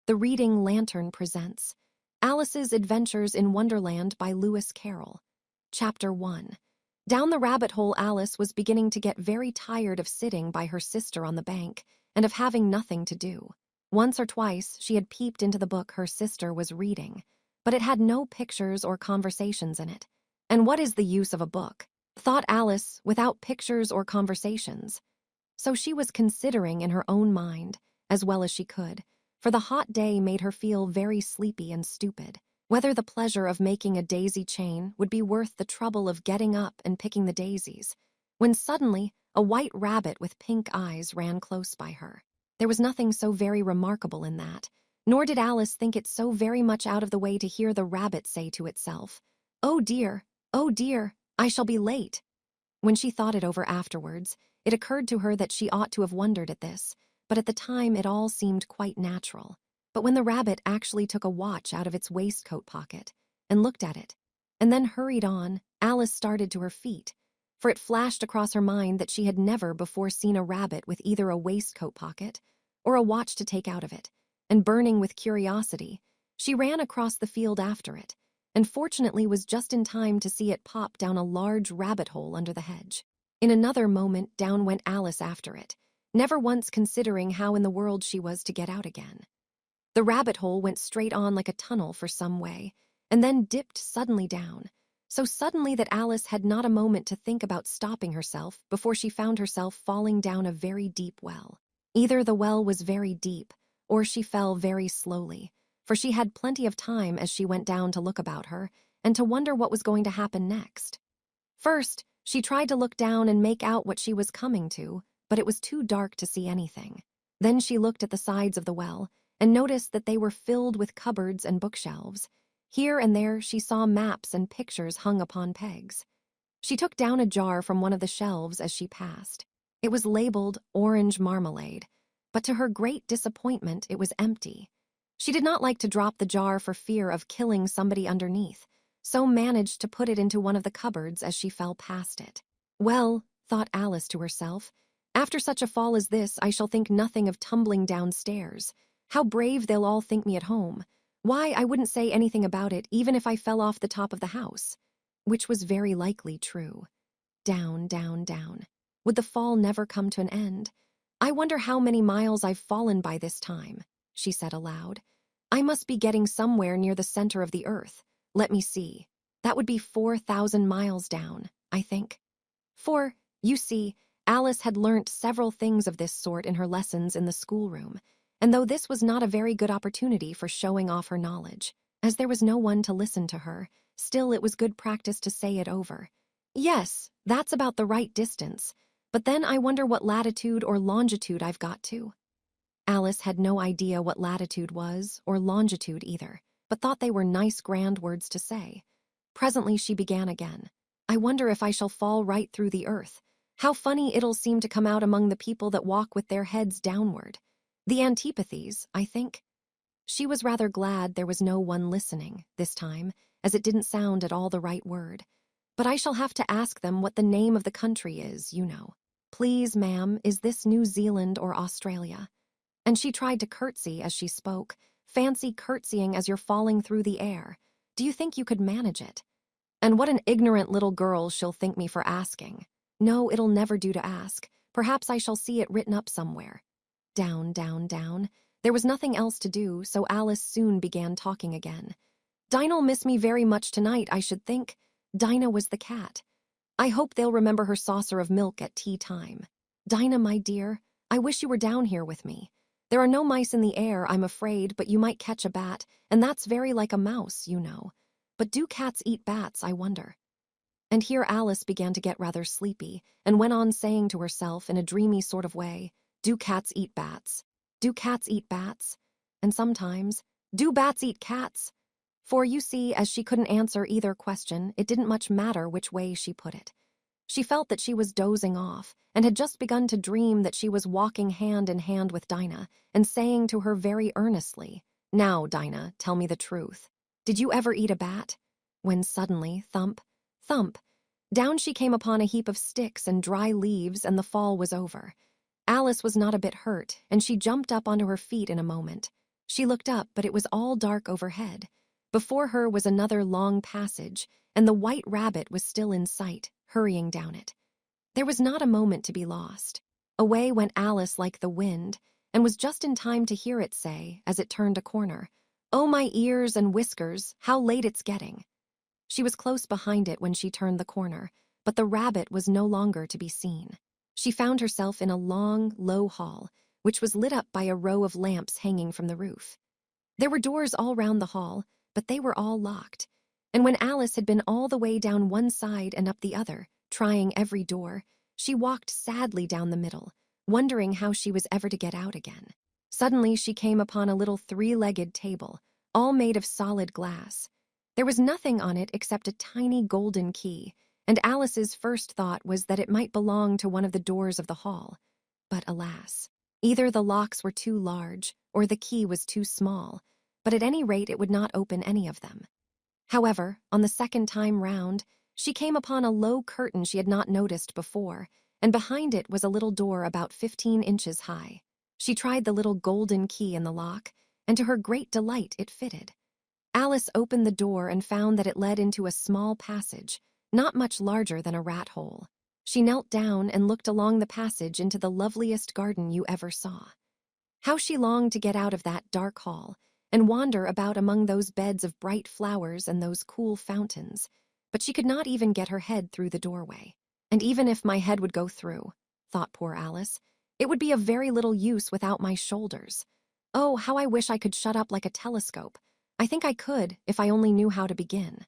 The Reading Lantern presents Alice's Adventures in Wonderland by Lewis Carroll. Chapter 1. Down the rabbit hole, Alice was beginning to get very tired of sitting by her sister on the bank and of having nothing to do. Once or twice she had peeped into the book her sister was reading, but it had no pictures or conversations in it. And what is the use of a book, thought Alice, without pictures or conversations? So she was considering in her own mind, as well as she could, for the hot day made her feel very sleepy and stupid, whether the pleasure of making a daisy chain would be worth the trouble of getting up and picking the daisies, when suddenly a white rabbit with pink eyes ran close by her. There was nothing so very remarkable in that, nor did Alice think it so very much out of the way to hear the rabbit say to itself, oh dear, I shall be late." When she thought it over afterwards, it occurred to her that she ought to have wondered at this, but at the time it all seemed quite natural. But when the rabbit actually took a watch out of its waistcoat pocket and looked at it, and then hurried on, Alice started to her feet, for it flashed across her mind that she had never before seen a rabbit with either a waistcoat pocket or a watch to take out of it, and burning with curiosity, she ran across the field after it, and fortunately was just in time to see it pop down a large rabbit hole under the hedge. In another moment down went Alice after it, never once considering how in the world she was to get out again. The rabbit hole went straight on like a tunnel for some way, and then dipped suddenly down, so suddenly that Alice had not a moment to think about stopping herself before she found herself falling down a very deep well. Either the well was very deep, or she fell very slowly, for she had plenty of time as she went down to look about her and to wonder what was going to happen next. First, she tried to look down and make out what she was coming to, but it was too dark to see anything. Then she looked at the sides of the well and noticed that they were filled with cupboards and bookshelves. Here and there she saw maps and pictures hung upon pegs. She took down a jar from one of the shelves as she passed. It was labeled orange marmalade, but to her great disappointment it was empty. She did not like to drop the jar for fear of killing somebody underneath, so managed to put it into one of the cupboards as she fell past it. Well, thought Alice to herself, after such a fall as this, I shall think nothing of tumbling downstairs. How brave they'll all think me at home. Why, I wouldn't say anything about it, even if I fell off the top of the house. Which was very likely true. Down, down, down. Would the fall never come to an end? I wonder how many miles I've fallen by this time, she said aloud. I must be getting somewhere near the center of the earth. Let me see. That would be 4,000 miles down, I think. For, you see, Alice had learnt several things of this sort in her lessons in the schoolroom, and though this was not a very good opportunity for showing off her knowledge, as there was no one to listen to her, still it was good practice to say it over. Yes, that's about the right distance, but then I wonder what latitude or longitude I've got to. Alice had no idea what latitude was, or longitude either, but thought they were nice grand words to say. Presently she began again. I wonder if I shall fall right through the earth. How funny it'll seem to come out among the people that walk with their heads downward. The antipathies, I think. She was rather glad there was no one listening, this time, as it didn't sound at all the right word. But I shall have to ask them what the name of the country is, you know. Please, ma'am, is this New Zealand or Australia? And she tried to curtsy as she spoke. Fancy curtsying as you're falling through the air. Do you think you could manage it? And what an ignorant little girl she'll think me for asking. No, it'll never do to ask. Perhaps I shall see it written up somewhere. Down, down, down. There was nothing else to do, so Alice soon began talking again. Dinah'll miss me very much tonight, I should think. Dinah was the cat. I hope they'll remember her saucer of milk at tea time. Dinah, my dear, I wish you were down here with me. There are no mice in the air, I'm afraid, but you might catch a bat, and that's very like a mouse, you know. But do cats eat bats, I wonder? And here Alice began to get rather sleepy, and went on saying to herself in a dreamy sort of way, do cats eat bats? Do cats eat bats? And sometimes, do bats eat cats? For, you see, as she couldn't answer either question, it didn't much matter which way she put it. She felt that she was dozing off, and had just begun to dream that she was walking hand in hand with Dinah, and saying to her very earnestly, Now, Dinah, tell me the truth. Did you ever eat a bat? When suddenly, thump, thump, down she came upon a heap of sticks and dry leaves, and the fall was over. Alice was not a bit hurt, and she jumped up onto her feet in a moment. She looked up, but it was all dark overhead. Before her was another long passage, and the white rabbit was still in sight, hurrying down it. There was not a moment to be lost. Away went Alice like the wind, and was just in time to hear it say, as it turned a corner, "Oh, my ears and whiskers, how late it's getting." She was close behind it when she turned the corner, but the rabbit was no longer to be seen. She found herself in a long, low hall, which was lit up by a row of lamps hanging from the roof. There were doors all round the hall, but they were all locked. And when Alice had been all the way down one side and up the other, trying every door, she walked sadly down the middle, wondering how she was ever to get out again. Suddenly she came upon a little three-legged table, all made of solid glass. There was nothing on it except a tiny golden key, and Alice's first thought was that it might belong to one of the doors of the hall. But alas, either the locks were too large or the key was too small, but at any rate it would not open any of them. However, on the second time round, she came upon a low curtain she had not noticed before, and behind it was a little door about 15 inches high. She tried the little golden key in the lock, and to her great delight it fitted. Alice opened the door and found that it led into a small passage, not much larger than a rat hole. She knelt down and looked along the passage into the loveliest garden you ever saw. How she longed to get out of that dark hall and wander about among those beds of bright flowers and those cool fountains, but she could not even get her head through the doorway. "And even if my head would go through," thought poor Alice, "it would be of very little use without my shoulders. Oh, how I wish I could shut up like a telescope. I think I could if I only knew how to begin."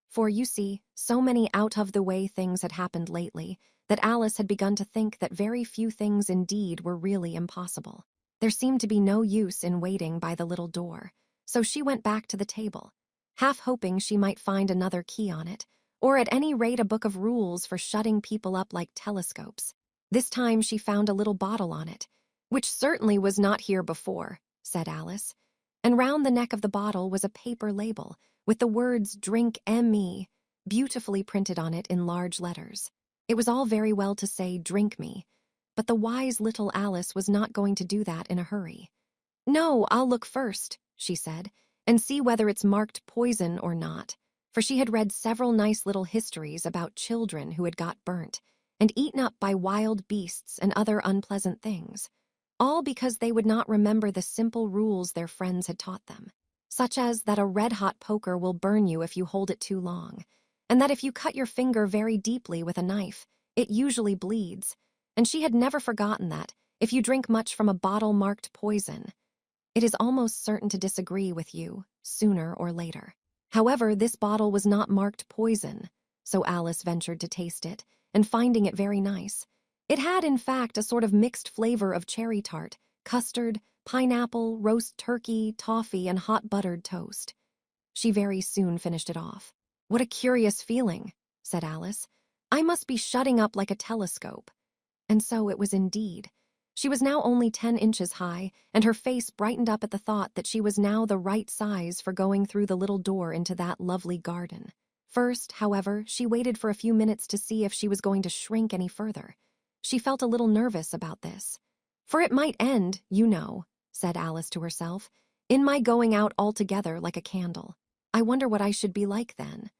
For, you see, so many out-of-the-way things had happened lately that Alice had begun to think that very few things indeed were really impossible. There seemed to be no use in waiting by the little door, so she went back to the table, half hoping she might find another key on it, or at any rate a book of rules for shutting people up like telescopes. This time she found a little bottle on it, "which certainly was not here before," said Alice, and round the neck of the bottle was a paper label with the words "Drink me" beautifully printed on it in large letters. It was all very well to say "Drink me," but the wise little Alice was not going to do that in a hurry. "No, I'll look first," she said, "and see whether it's marked poison or not," for she had read several nice little histories about children who had got burnt and eaten up by wild beasts and other unpleasant things, all because they would not remember the simple rules their friends had taught them, such as that a red-hot poker will burn you if you hold it too long, and that if you cut your finger very deeply with a knife, it usually bleeds, and she had never forgotten that, if you drink much from a bottle marked poison, it is almost certain to disagree with you, sooner or later. However, this bottle was not marked poison, so Alice ventured to taste it, and finding it very nice. It had, in fact, a sort of mixed flavor of cherry tart, custard, pineapple, roast turkey, toffee, and hot buttered toast. She very soon finished it off. "What a curious feeling," said Alice. "I must be shutting up like a telescope." And so it was indeed. She was now only 10 inches high, and her face brightened up at the thought that she was now the right size for going through the little door into that lovely garden. First, however, she waited for a few minutes to see if she was going to shrink any further. She felt a little nervous about this. "For it might end, you know," said Alice to herself, "in my going out altogether like a candle. I wonder what I should be like then."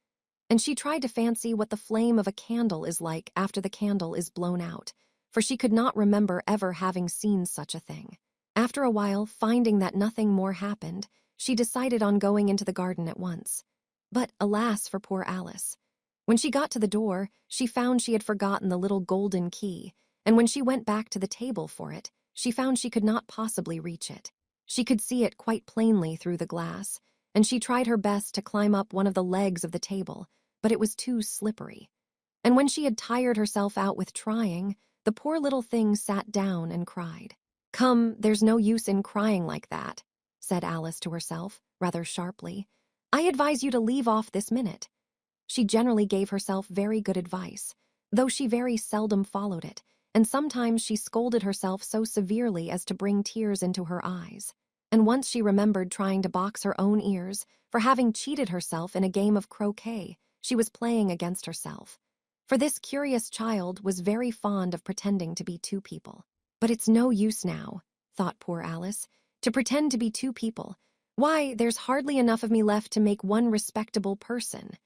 And she tried to fancy what the flame of a candle is like after the candle is blown out, for she could not remember ever having seen such a thing. After a while, finding that nothing more happened, she decided on going into the garden at once. But alas for poor Alice. When she got to the door, she found she had forgotten the little golden key, and when she went back to the table for it, she found she could not possibly reach it. She could see it quite plainly through the glass, and she tried her best to climb up one of the legs of the table, but it was too slippery. And when she had tired herself out with trying, the poor little thing sat down and cried. "Come, there's no use in crying like that," said Alice to herself, rather sharply. "I advise you to leave off this minute." She generally gave herself very good advice, though she very seldom followed it, and sometimes she scolded herself so severely as to bring tears into her eyes. And once she remembered trying to box her own ears for having cheated herself in a game of croquet she was playing against herself. For this curious child was very fond of pretending to be two people. "But it's no use now," thought poor Alice, To pretend to be two people. Why, there's hardly enough of me left to make one respectable person."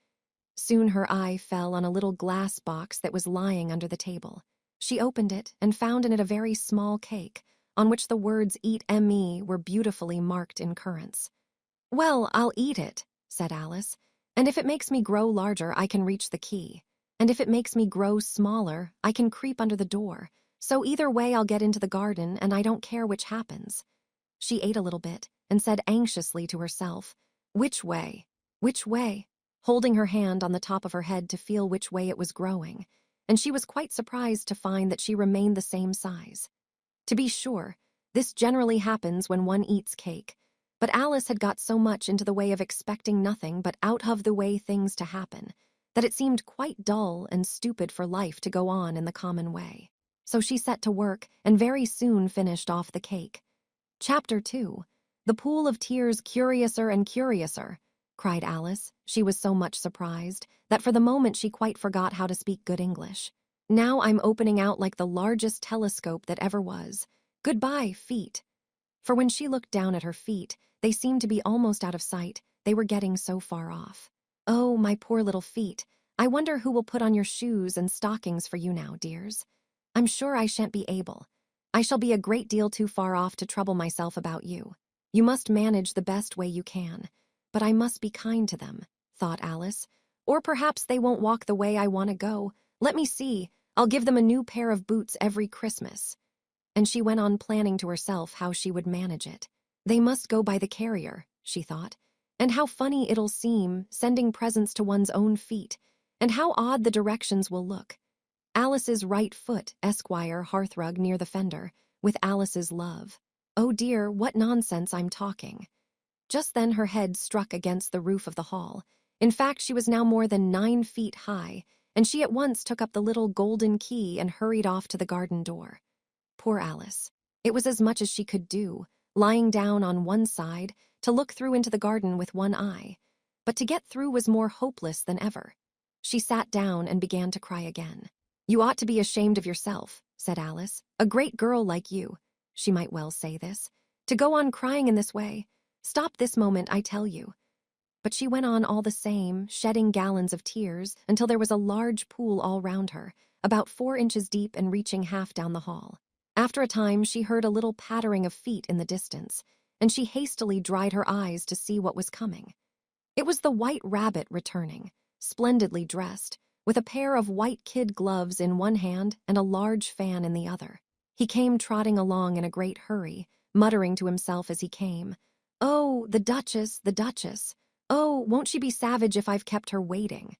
Soon her eye fell on a little glass box that was lying under the table. She opened it and found in it a very small cake, on which the words "Eat me" were beautifully marked in currants. "Well, I'll eat it," said Alice, "and if it makes me grow larger, I can reach the key. And if it makes me grow smaller, I can creep under the door. So either way I'll get into the garden, and I don't care which happens." She ate a little bit and said anxiously to herself, "Which way? Which way?" holding her hand on the top of her head to feel which way it was growing, and she was quite surprised to find that she remained the same size. To be sure, this generally happens when one eats cake, but Alice had got so much into the way of expecting nothing but out-of-the-way things to happen, that it seemed quite dull and stupid for life to go on in the common way. So she set to work and very soon finished off the cake. Chapter 2. The Pool of Tears Curiouser and Curiouser, cried Alice. She was so much surprised that for the moment she quite forgot how to speak good English. "Now I'm opening out like the largest telescope that ever was. Goodbye, feet." For when she looked down at her feet, they seemed to be almost out of sight. They were getting so far off. "Oh, my poor little feet. I wonder who will put on your shoes and stockings for you now, dears. I'm sure I shan't be able. I shall be a great deal too far off to trouble myself about you. You must manage the best way you can. But I must be kind to them," thought Alice. "Or perhaps they won't walk the way I want to go. Let me see. I'll give them a new pair of boots every Christmas." And she went on planning to herself how she would manage it. "They must go by the carrier," she thought. "And how funny it'll seem, sending presents to one's own feet. And how odd the directions will look. Alice's right foot, Esquire, hearthrug near the fender, with Alice's love. Oh dear, what nonsense I'm talking." Just then her head struck against the roof of the hall. In fact, she was now more than 9 feet high, and she at once took up the little golden key and hurried off to the garden door. Poor Alice. It was as much as she could do, lying down on one side, to look through into the garden with one eye. But to get through was more hopeless than ever. She sat down and began to cry again. "You ought to be ashamed of yourself," said Alice. "A great girl like you," she might well say this, "to go on crying in this way. Stop this moment, I tell you." But she went on all the same, shedding gallons of tears until there was a large pool all round her, about 4 inches deep and reaching half down the hall. After a time she heard a little pattering of feet in the distance, and she hastily dried her eyes to see what was coming. It was the White Rabbit returning, splendidly dressed, with a pair of white kid gloves in one hand and a large fan in the other. He came trotting along in a great hurry, muttering to himself as he came, "Oh, the Duchess, the Duchess. Oh, won't she be savage if I've kept her waiting?"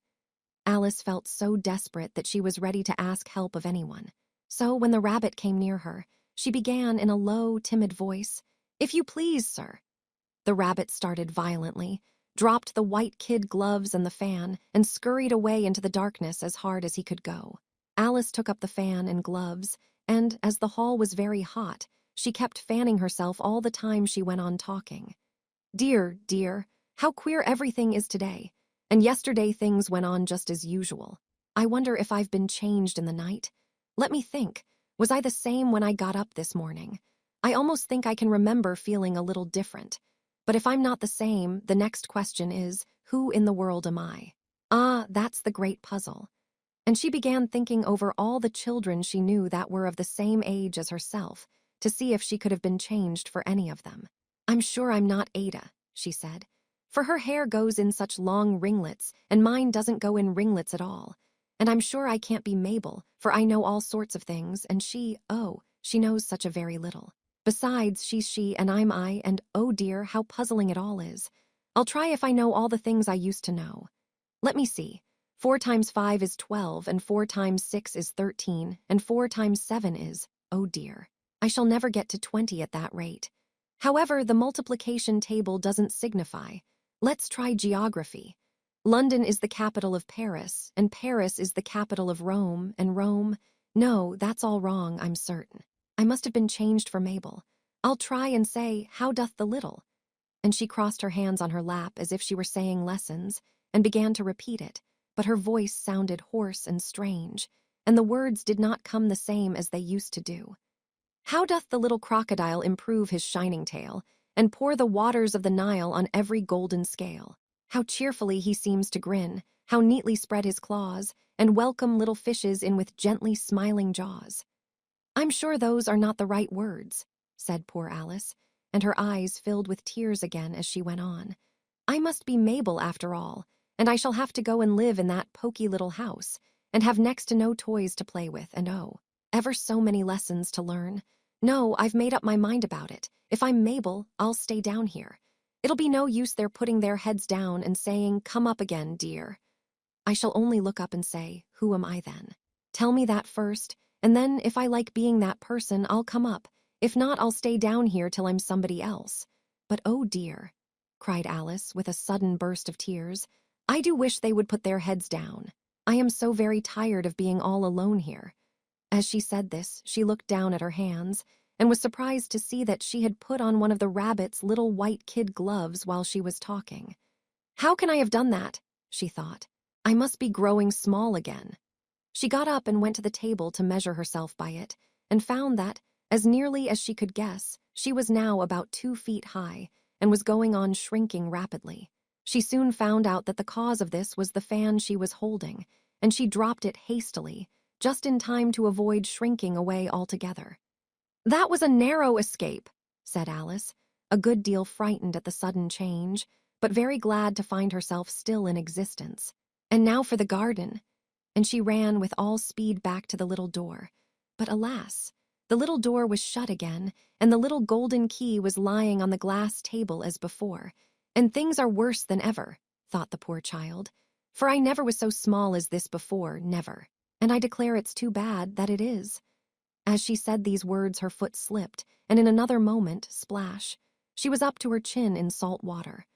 Alice felt so desperate that she was ready to ask help of anyone. So when the rabbit came near her, she began in a low, timid voice, "If you please, sir." The rabbit started violently, dropped the white kid gloves and the fan, and scurried away into the darkness as hard as he could go. Alice took up the fan and gloves, and, as the hall was very hot, she kept fanning herself all the time she went on talking. "Dear, dear, how queer everything is today. And yesterday things went on just as usual. I wonder if I've been changed in the night. Let me think. Was I the same when I got up this morning? I almost think I can remember feeling a little different. But if I'm not the same, the next question is, who in the world am I? Ah, that's the great puzzle." And she began thinking over all the children she knew that were of the same age as herself, to see if she could have been changed for any of them. "I'm sure I'm not Ada," she said, "for her hair goes in such long ringlets, and mine doesn't go in ringlets at all. And I'm sure I can't be Mabel, for I know all sorts of things, and she knows such a very little. Besides, she's she and I'm I, and oh dear, how puzzling it all is. I'll try if I know all the things I used to know. Let me see. 4 times 5 is 12, and 4 times 6 is 13, and 4 times 7 is, oh dear. I shall never get to 20 at that rate. However, the multiplication table doesn't signify. Let's try geography. London is the capital of Paris, and Paris is the capital of Rome, and Rome... No, that's all wrong, I'm certain. I must have been changed for Mabel. I'll try and say, how doth the little? And she crossed her hands on her lap as if she were saying lessons, and began to repeat it, but her voice sounded hoarse and strange, and the words did not come the same as they used to do. How doth the little crocodile improve his shining tail, and pour the waters of the Nile on every golden scale? How cheerfully he seems to grin, how neatly spread his claws, and welcome little fishes in with gently smiling jaws. I'm sure those are not the right words, said poor Alice, and her eyes filled with tears again as she went on. I must be Mabel after all, and I shall have to go and live in that poky little house, and have next to no toys to play with, and oh, ever so many lessons to learn. No, I've made up my mind about it. If I'm Mabel, I'll stay down here. It'll be no use their putting their heads down and saying, "Come up again, dear." I shall only look up and say, "Who am I then? Tell me that first, and then if I like being that person, I'll come up. If not, I'll stay down here till I'm somebody else." But oh dear, cried Alice with a sudden burst of tears, I do wish they would put their heads down. I am so very tired of being all alone here. As she said this, she looked down at her hands and was surprised to see that she had put on one of the rabbit's little white kid gloves while she was talking. How can I have done that? She thought. I must be growing small again. She got up and went to the table to measure herself by it, and found that, as nearly as she could guess, she was now about 2 feet high, and was going on shrinking rapidly. She soon found out that the cause of this was the fan she was holding, and she dropped it hastily, just in time to avoid shrinking away altogether. That was a narrow escape, said Alice, a good deal frightened at the sudden change, but very glad to find herself still in existence. And now for the garden. And she ran with all speed back to the little door. But alas, the little door was shut again, and the little golden key was lying on the glass table as before. And things are worse than ever, thought the poor child, for I never was so small as this before, never, and I declare it's too bad that it is. As she said these words, her foot slipped, and in another moment, splash, she was up to her chin in salt water.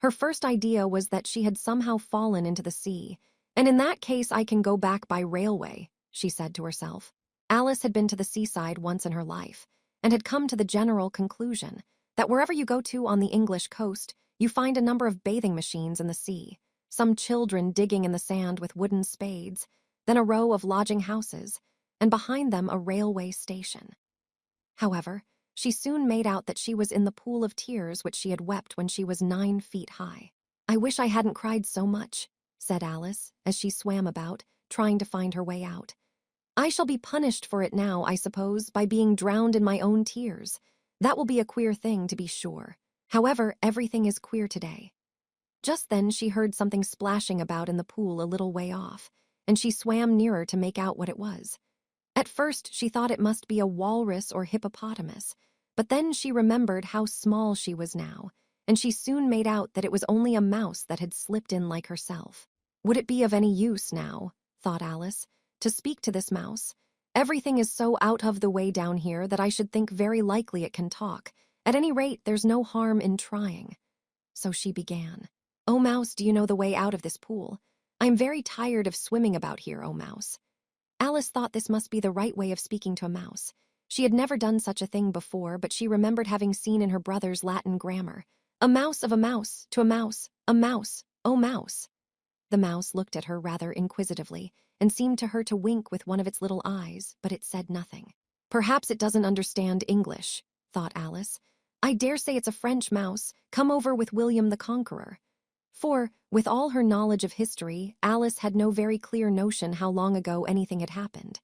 Her first idea was that she had somehow fallen into the sea, and in that case I can go back by railway, she said to herself. Alice had been to the seaside once in her life, and had come to the general conclusion that wherever you go to on the English coast, you find a number of bathing machines in the sea, some children digging in the sand with wooden spades, then a row of lodging houses, and behind them a railway station. However, she soon made out that she was in the pool of tears which she had wept when she was 9 feet high. I wish I hadn't cried so much, said Alice, as she swam about, trying to find her way out. I shall be punished for it now, I suppose, by being drowned in my own tears. That will be a queer thing, to be sure. However, everything is queer today. Just then she heard something splashing about in the pool a little way off, and she swam nearer to make out what it was. At first she thought it must be a walrus or hippopotamus, but then she remembered how small she was now, and she soon made out that it was only a mouse that had slipped in like herself. Would it be of any use now, thought Alice, to speak to this mouse? Everything is so out of the way down here that I should think very likely it can talk. At any rate, there's no harm in trying. So she began. "Oh, Mouse, do you know the way out of this pool? I'm very tired of swimming about here, oh, Mouse." Alice thought this must be the right way of speaking to a mouse. She had never done such a thing before, but she remembered having seen in her brother's Latin grammar, "A mouse of a mouse, to a mouse, oh mouse." The mouse looked at her rather inquisitively, and seemed to her to wink with one of its little eyes, but it said nothing. Perhaps it doesn't understand English, thought Alice. I dare say it's a French mouse, come over with William the Conqueror. For, with all her knowledge of history, Alice had no very clear notion how long ago anything had happened.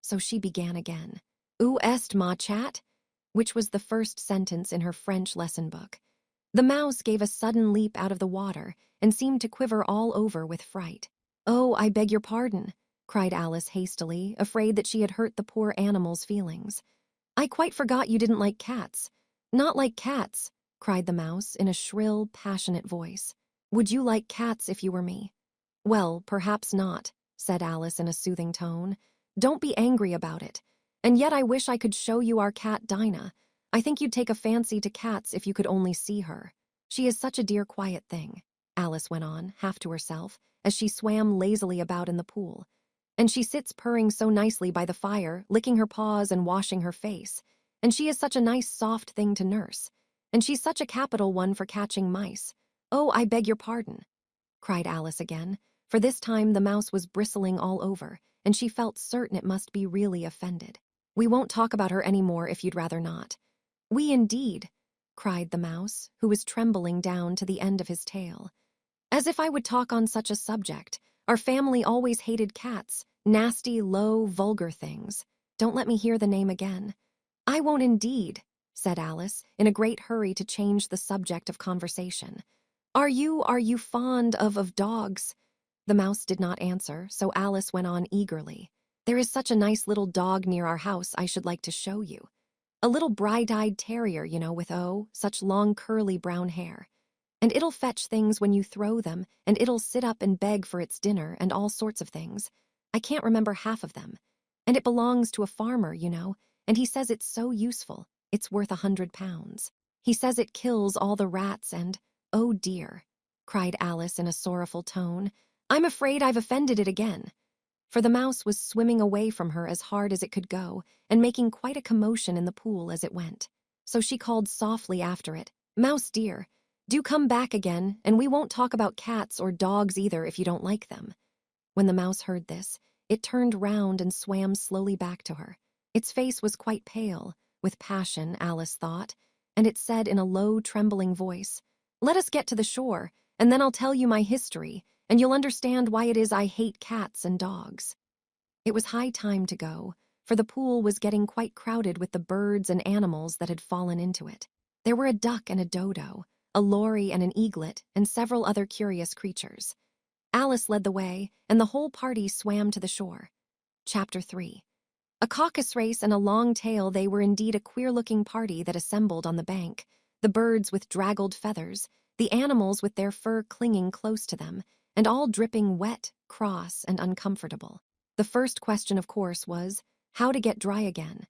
So she began again. "Où est ma chat?" which was the first sentence in her French lesson book. The mouse gave a sudden leap out of the water and seemed to quiver all over with fright. "Oh, I beg your pardon," cried Alice hastily, afraid that she had hurt the poor animal's feelings. "I quite forgot you didn't like cats." "Not like cats," cried the mouse in a shrill, passionate voice. "Would you like cats if you were me?" "Well, perhaps not," said Alice in a soothing tone. "Don't be angry about it. And yet I wish I could show you our cat Dinah. I think you'd take a fancy to cats if you could only see her. She is such a dear quiet thing," Alice went on, half to herself, as she swam lazily about in the pool. "And she sits purring so nicely by the fire, licking her paws and washing her face. And she is such a nice soft thing to nurse. And she's such a capital one for catching mice. Oh, I beg your pardon," cried Alice again, for this time the mouse was bristling all over, and she felt certain it must be really offended. We won't talk about her anymore if you'd rather not." "We indeed," cried the mouse, who was trembling down to the end of his tail. "As if I would talk on such a subject. Our family always hated cats, nasty, low, vulgar things. Don't let me hear the name again." "I won't indeed," said Alice, in a great hurry to change the subject of conversation. Are you fond of dogs?" The mouse did not answer, so Alice went on eagerly. "There is such a nice little dog near our house I should like to show you. A little bright-eyed terrier, with such long curly brown hair. And it'll fetch things when you throw them, and it'll sit up and beg for its dinner and all sorts of things. I can't remember half of them. And it belongs to a farmer, and he says it's so useful, it's worth £100. He says it kills all the rats and—" "Oh dear," cried Alice in a sorrowful tone. "I'm afraid I've offended it again." For the mouse was swimming away from her as hard as it could go, and making quite a commotion in the pool as it went. So she called softly after it, "Mouse dear, do come back again, and we won't talk about cats or dogs either if you don't like them." When the mouse heard this, it turned round and swam slowly back to her. Its face was quite pale, with passion, Alice thought, and it said in a low, trembling voice, "Let us get to the shore, and then I'll tell you my history, and you'll understand why it is I hate cats and dogs." It was high time to go, for the pool was getting quite crowded with the birds and animals that had fallen into it. There were a duck and a dodo, a lory and an eaglet, and several other curious creatures. Alice led the way, and the whole party swam to the shore. Chapter 3. A caucus race and a long tail, they were indeed a queer-looking party that assembled on the bank, the birds with draggled feathers, the animals with their fur clinging close to them, and all dripping wet, cross, and uncomfortable. The first question, of course, was how to get dry again.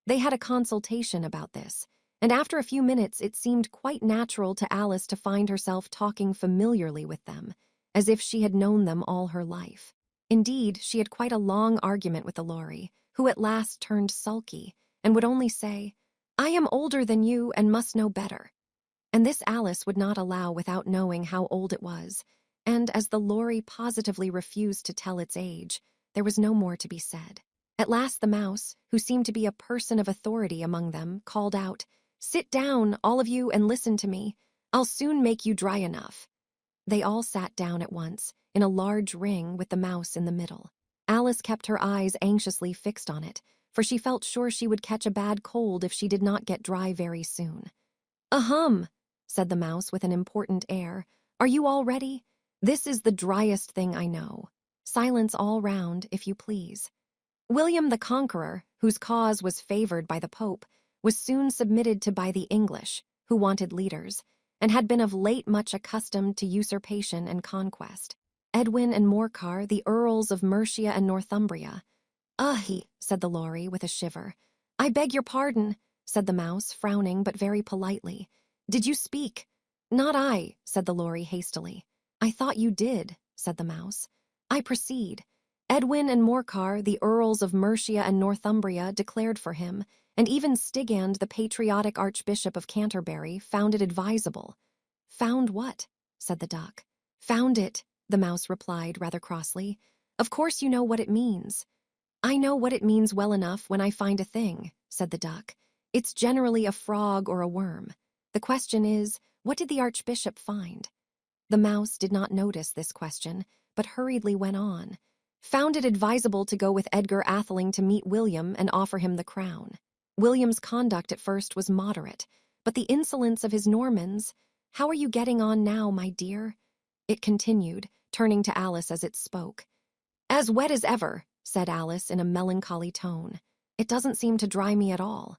They had a consultation about this, and after a few minutes it seemed quite natural to Alice to find herself talking familiarly with them, as if she had known them all her life. Indeed, she had quite a long argument with the lory, who at last turned sulky, and would only say, "I am older than you and must know better." And this Alice would not allow without knowing how old it was, and as the lory positively refused to tell its age, there was no more to be said. At last the mouse, who seemed to be a person of authority among them, called out, "Sit down, all of you, and listen to me. I'll soon make you dry enough." They all sat down at once, in a large ring with the mouse in the middle. Alice kept her eyes anxiously fixed on it, for she felt sure she would catch a bad cold if she did not get dry very soon. "Ahem," said the mouse with an important air. "Are you all ready? This is the driest thing I know. Silence all round, if you please." William the Conqueror, whose cause was favored by the Pope, was soon submitted to by the English, who wanted leaders, and had been of late much accustomed to usurpation and conquest. Edwin and Morcar, the Earls of Mercia and Northumbria. "Aye," said the lory with a shiver. "I beg your pardon," said the mouse, frowning but very politely. "Did you speak?" "Not I," said the lory hastily. "I thought you did," said the mouse. "I proceed. Edwin and Morcar, the Earls of Mercia and Northumbria, declared for him, and even Stigand, the patriotic Archbishop of Canterbury, found it advisable." "Found what?" said the duck. "Found it," the mouse replied rather crossly. "Of course you know what it means." "I know what it means well enough when I find a thing," said the duck. "It's generally a frog or a worm. The question is, what did the Archbishop find?" The mouse did not notice this question, but hurriedly went on. "Found it advisable to go with Edgar Atheling to meet William and offer him the crown. William's conduct at first was moderate, but the insolence of his Normans— How are you getting on now, my dear?" it continued, turning to Alice as it spoke. "As wet as ever," said Alice in a melancholy tone. "It doesn't seem to dry me at all."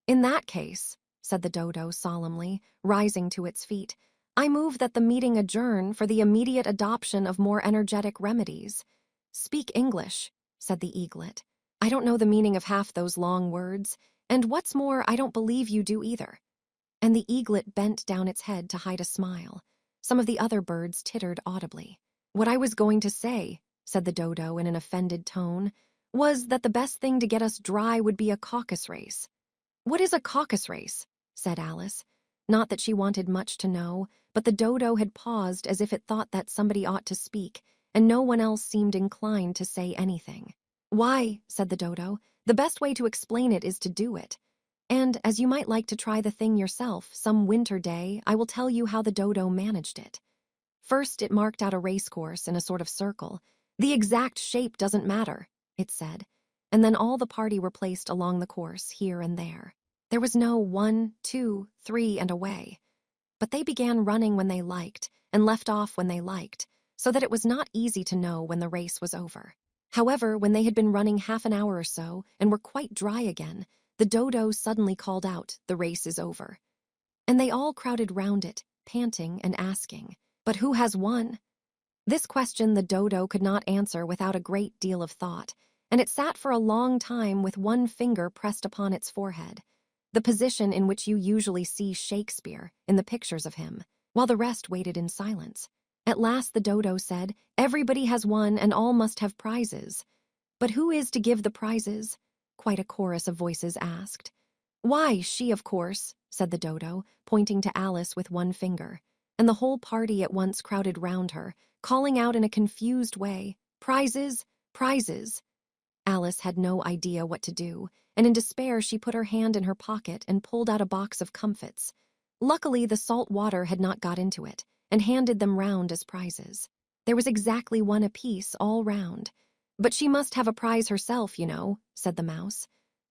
"In that case," said the dodo solemnly, rising to its feet, "I move that the meeting adjourn for the immediate adoption of more energetic remedies." "Speak English," said the eaglet. "I don't know the meaning of half those long words, and what's more, I don't believe you do either." And the eaglet bent down its head to hide a smile. Some of the other birds tittered audibly. "What I was going to say," said the dodo in an offended tone, "was that the best thing to get us dry would be a caucus race." "What is a caucus race?" said Alice. Not that she wanted much to know, but the dodo had paused as if it thought that somebody ought to speak, and no one else seemed inclined to say anything. "Why," said the dodo, The best way to explain it is to do it. And as you might like to try the thing yourself some winter day, I will tell you how the dodo managed it. First, it marked out a racecourse in a sort of circle. The exact shape doesn't matter, it said. And then all the party were placed along the course, here and there. There was no 1, 2, 3, and away. But they began running when they liked, and left off when they liked, so that it was not easy to know when the race was over. However, when they had been running half an hour or so, and were quite dry again, the dodo suddenly called out, "The race is over." And they all crowded round it, panting and asking, "But who has won?" This question the dodo could not answer without a great deal of thought, and it sat for a long time with one finger pressed upon its forehead, the position in which you usually see Shakespeare in the pictures of him, while the rest waited in silence. At last the dodo said, "Everybody has won and all must have prizes." "But who is to give the prizes?" quite a chorus of voices asked. "Why, she, of course," said the dodo, pointing to Alice with one finger, and the whole party at once crowded round her, calling out in a confused way, "Prizes! Prizes!" Alice had no idea what to do, and in despair she put her hand in her pocket and pulled out a box of comfits. Luckily, the salt water had not got into it, and handed them round as prizes. There was exactly one apiece all round. "But she must have a prize herself, you know," said the mouse.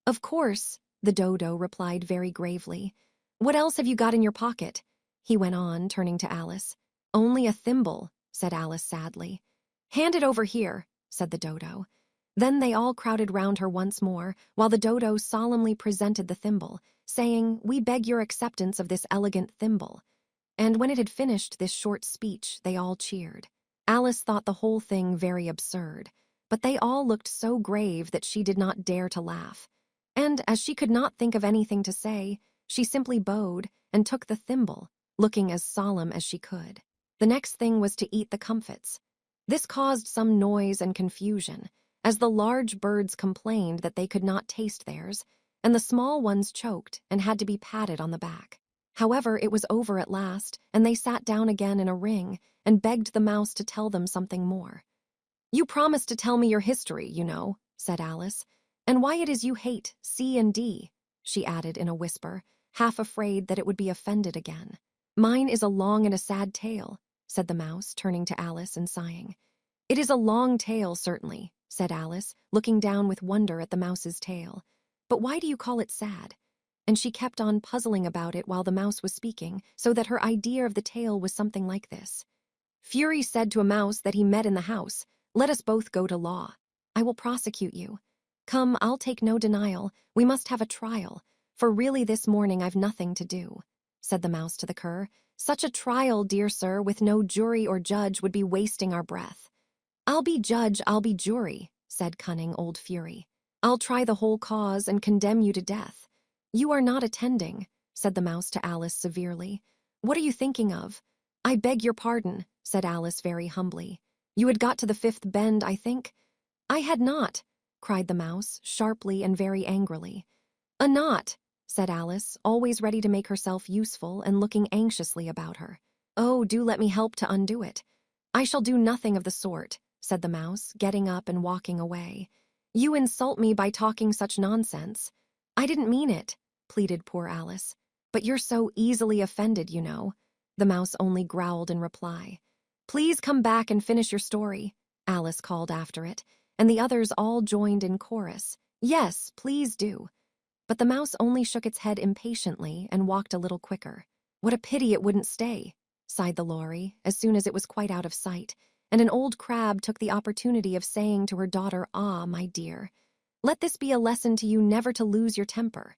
"Of course," the dodo replied very gravely. "What else have you got in your pocket?" he went on, turning to Alice. "Only a thimble," said Alice sadly. "Hand it over here," said the dodo. Then they all crowded round her once more, while the dodo solemnly presented the thimble, saying, "We beg your acceptance of this elegant thimble." And when it had finished this short speech, they all cheered. Alice thought the whole thing very absurd, but they all looked so grave that she did not dare to laugh. And as she could not think of anything to say, she simply bowed and took the thimble, looking as solemn as she could. The next thing was to eat the comfits. This caused some noise and confusion, as the large birds complained that they could not taste theirs, and the small ones choked and had to be patted on the back. However, it was over at last, and they sat down again in a ring and begged the mouse to tell them something more. "You promised to tell me your history, you know," said Alice, "and why it is you hate C and D," she added in a whisper, half afraid that it would be offended again. "Mine is a long and a sad tale," said the mouse, turning to Alice and sighing. "It is a long tale, certainly," said Alice, looking down with wonder at the mouse's tail. "But why do you call it sad?" And she kept on puzzling about it while the mouse was speaking, so that her idea of the tale was something like this. "Fury said to a mouse that he met in the house, 'Let us both go to law. I will prosecute you. Come, I'll take no denial. We must have a trial, for really this morning I've nothing to do,' said the mouse to the cur. 'Such a trial, dear sir, with no jury or judge would be wasting our breath.' 'I'll be judge, I'll be jury,' said cunning old Fury. 'I'll try the whole cause and condemn you to death.' 'You are not attending,' said the mouse to Alice severely. 'What are you thinking of?' 'I beg your pardon,' said Alice very humbly. 'You had got to the fifth bend, I think?' 'I had not,' cried the mouse, sharply and very angrily. 'A knot,' said Alice, always ready to make herself useful and looking anxiously about her. 'Oh, do let me help to undo it.' 'I shall do nothing of the sort,' said the mouse, getting up and walking away. 'You insult me by talking such nonsense.' 'I didn't mean it,' pleaded poor Alice. 'But you're so easily offended, you know.' The mouse only growled in reply. 'Please come back and finish your story,' Alice called after it, and the others all joined in chorus. 'Yes, please do.' But the mouse only shook its head impatiently and walked a little quicker. 'What a pity it wouldn't stay,' sighed the lorry, as soon as it was quite out of sight, and an old crab took the opportunity of saying to her daughter, 'Ah, my dear, let this be a lesson to you never to lose your temper.'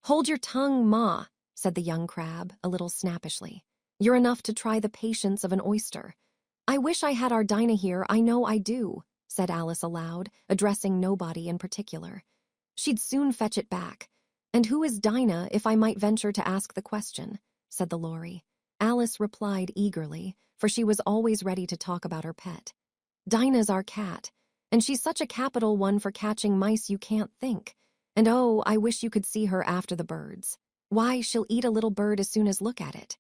'Hold your tongue, ma,' said the young crab, a little snappishly. 'You're enough to try the patience of an oyster.' 'I wish I had our Dinah here, I know I do,' said Alice aloud, addressing nobody in particular. 'She'd soon fetch it back.' 'And who is Dinah, if I might venture to ask the question?' said the lorry. Alice replied eagerly, for she was always ready to talk about her pet. 'Dinah's our cat, and she's such a capital one for catching mice you can't think. And oh, I wish you could see her after the birds. Why, she'll eat a little bird as soon as look at it.'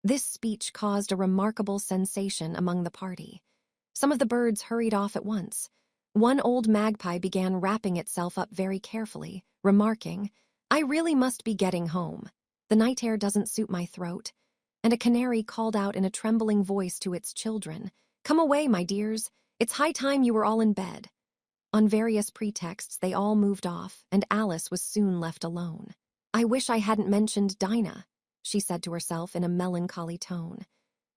This speech caused a remarkable sensation among the party. Some of the birds hurried off at once. One old magpie began wrapping itself up very carefully, remarking, "I really must be getting home. The night air doesn't suit my throat." And a canary called out in a trembling voice to its children, "Come away, my dears. It's high time you were all in bed." On various pretexts, they all moved off, and Alice was soon left alone. "I wish I hadn't mentioned Dinah," she said to herself in a melancholy tone.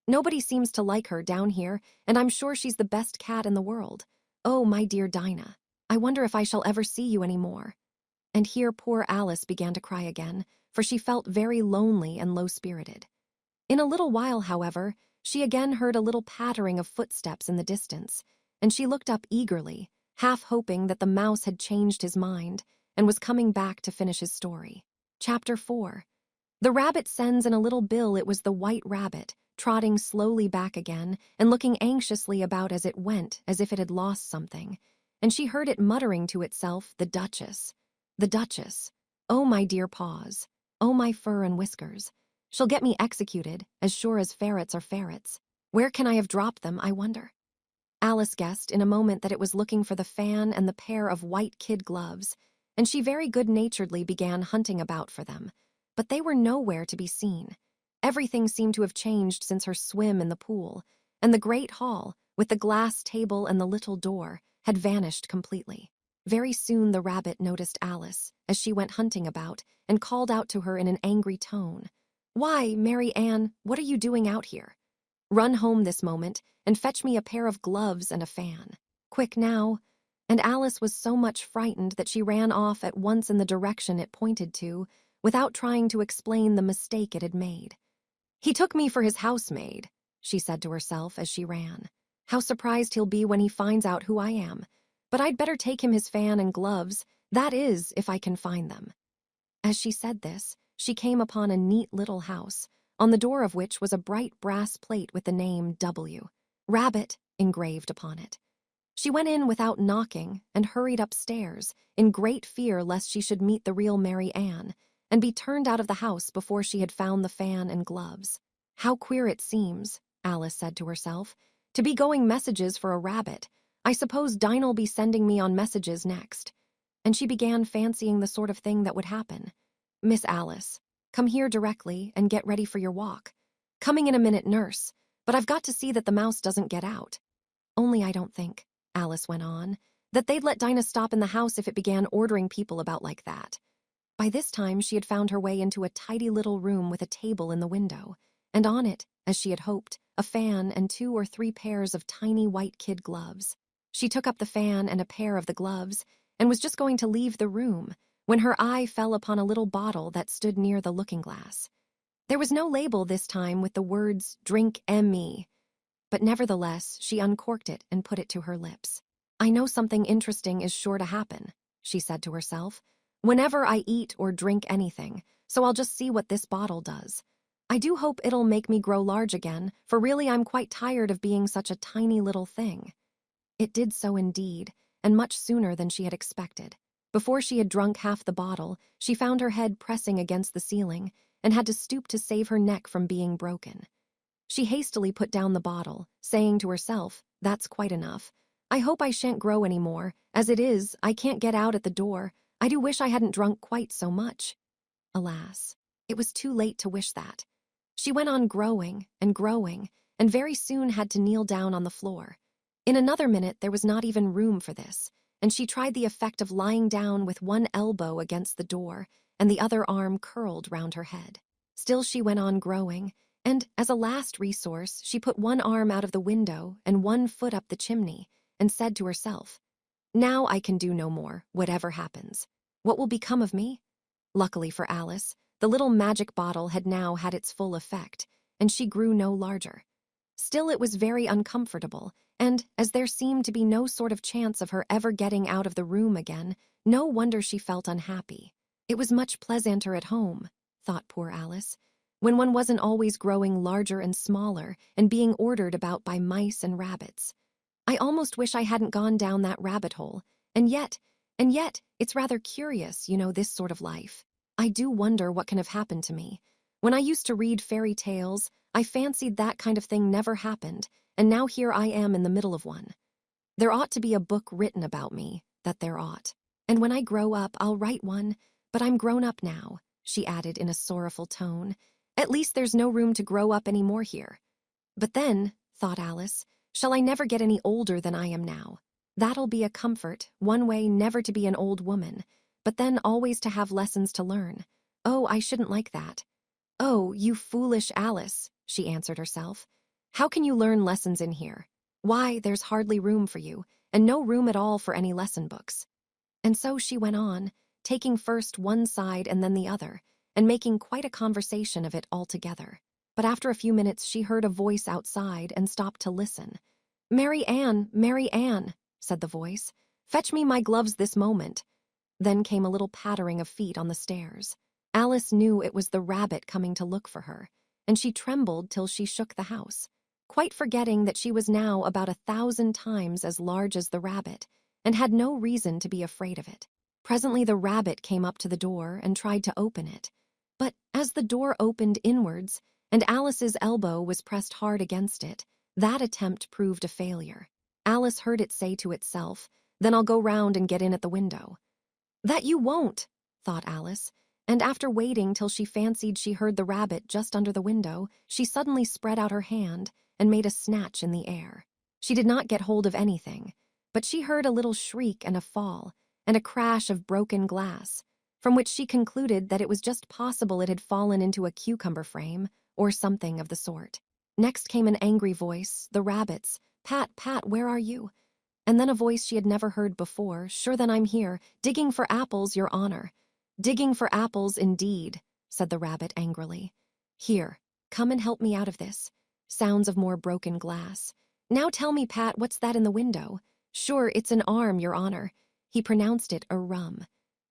"Nobody seems to like her down here, and I'm sure she's the best cat in the world. Oh, my dear Dinah, I wonder if I shall ever see you any more." And here poor Alice began to cry again, for she felt very lonely and low-spirited. In a little while, however, she again heard a little pattering of footsteps in the distance, and she looked up eagerly, half hoping that the mouse had changed his mind and was coming back to finish his story. Chapter 4. The rabbit sends in a little bill. It was the white rabbit, trotting slowly back again and looking anxiously about as it went, as if it had lost something, and she heard it muttering to itself, "The Duchess. The Duchess. Oh, my dear paws. Oh, my fur and whiskers. She'll get me executed, as sure as ferrets are ferrets. Where can I have dropped them, I wonder?" Alice guessed in a moment that it was looking for the fan and the pair of white kid gloves, and she very good-naturedly began hunting about for them. But they were nowhere to be seen. Everything seemed to have changed since her swim in the pool, and the great hall, with the glass table and the little door, had vanished completely. Very soon the rabbit noticed Alice, as she went hunting about, and called out to her in an angry tone, "Why, Mary Ann, what are you doing out here? Run home this moment, and fetch me a pair of gloves and a fan. Quick now." And Alice was so much frightened that she ran off at once in the direction it pointed to, without trying to explain the mistake it had made. "He took me for his housemaid," she said to herself as she ran. "How surprised he'll be when he finds out who I am. But I'd better take him his fan and gloves, that is, if I can find them." As she said this, she came upon a neat little house, on the door of which was a bright brass plate with the name W. Rabbit engraved upon it. She went in without knocking and hurried upstairs, in great fear lest she should meet the real Mary Ann, and be turned out of the house before she had found the fan and gloves. "How queer it seems," Alice said to herself, "to be going messages for a rabbit. I suppose Dinah'll be sending me on messages next." And she began fancying the sort of thing that would happen. "Miss Alice, come here directly and get ready for your walk. Coming in a minute, nurse, but I've got to see that the mouse doesn't get out. Only I don't think," Alice went on, "that they'd let Dinah stop in the house if it began ordering people about like that." By this time she had found her way into a tidy little room with a table in the window, and on it, as she had hoped, a fan and 2 or 3 pairs of tiny white kid gloves. She took up the fan and a pair of the gloves, and was just going to leave the room, when her eye fell upon a little bottle that stood near the looking-glass. There was no label this time with the words "Drink M.E., but nevertheless she uncorked it and put it to her lips. "I know something interesting is sure to happen," she said to herself, "whenever I eat or drink anything, so I'll just see what this bottle does. I do hope it'll make me grow large again, for really I'm quite tired of being such a tiny little thing." It did so indeed, and much sooner than she had expected. Before she had drunk half the bottle, she found her head pressing against the ceiling, and had to stoop to save her neck from being broken. She hastily put down the bottle, saying to herself, "That's quite enough. I hope I shan't grow any more. As it is, I can't get out at the door. I do wish I hadn't drunk quite so much." Alas, it was too late to wish that. She went on growing, and very soon had to kneel down on the floor. In another minute there was not even room for this, and she tried the effect of lying down with one elbow against the door and the other arm curled round her head. Still she went on growing, and, as a last resource, she put one arm out of the window and one foot up the chimney, and said to herself, "Now I can do no more, whatever happens. What will become of me?" Luckily for Alice, the little magic bottle had now had its full effect, and she grew no larger. Still it was very uncomfortable, and, as there seemed to be no sort of chance of her ever getting out of the room again, no wonder she felt unhappy. It was much pleasanter at home, thought poor Alice, when one wasn't always growing larger and smaller and being ordered about by mice and rabbits. "I almost wish I hadn't gone down that rabbit hole, and yet, it's rather curious, this sort of life. I do wonder what can have happened to me. When I used to read fairy tales, I fancied that kind of thing never happened, and now here I am in the middle of one." There ought to be a book written about me, that there ought. And when I grow up, I'll write one, but I'm grown up now, she added in a sorrowful tone. At least there's no room to grow up any more here. But then, thought Alice, shall I never get any older than I am now? That'll be a comfort, one way never to be an old woman, but then always to have lessons to learn. Oh, I shouldn't like that. Oh, you foolish Alice, she answered herself. How can you learn lessons in here? Why, there's hardly room for you, and no room at all for any lesson books. And so she went on, taking first one side and then the other, and making quite a conversation of it altogether. But after a few minutes she heard a voice outside and stopped to listen. Mary Ann, said the voice. Fetch me my gloves this moment. Then came a little pattering of feet on the stairs. Alice knew it was the rabbit coming to look for her, and she trembled till she shook the house, quite forgetting that she was now about 1,000 times as large as the rabbit, and had no reason to be afraid of it. Presently the rabbit came up to the door and tried to open it. But as the door opened inwards, and Alice's elbow was pressed hard against it, that attempt proved a failure. Alice heard it say to itself, "Then I'll go round and get in at the window." That you won't, thought Alice, and after waiting till she fancied she heard the rabbit just under the window, she suddenly spread out her hand and made a snatch in the air. She did not get hold of anything, but she heard a little shriek and a fall, and a crash of broken glass, from which she concluded that it was just possible it had fallen into a cucumber frame, or something of the sort. Next came an angry voice, the rabbit's, "Pat, Pat, where are you?" And then a voice she had never heard before, "Sure then I'm here, digging for apples, your honor." "Digging for apples, indeed," said the rabbit angrily. "Here, come and help me out of this." Sounds of more broken glass. "Now tell me, Pat, what's that in the window?" "Sure, it's an arm, your honor." He pronounced it a rum.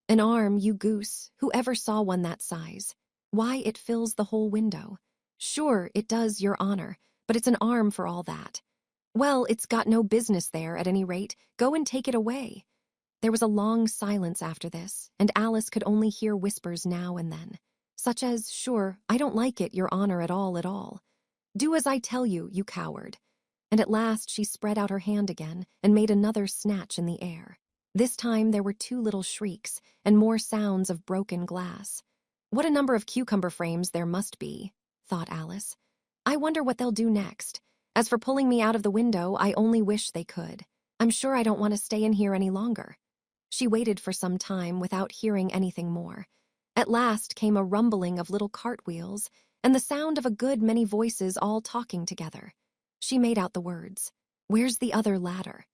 "An arm, you goose, who ever saw one that size? Why, it fills the whole window." "Sure, it does, your honor, but it's an arm for all that." "Well, it's got no business there, at any rate. Go and take it away." There was a long silence after this, and Alice could only hear whispers now and then, such as, "Sure, I don't like it, your honor, at all, at all." "Do as I tell you, you coward." And at last she spread out her hand again and made another snatch in the air. This time there were 2 little shrieks and more sounds of broken glass. What a number of cucumber frames there must be, thought Alice. I wonder what they'll do next. As for pulling me out of the window, I only wish they could. I'm sure I don't want to stay in here any longer. She waited for some time without hearing anything more. At last came a rumbling of little cartwheels and the sound of a good many voices all talking together. She made out the words, "Where's the other ladder?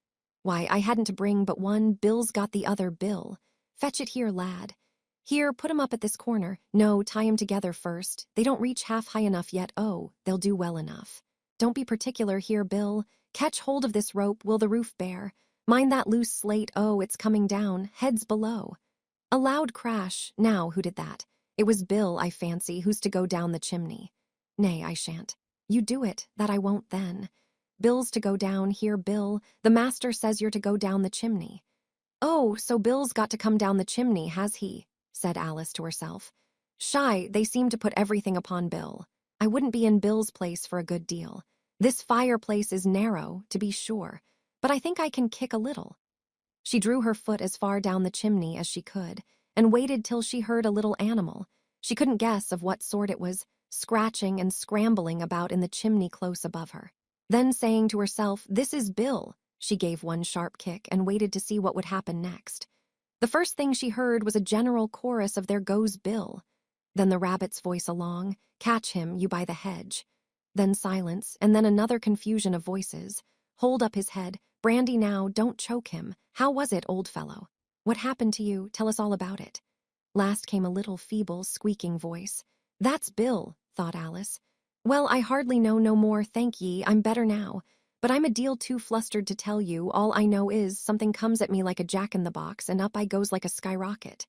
Why, I hadn't to bring but one. Bill's got the other, Bill. Fetch it here, lad. Here, put 'em up at this corner. No, tie 'em together first. They don't reach half high enough yet. Oh, they'll do well enough. Don't be particular here, Bill. Catch hold of this rope, will the roof bear? Mind that loose slate, oh, it's coming down, heads below." A loud crash. Now, who did that? It was Bill, I fancy, who's to go down the chimney. Nay, I shan't. You do it, that I won't then. Bill's to go down here, Bill. The master says you're to go down the chimney. Oh, so Bill's got to come down the chimney, has he? Said Alice to herself. Shy, they seem to put everything upon Bill. I wouldn't be in Bill's place for a good deal. This fireplace is narrow, to be sure, but I think I can kick a little. She drew her foot as far down the chimney as she could, and waited till she heard a little animal. She couldn't guess of what sort it was, scratching and scrambling about in the chimney close above her. Then saying to herself, "This is Bill," she gave one sharp kick and waited to see what would happen next. The first thing she heard was a general chorus of "There goes Bill." Then the rabbit's voice along, "Catch him, you by the hedge." Then silence, and then another confusion of voices. "Hold up his head. Brandy now, don't choke him. How was it, old fellow? What happened to you? Tell us all about it." Last came a little feeble, squeaking voice. "That's Bill," thought Alice. "Well, I hardly know no more, thank ye, I'm better now. But I'm a deal too flustered to tell you. All I know is something comes at me like a jack-in-the-box, and up I goes like a skyrocket."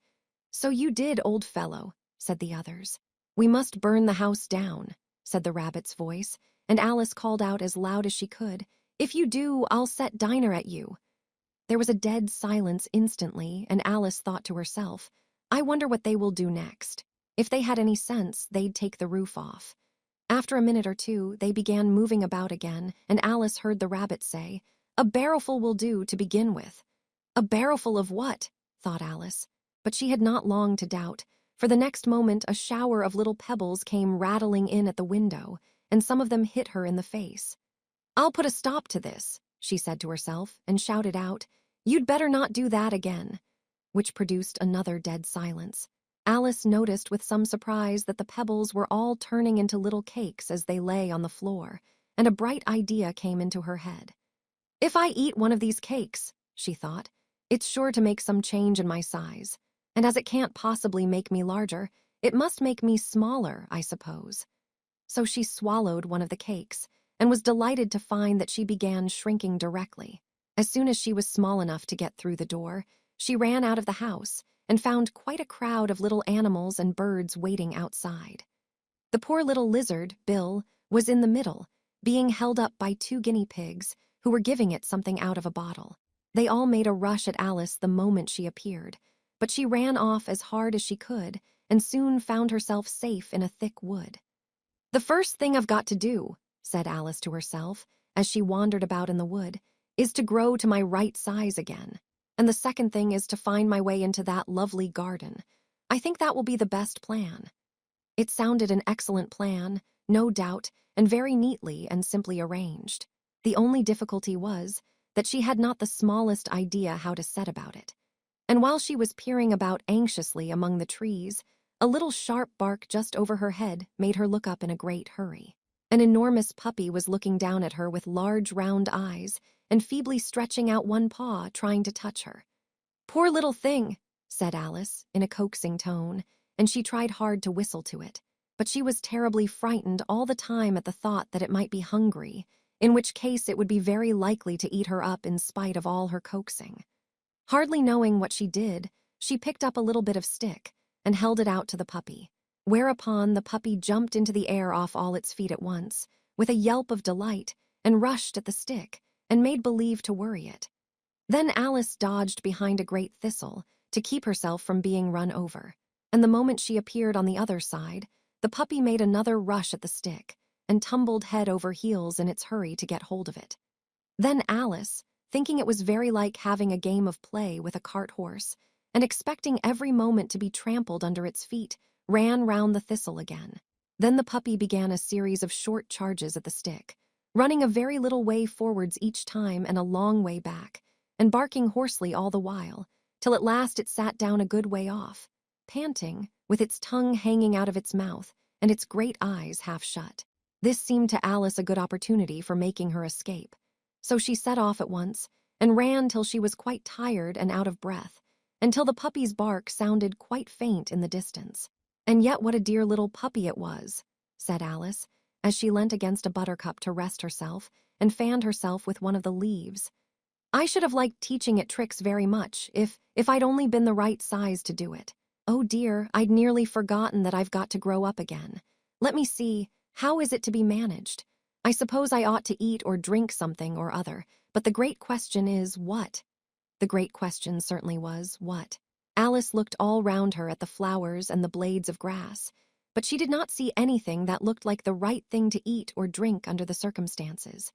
"So you did, old fellow," said the others. "We must burn the house down," said the rabbit's voice, and Alice called out as loud as she could, "If you do, I'll set Dinah at you." There was a dead silence instantly, and Alice thought to herself, I wonder what they will do next. If they had any sense, they'd take the roof off. After a minute or two, they began moving about again, and Alice heard the rabbit say, A barrowful will do to begin with. A barrowful of what? Thought Alice. But she had not long to doubt, for the next moment a shower of little pebbles came rattling in at the window, and some of them hit her in the face. "I'll put a stop to this," she said to herself, and shouted out, "You'd better not do that again," which produced another dead silence. Alice noticed with some surprise that the pebbles were all turning into little cakes as they lay on the floor, and a bright idea came into her head. "If I eat one of these cakes," she thought, "it's sure to make some change in my size, and as it can't possibly make me larger, it must make me smaller, I suppose." So she swallowed one of the cakes, and was delighted to find that she began shrinking directly. As soon as she was small enough to get through the door, she ran out of the house and found quite a crowd of little animals and birds waiting outside. The poor little lizard, Bill, was in the middle, being held up by 2 guinea pigs who were giving it something out of a bottle. They all made a rush at Alice the moment she appeared, but she ran off as hard as she could and soon found herself safe in a thick wood. "The first thing I've got to do," said Alice to herself as she wandered about in the wood, "is to grow to my right size again. And the second thing is to find my way into that lovely garden. I think that will be the best plan." It sounded an excellent plan, no doubt, and very neatly and simply arranged. The only difficulty was that she had not the smallest idea how to set about it. And while she was peering about anxiously among the trees, a little sharp bark just over her head made her look up in a great hurry. An enormous puppy was looking down at her with large round eyes and feebly stretching out one paw, trying to touch her. "Poor little thing," said Alice, in a coaxing tone, and she tried hard to whistle to it. But she was terribly frightened all the time at the thought that it might be hungry, in which case it would be very likely to eat her up in spite of all her coaxing. Hardly knowing what she did, she picked up a little bit of stick and held it out to the puppy, whereupon the puppy jumped into the air off all its feet at once, with a yelp of delight, and rushed at the stick, and made believe to worry it. Then Alice dodged behind a great thistle to keep herself from being run over, and the moment she appeared on the other side, the puppy made another rush at the stick, and tumbled head over heels in its hurry to get hold of it. Then Alice, thinking it was very like having a game of play with a cart horse, and expecting every moment to be trampled under its feet, ran round the thistle again. Then the puppy began a series of short charges at the stick, running a very little way forwards each time and a long way back, and barking hoarsely all the while, till at last it sat down a good way off, panting, with its tongue hanging out of its mouth and its great eyes half shut. This seemed to Alice a good opportunity for making her escape, so she set off at once and ran till she was quite tired and out of breath, until the puppy's bark sounded quite faint in the distance. "And yet what a dear little puppy it was," said Alice, as she leant against a buttercup to rest herself and fanned herself with one of the leaves. "I should have liked teaching it tricks very much, if I'd only been the right size to do it. Oh dear, I'd nearly forgotten that I've got to grow up again. Let me see, how is it to be managed? I suppose I ought to eat or drink something or other, but the great question is, what?" The great question certainly was, what? Alice looked all round her at the flowers and the blades of grass, but she did not see anything that looked like the right thing to eat or drink under the circumstances.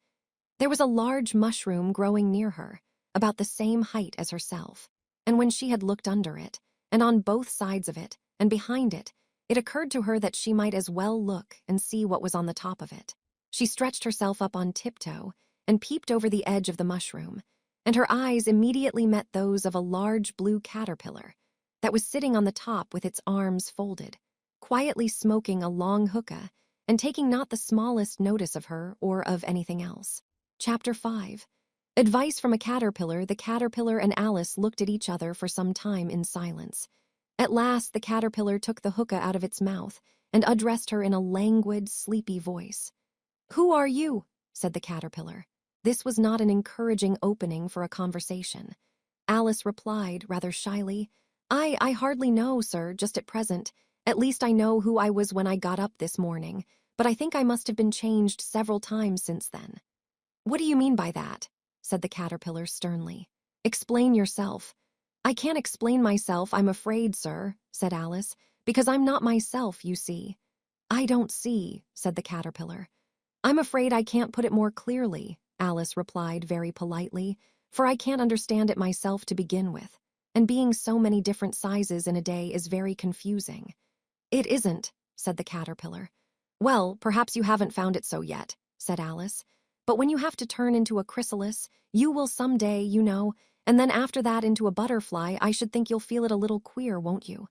There was a large mushroom growing near her, about the same height as herself, and when she had looked under it, and on both sides of it, and behind it, it occurred to her that she might as well look and see what was on the top of it. She stretched herself up on tiptoe and peeped over the edge of the mushroom, and her eyes immediately met those of a large blue caterpillar that was sitting on the top with its arms folded, quietly smoking a long hookah and taking not the smallest notice of her or of anything else. Chapter 5. Advice from a caterpillar. The caterpillar and Alice looked at each other for some time in silence. At last the caterpillar took the hookah out of its mouth and addressed her in a languid, sleepy voice. "Who are you?" said the caterpillar. This was not an encouraging opening for a conversation. Alice replied, rather shyly, I hardly know, sir, just at present. At least I know who I was when I got up this morning, but I think I must have been changed several times since then." "What do you mean by that?" said the caterpillar sternly. "Explain yourself." "I can't explain myself, I'm afraid, sir," said Alice, "because I'm not myself, you see." "I don't see," said the caterpillar. "I'm afraid I can't put it more clearly," Alice replied very politely, for I can't understand it myself to begin with, and being so many different sizes in a day is very confusing. It isn't, said the caterpillar. Well, perhaps you haven't found it so yet, said Alice. But when you have to turn into a chrysalis, you will someday, you know, and then after that into a butterfly, I should think you'll feel it a little queer, won't you?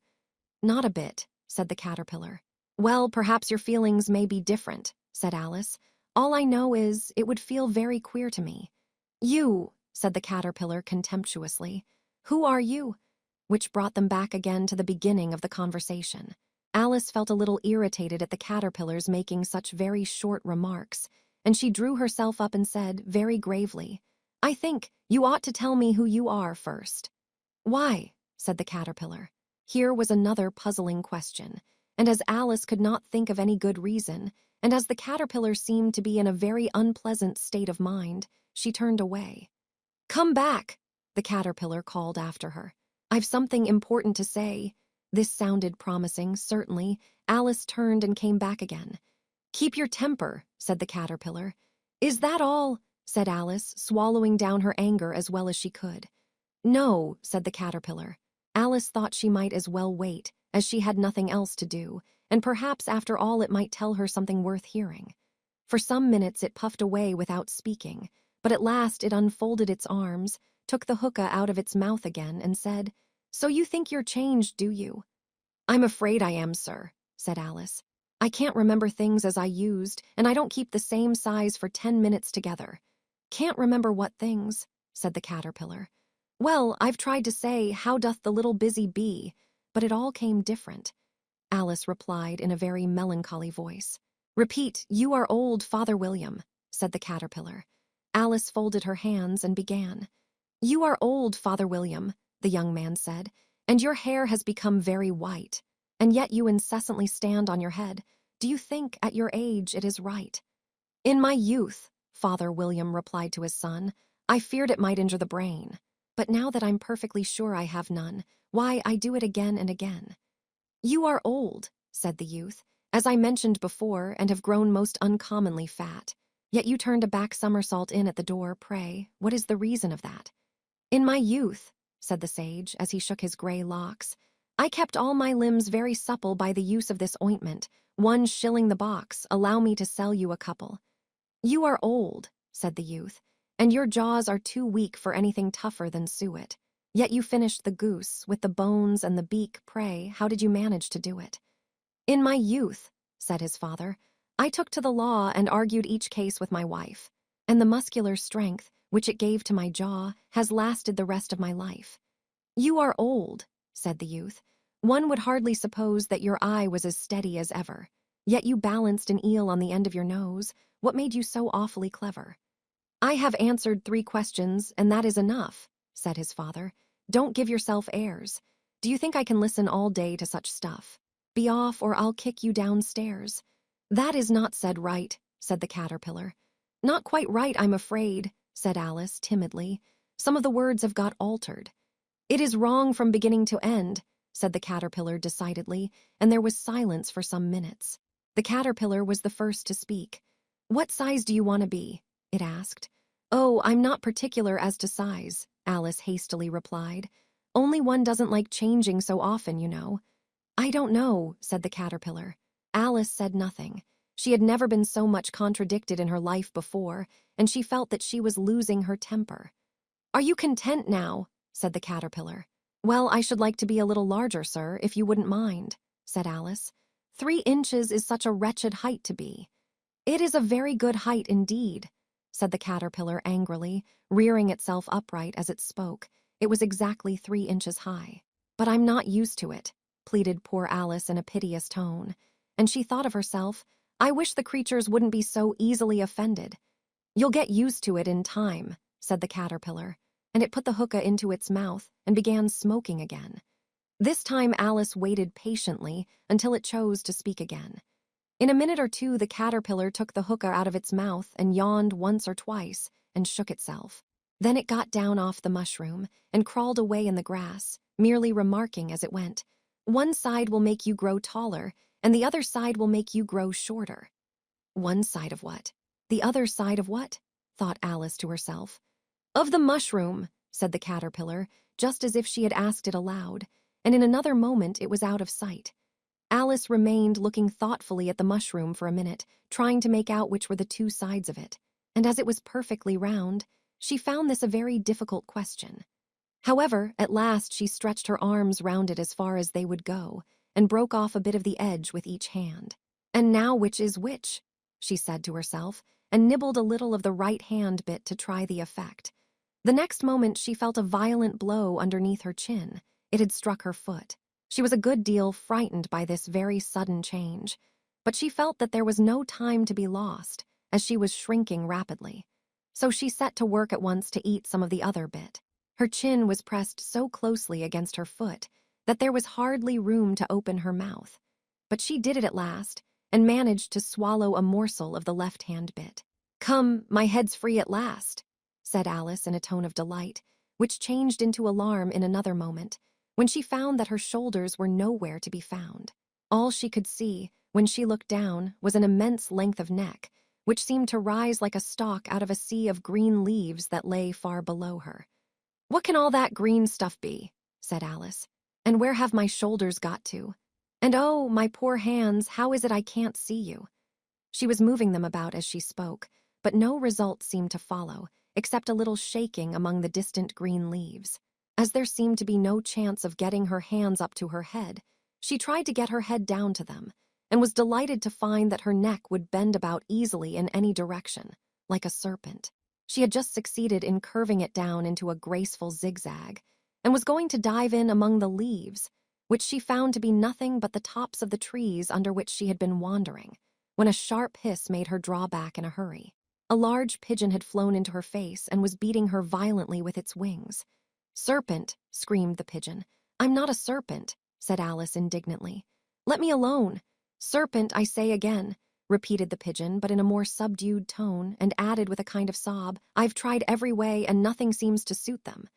Not a bit, said the caterpillar. Well, perhaps your feelings may be different, said Alice. All I know is it would feel very queer to me. You, said the caterpillar contemptuously. Who are you? Which brought them back again to the beginning of the conversation. Alice felt a little irritated at the caterpillars making such very short remarks, and she drew herself up and said, very gravely, I think you ought to tell me who you are first. Why? Said the caterpillar. Here was another puzzling question, and as Alice could not think of any good reason, and as the caterpillar seemed to be in a very unpleasant state of mind, she turned away. Come back, the caterpillar called after her. I've something important to say. This sounded promising, certainly. Alice turned and came back again. Keep your temper, said the caterpillar. Is that all? Said Alice, swallowing down her anger as well as she could. No, said the caterpillar. Alice thought she might as well wait, as she had nothing else to do, and perhaps after all it might tell her something worth hearing. For some minutes it puffed away without speaking, but at last it unfolded its arms, took the hookah out of its mouth again, and said, So you think you're changed, do you? I'm afraid I am, sir, said Alice. I can't remember things as I used, and I don't keep the same size for 10 minutes together. Can't remember what things, said the caterpillar. Well, I've tried to say, how doth the little busy bee, but it all came different. Alice replied in a very melancholy voice. Repeat, you are old, Father William, said the caterpillar. Alice folded her hands and began. You are old, Father William, the young man said, and your hair has become very white, and yet you incessantly stand on your head. Do you think, at your age, it is right? In my youth, Father William replied to his son, I feared it might injure the brain. But now that I'm perfectly sure I have none, why, I do it again and again. You are old, said the youth, as I mentioned before, and have grown most uncommonly fat. Yet you turned a back somersault in at the door, pray, what is the reason of that? In my youth, said the sage, as he shook his gray locks, I kept all my limbs very supple by the use of this ointment, 1 shilling the box, allow me to sell you a couple. You are old, said the youth, and your jaws are too weak for anything tougher than suet. Yet you finished the goose, with the bones and the beak, pray, how did you manage to do it? In my youth, said his father, I took to the law and argued each case with my wife, and the muscular strength, which it gave to my jaw, has lasted the rest of my life. You are old, said the youth. One would hardly suppose that your eye was as steady as ever. Yet you balanced an eel on the end of your nose. What made you so awfully clever? I have answered 3 questions, and that is enough, said his father. Don't give yourself airs. Do you think I can listen all day to such stuff? Be off, or I'll kick you downstairs. That is not said right, said the caterpillar. Not quite right, I'm afraid, said Alice timidly. Some of the words have got altered. It is wrong from beginning to end, said the caterpillar decidedly, and there was silence for some minutes. The caterpillar was the first to speak. What size do you want to be? It asked. Oh, I'm not particular as to size, Alice hastily replied. Only one doesn't like changing so often, you know. I don't know, said the caterpillar. Alice said nothing. She had never been so much contradicted in her life before, and she felt that she was losing her temper. Are you content now? Said the caterpillar. Well, I should like to be a little larger, sir, if you wouldn't mind, said Alice. 3 inches is such a wretched height to be. It is a very good height indeed, said the caterpillar angrily, rearing itself upright as it spoke. It was exactly 3 inches high. But I'm not used to it, pleaded poor Alice in a piteous tone, and she thought of herself, I wish the creatures wouldn't be so easily offended. You'll get used to it in time, said the caterpillar, and it put the hookah into its mouth and began smoking again. This time Alice waited patiently until it chose to speak again. In a minute or two the caterpillar took the hookah out of its mouth and yawned once or twice and shook itself. Then it got down off the mushroom and crawled away in the grass, merely remarking as it went, One side will make you grow taller, and the other side will make you grow shorter. One side of what? The other side of what? thought Alice to herself. Of the mushroom, said the caterpillar, just as if she had asked it aloud, and in another moment it was out of sight. Alice remained looking thoughtfully at the mushroom for a minute, trying to make out which were the two sides of it, and as it was perfectly round, she found this a very difficult question. However, at last she stretched her arms round it as far as they would go, and broke off a bit of the edge with each hand. And now which is which? She said to herself, and nibbled a little of the right hand bit to try the effect. The next moment she felt a violent blow underneath her chin. It had struck her foot. She was a good deal frightened by this very sudden change, but she felt that there was no time to be lost, as she was shrinking rapidly. So she set to work at once to eat some of the other bit. Her chin was pressed so closely against her foot that there was hardly room to open her mouth. But she did it at last, and managed to swallow a morsel of the left-hand bit. "Come, my head's free at last," said Alice in a tone of delight, which changed into alarm in another moment, when she found that her shoulders were nowhere to be found. All she could see, when she looked down, was an immense length of neck, which seemed to rise like a stalk out of a sea of green leaves that lay far below her. "What can all that green stuff be?" said Alice. "And where have my shoulders got to? And oh, my poor hands, how is it I can't see you?" She was moving them about as she spoke, but no result seemed to follow, except a little shaking among the distant green leaves. As there seemed to be no chance of getting her hands up to her head, she tried to get her head down to them, and was delighted to find that her neck would bend about easily in any direction, like a serpent. She had just succeeded in curving it down into a graceful zigzag, and was going to dive in among the leaves, which she found to be nothing but the tops of the trees under which she had been wandering, when a sharp hiss made her draw back in a hurry. A large pigeon had flown into her face and was beating her violently with its wings. "Serpent!" screamed the pigeon. "I'm not a serpent," said Alice indignantly. "Let me alone." "Serpent, I say again," repeated the pigeon, but in a more subdued tone, and added with a kind of sob, "I've tried every way and nothing seems to suit them."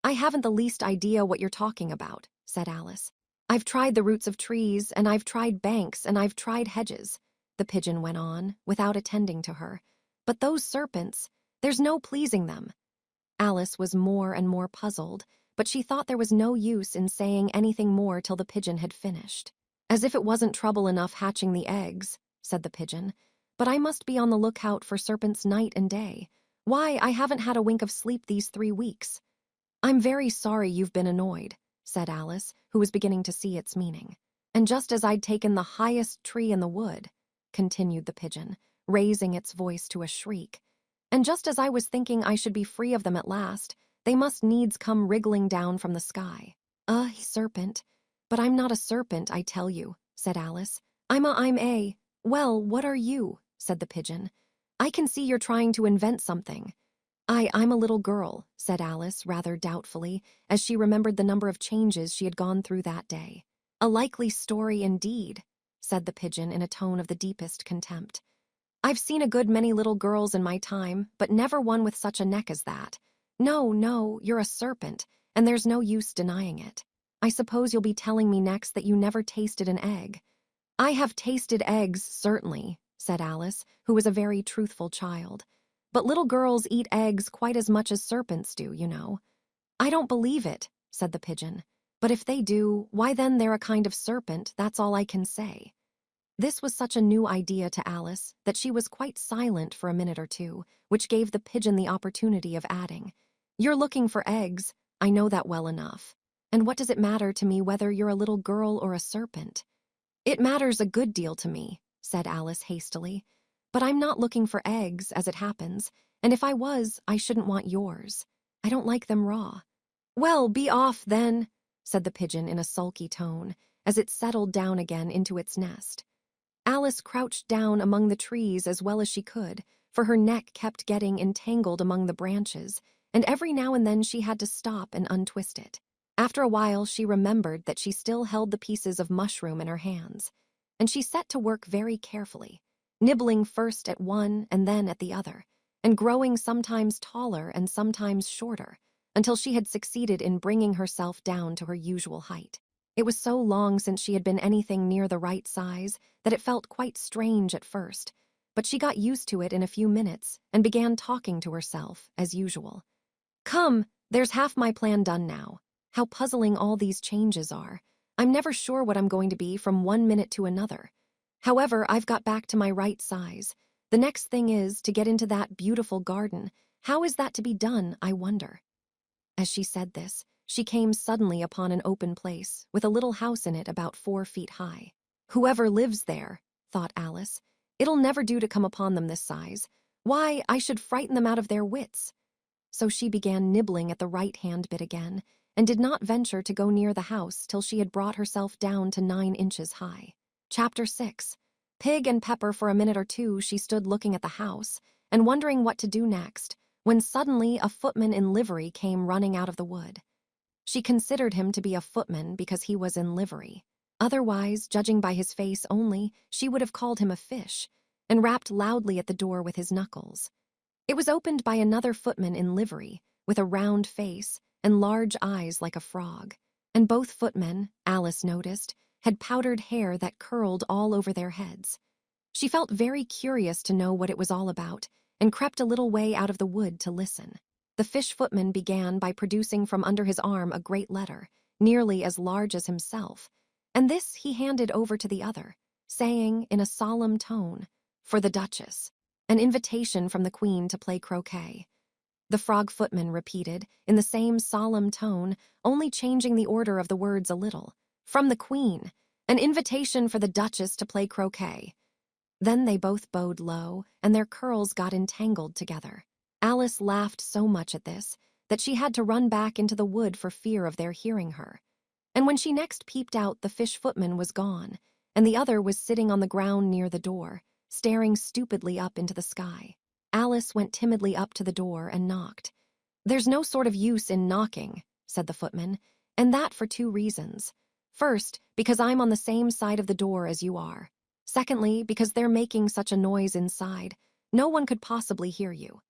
"I haven't the least idea what you're talking about," said Alice. "I've tried the roots of trees, and I've tried banks, and I've tried hedges," the pigeon went on, without attending to her. "But those serpents, there's no pleasing them." Alice was more and more puzzled, but she thought there was no use in saying anything more till the pigeon had finished. "As if it wasn't trouble enough hatching the eggs," said the pigeon, "but I must be on the lookout for serpents night and day. Why, I haven't had a wink of sleep these 3 weeks." "I'm very sorry you've been annoyed," said Alice, who was beginning to see its meaning. "And just as I'd taken the highest tree in the wood," continued the pigeon, raising its voice to a shriek, "and just as I was thinking I should be free of them at last, they must needs come wriggling down from the sky." "A serpent? But I'm not a serpent, I tell you," said Alice. I'm a, well, what are you?" said the pigeon. "I can see you're trying to invent something." I'm a little girl," said Alice rather doubtfully, as she remembered the number of changes she had gone through that day. "A likely story indeed," said the pigeon in a tone of the deepest contempt. "I've seen a good many little girls in my time, but never one with such a neck as that. No, no, you're a serpent, and there's no use denying it. I suppose you'll be telling me next that you never tasted an egg." "I have tasted eggs, certainly," said Alice, who was a very truthful child. "But little girls eat eggs quite as much as serpents do, you know." "I don't believe it," said the pigeon. "But if they do, why then they're a kind of serpent, that's all I can say." This was such a new idea to Alice that she was quite silent for a minute or two, which gave the pigeon the opportunity of adding, "You're looking for eggs, I know that well enough. And what does it matter to me whether you're a little girl or a serpent?" "It matters a good deal to me," said Alice hastily. "But I'm not looking for eggs, as it happens, and if I was, I shouldn't want yours. I don't like them raw." "Well, be off, then," said the pigeon in a sulky tone, as it settled down again into its nest. Alice crouched down among the trees as well as she could, for her neck kept getting entangled among the branches, and every now and then she had to stop and untwist it. After a while she remembered that she still held the pieces of mushroom in her hands, and she set to work very carefully, nibbling first at one and then at the other, and growing sometimes taller and sometimes shorter, until she had succeeded in bringing herself down to her usual height. It was so long since she had been anything near the right size that it felt quite strange at first, but she got used to it in a few minutes and began talking to herself, as usual. Come, there's half my plan done now. How puzzling all these changes are. I'm never sure what I'm going to be from one minute to another. However, I've got back to my right size. The next thing is to get into that beautiful garden. How is that to be done, I wonder? As she said this, she came suddenly upon an open place, with a little house in it about 4 feet high. Whoever lives there, thought Alice, it'll never do to come upon them this size. Why, I should frighten them out of their wits. So she began nibbling at the right-hand bit again, and did not venture to go near the house till she had brought herself down to 9 inches high. Chapter 6. Pig and Pepper. For a minute or two she stood looking at the house, and wondering what to do next, when suddenly a footman in livery came running out of the wood. She considered him to be a footman because he was in livery. Otherwise, judging by his face only, she would have called him a fish, and rapped loudly at the door with his knuckles. It was opened by another footman in livery, with a round face and large eyes like a frog, and both footmen, Alice noticed, had powdered hair that curled all over their heads. She felt very curious to know what it was all about, and crept a little way out of the wood to listen. The fish footman began by producing from under his arm a great letter, nearly as large as himself, and this he handed over to the other, saying in a solemn tone, "For the Duchess, an invitation from the Queen to play croquet." The frog footman repeated, in the same solemn tone, only changing the order of the words a little, "From the Queen, an invitation for the Duchess to play croquet." Then they both bowed low, and their curls got entangled together. Alice laughed so much at this that she had to run back into the wood for fear of their hearing her. And when she next peeped out, the fish footman was gone, and the other was sitting on the ground near the door, staring stupidly up into the sky. Alice went timidly up to the door and knocked. "There's no sort of use in knocking," said the footman, "and that for 2 reasons. First, because I'm on the same side of the door as you are. Secondly, because they're making such a noise inside, no one could possibly hear you."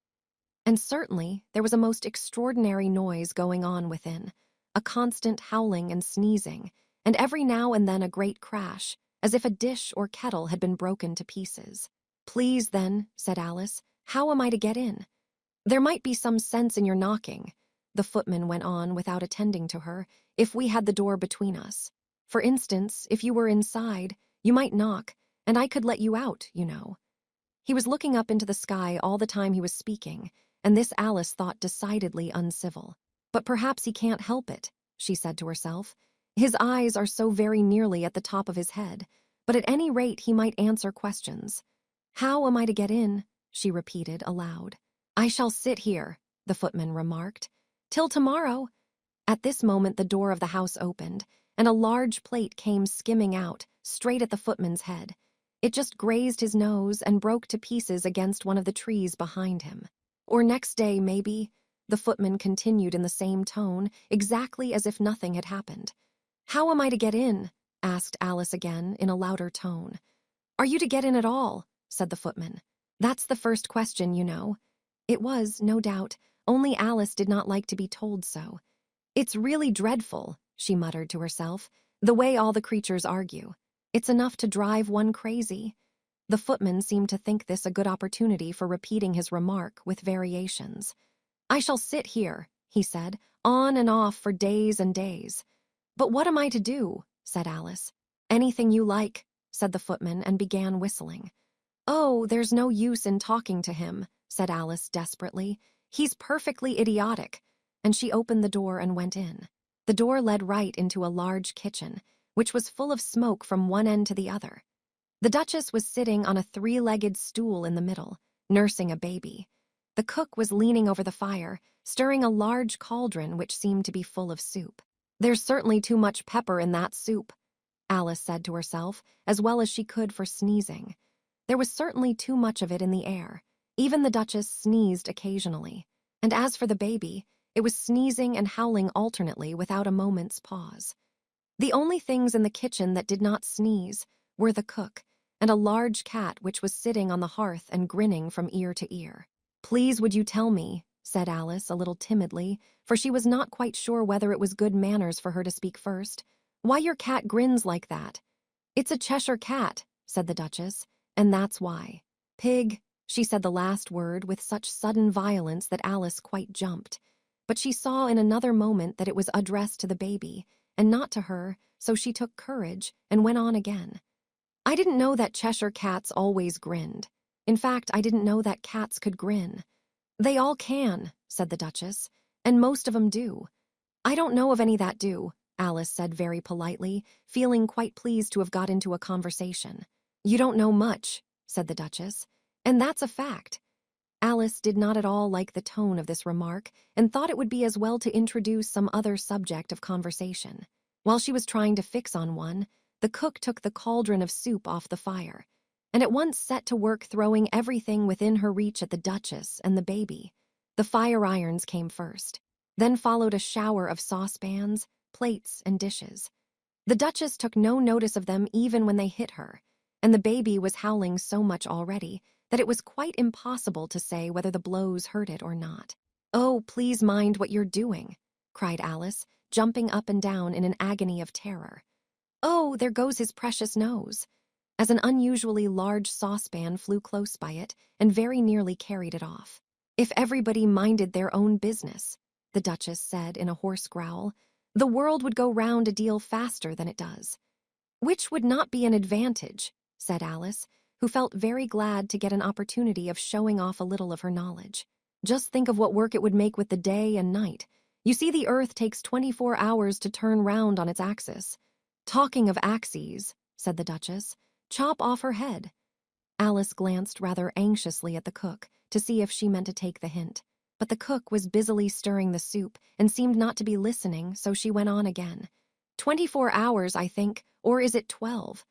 And certainly, there was a most extraordinary noise going on within, a constant howling and sneezing, and every now and then a great crash, as if a dish or kettle had been broken to pieces. "Please, then," said Alice, "how am I to get in?" "There might be some sense in your knocking," the footman went on without attending to her, "if we had the door between us. For instance, if you were inside, you might knock, and I could let you out, you know." He was looking up into the sky all the time he was speaking, and this Alice thought decidedly uncivil. "But perhaps he can't help it," she said to herself. "His eyes are so very nearly at the top of his head, but at any rate he might answer questions. How am I to get in?" she repeated aloud. "I shall sit here," the footman remarked, "till tomorrow." At this moment the door of the house opened, and a large plate came skimming out, straight at the footman's head. It just grazed his nose and broke to pieces against one of the trees behind him. "Or next day, maybe," the footman continued in the same tone, exactly as if nothing had happened. "How am I to get in?" asked Alice again, in a louder tone. "Are you to get in at all?" said the footman. "That's the first question, you know." It was, no doubt, only Alice did not like to be told so. "It's really dreadful," she muttered to herself, "the way all the creatures argue. It's enough to drive one crazy." The footman seemed to think this a good opportunity for repeating his remark with variations. "I shall sit here," he said, "on and off for days and days." "But what am I to do?" said Alice. "Anything you like," said the footman, and began whistling. "Oh, there's no use in talking to him," said Alice desperately. "He's perfectly idiotic." And she opened the door and went in. The door led right into a large kitchen, which was full of smoke from one end to the other. The Duchess was sitting on a 3-legged stool in the middle, nursing a baby. The cook was leaning over the fire, stirring a large cauldron which seemed to be full of soup. "There's certainly too much pepper in that soup," Alice said to herself, as well as she could for sneezing. There was certainly too much of it in the air. Even the Duchess sneezed occasionally. And as for the baby, it was sneezing and howling alternately without a moment's pause. The only things in the kitchen that did not sneeze were the cook and a large cat which was sitting on the hearth and grinning from ear to ear. "Please would you tell me," said Alice a little timidly, for she was not quite sure whether it was good manners for her to speak first, "why your cat grins like that?" "It's a Cheshire cat," said the Duchess, "and that's why." Pig, she said the last word with such sudden violence that Alice quite jumped. But she saw in another moment that it was addressed to the baby, and not to her, so she took courage and went on again. I didn't know that Cheshire cats always grinned. In fact, I didn't know that cats could grin. They all can, said the Duchess, and most of 'em do. I don't know of any that do, Alice said very politely, feeling quite pleased to have got into a conversation. You don't know much, said the Duchess, and that's a fact. Alice did not at all like the tone of this remark and thought it would be as well to introduce some other subject of conversation. While she was trying to fix on one, the cook took the cauldron of soup off the fire and at once set to work throwing everything within her reach at the Duchess and the baby. The fire irons came first. Then followed a shower of saucepans, plates, and dishes. The Duchess took no notice of them even when they hit her, and the baby was howling so much already that it was quite impossible to say whether the blows hurt it or not. "Oh, please mind what you're doing," cried Alice, jumping up and down in an agony of terror. "Oh, there goes his precious nose," as an unusually large saucepan flew close by it and very nearly carried it off. "If everybody minded their own business," the Duchess said in a hoarse growl, "the world would go round a deal faster than it does." "Which would not be an advantage," said Alice, who felt very glad to get an opportunity of showing off a little of her knowledge. "Just think of what work it would make with the day and night. You see, the Earth takes 24 hours to turn round on its axis." "Talking of axes," said the Duchess, "chop off her head." Alice glanced rather anxiously at the cook to see if she meant to take the hint. But the cook was busily stirring the soup and seemed not to be listening, so she went on again. 24 hours, I think, or is it 12?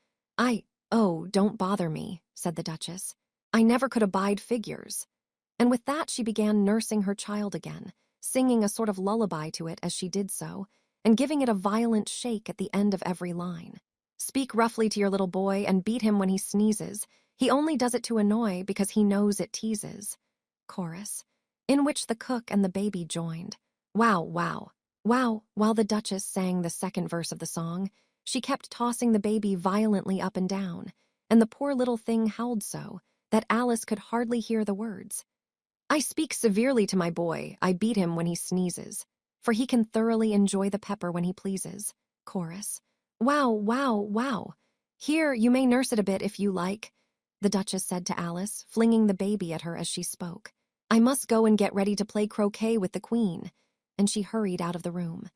Oh, don't bother me," said the Duchess. "I never could abide figures." And with that she began nursing her child again, singing a sort of lullaby to it as she did so, and giving it a violent shake at the end of every line. "Speak roughly to your little boy and beat him when he sneezes. He only does it to annoy because he knows it teases." Chorus, in which the cook and the baby joined. Wow, wow, wow. While the Duchess sang the second verse of the song, she kept tossing the baby violently up and down, and the poor little thing howled so that Alice could hardly hear the words. "I speak severely to my boy, I beat him when he sneezes, for he can thoroughly enjoy the pepper when he pleases." Chorus. Wow, wow, wow. "Here, you may nurse it a bit if you like," the Duchess said to Alice, flinging the baby at her as she spoke. "I must go and get ready to play croquet with the Queen," and she hurried out of the room.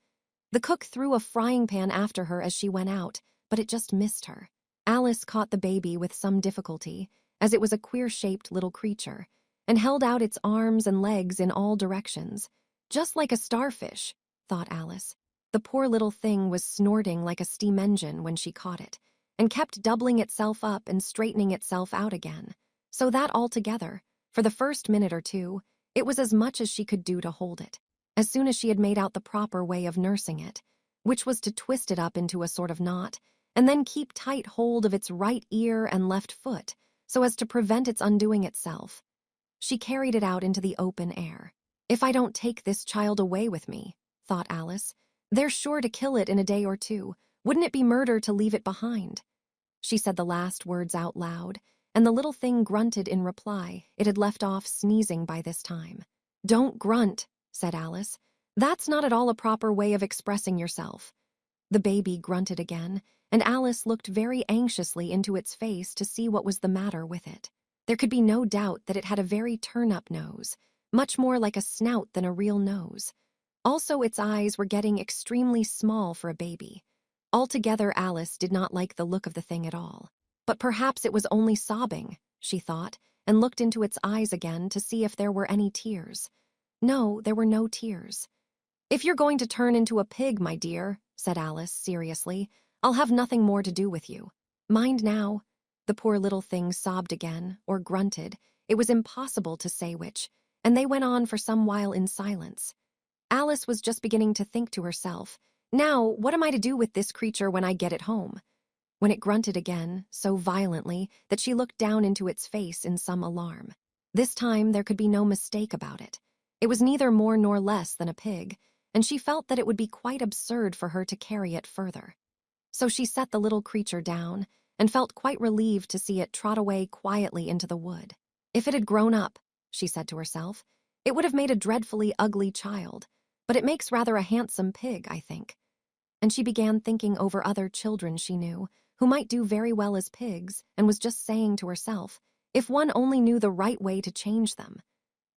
The cook threw a frying pan after her as she went out, but it just missed her. Alice caught the baby with some difficulty, as it was a queer-shaped little creature, and held out its arms and legs in all directions. "Just like a starfish," thought Alice. The poor little thing was snorting like a steam engine when she caught it, and kept doubling itself up and straightening itself out again, so that altogether, for the first minute or two, it was as much as she could do to hold it. As soon as she had made out the proper way of nursing it, which was to twist it up into a sort of knot, and then keep tight hold of its right ear and left foot, so as to prevent its undoing itself, she carried it out into the open air. "If I don't take this child away with me," thought Alice, "they're sure to kill it in a day or two. Wouldn't it be murder to leave it behind?" She said the last words out loud, and the little thing grunted in reply. It had left off sneezing by this time. "Don't grunt," said Alice. "That's not at all a proper way of expressing yourself." The baby grunted again, and Alice looked very anxiously into its face to see what was the matter with it. There could be no doubt that it had a very turn-up nose, much more like a snout than a real nose. Also, its eyes were getting extremely small for a baby. Altogether, Alice did not like the look of the thing at all. But perhaps it was only sobbing, she thought, and looked into its eyes again to see if there were any tears. No, there were no tears. "If you're going to turn into a pig, my dear," said Alice seriously, "I'll have nothing more to do with you. Mind now." The poor little thing sobbed again, or grunted. It was impossible to say which, and they went on for some while in silence. Alice was just beginning to think to herself, "Now, what am I to do with this creature when I get it home?" when it grunted again, so violently that she looked down into its face in some alarm. This time there could be no mistake about it. It was neither more nor less than a pig, and she felt that it would be quite absurd for her to carry it further. So she set the little creature down, and felt quite relieved to see it trot away quietly into the wood. If it had grown up, she said to herself, it would have made a dreadfully ugly child, but it makes rather a handsome pig, I think. And she began thinking over other children she knew, who might do very well as pigs, and was just saying to herself, if one only knew the right way to change them,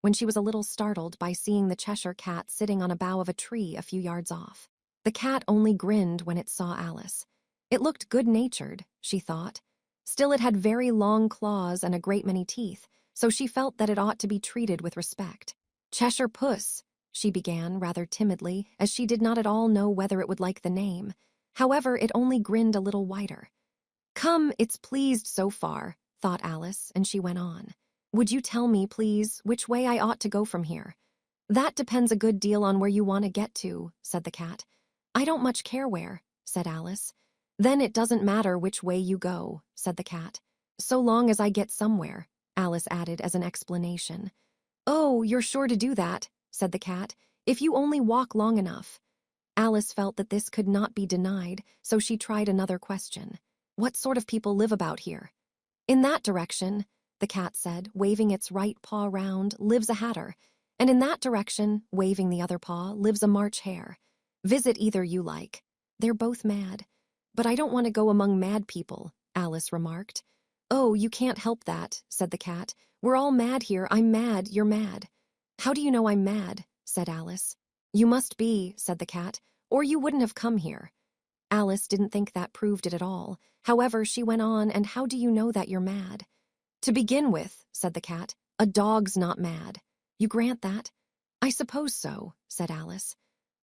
when she was a little startled by seeing the Cheshire Cat sitting on a bough of a tree a few yards off. The cat only grinned when it saw Alice. It looked good-natured, she thought. Still, it had very long claws and a great many teeth, so she felt that it ought to be treated with respect. Cheshire Puss, she began rather timidly, as she did not at all know whether it would like the name. However, it only grinned a little wider. Come, it's pleased so far, thought Alice, and she went on. Would you tell me, please, which way I ought to go from here? That depends a good deal on where you want to get to, said the cat. I don't much care where, said Alice. Then it doesn't matter which way you go, said the cat. So long as I get somewhere, Alice added as an explanation. Oh, you're sure to do that, said the cat, if you only walk long enough. Alice felt that this could not be denied, so she tried another question. What sort of people live about here? In that direction, the cat said, waving its right paw round, lives a hatter, and in that direction, waving the other paw, lives a March hare. Visit either you like. They're both mad. But I don't want to go among mad people, Alice remarked. Oh, you can't help that, said the cat. We're all mad here. I'm mad, you're mad. How do you know I'm mad? Said Alice. You must be, said the cat, or you wouldn't have come here. Alice didn't think that proved it at all. However, she went on, and how do you know that you're mad? To begin with, said the cat, a dog's not mad. You grant that? I suppose so, said Alice.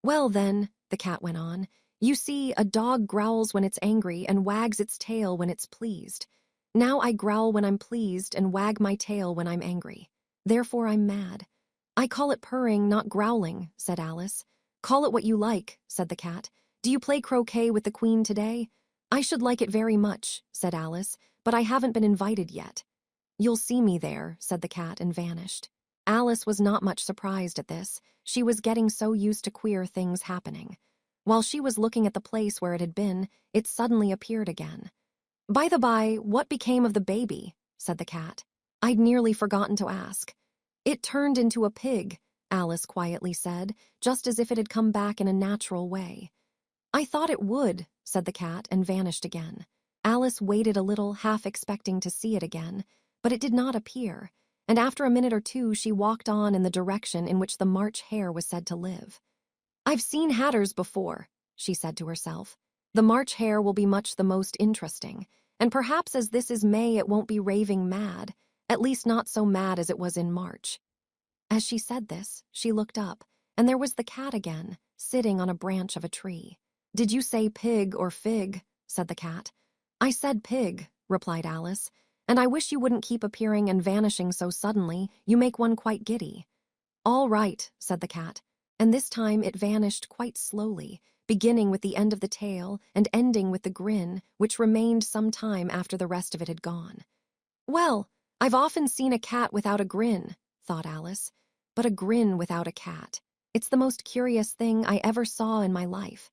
Well then, the cat went on, you see, a dog growls when it's angry and wags its tail when it's pleased. Now I growl when I'm pleased and wag my tail when I'm angry. Therefore I'm mad. I call it purring, not growling, said Alice. Call it what you like, said the cat. Do you play croquet with the Queen today? I should like it very much, said Alice, but I haven't been invited yet. You'll see me there, said the cat and vanished. Alice was not much surprised at this. She was getting so used to queer things happening. While she was looking at the place where it had been, it suddenly appeared again. By the by, what became of the baby? Said the cat. I'd nearly forgotten to ask. It turned into a pig, Alice quietly said, just as if it had come back in a natural way. I thought it would, said the cat, and vanished again. Alice waited a little, half expecting to see it again, but it did not appear, and after a minute or two she walked on in the direction in which the March hare was said to live. I've seen hatters before, she said to herself. The March hare will be much the most interesting, and perhaps as this is May it won't be raving mad, at least not so mad as it was in March. As she said this, she looked up, and there was the cat again, sitting on a branch of a tree. Did you say pig or fig? Said the cat. I said pig, replied Alice, and I wish you wouldn't keep appearing and vanishing so suddenly. You make one quite giddy. All right, said the cat, and this time it vanished quite slowly, beginning with the end of the tail and ending with the grin, which remained some time after the rest of it had gone. Well, I've often seen a cat without a grin, thought Alice, but a grin without a cat. It's the most curious thing I ever saw in my life.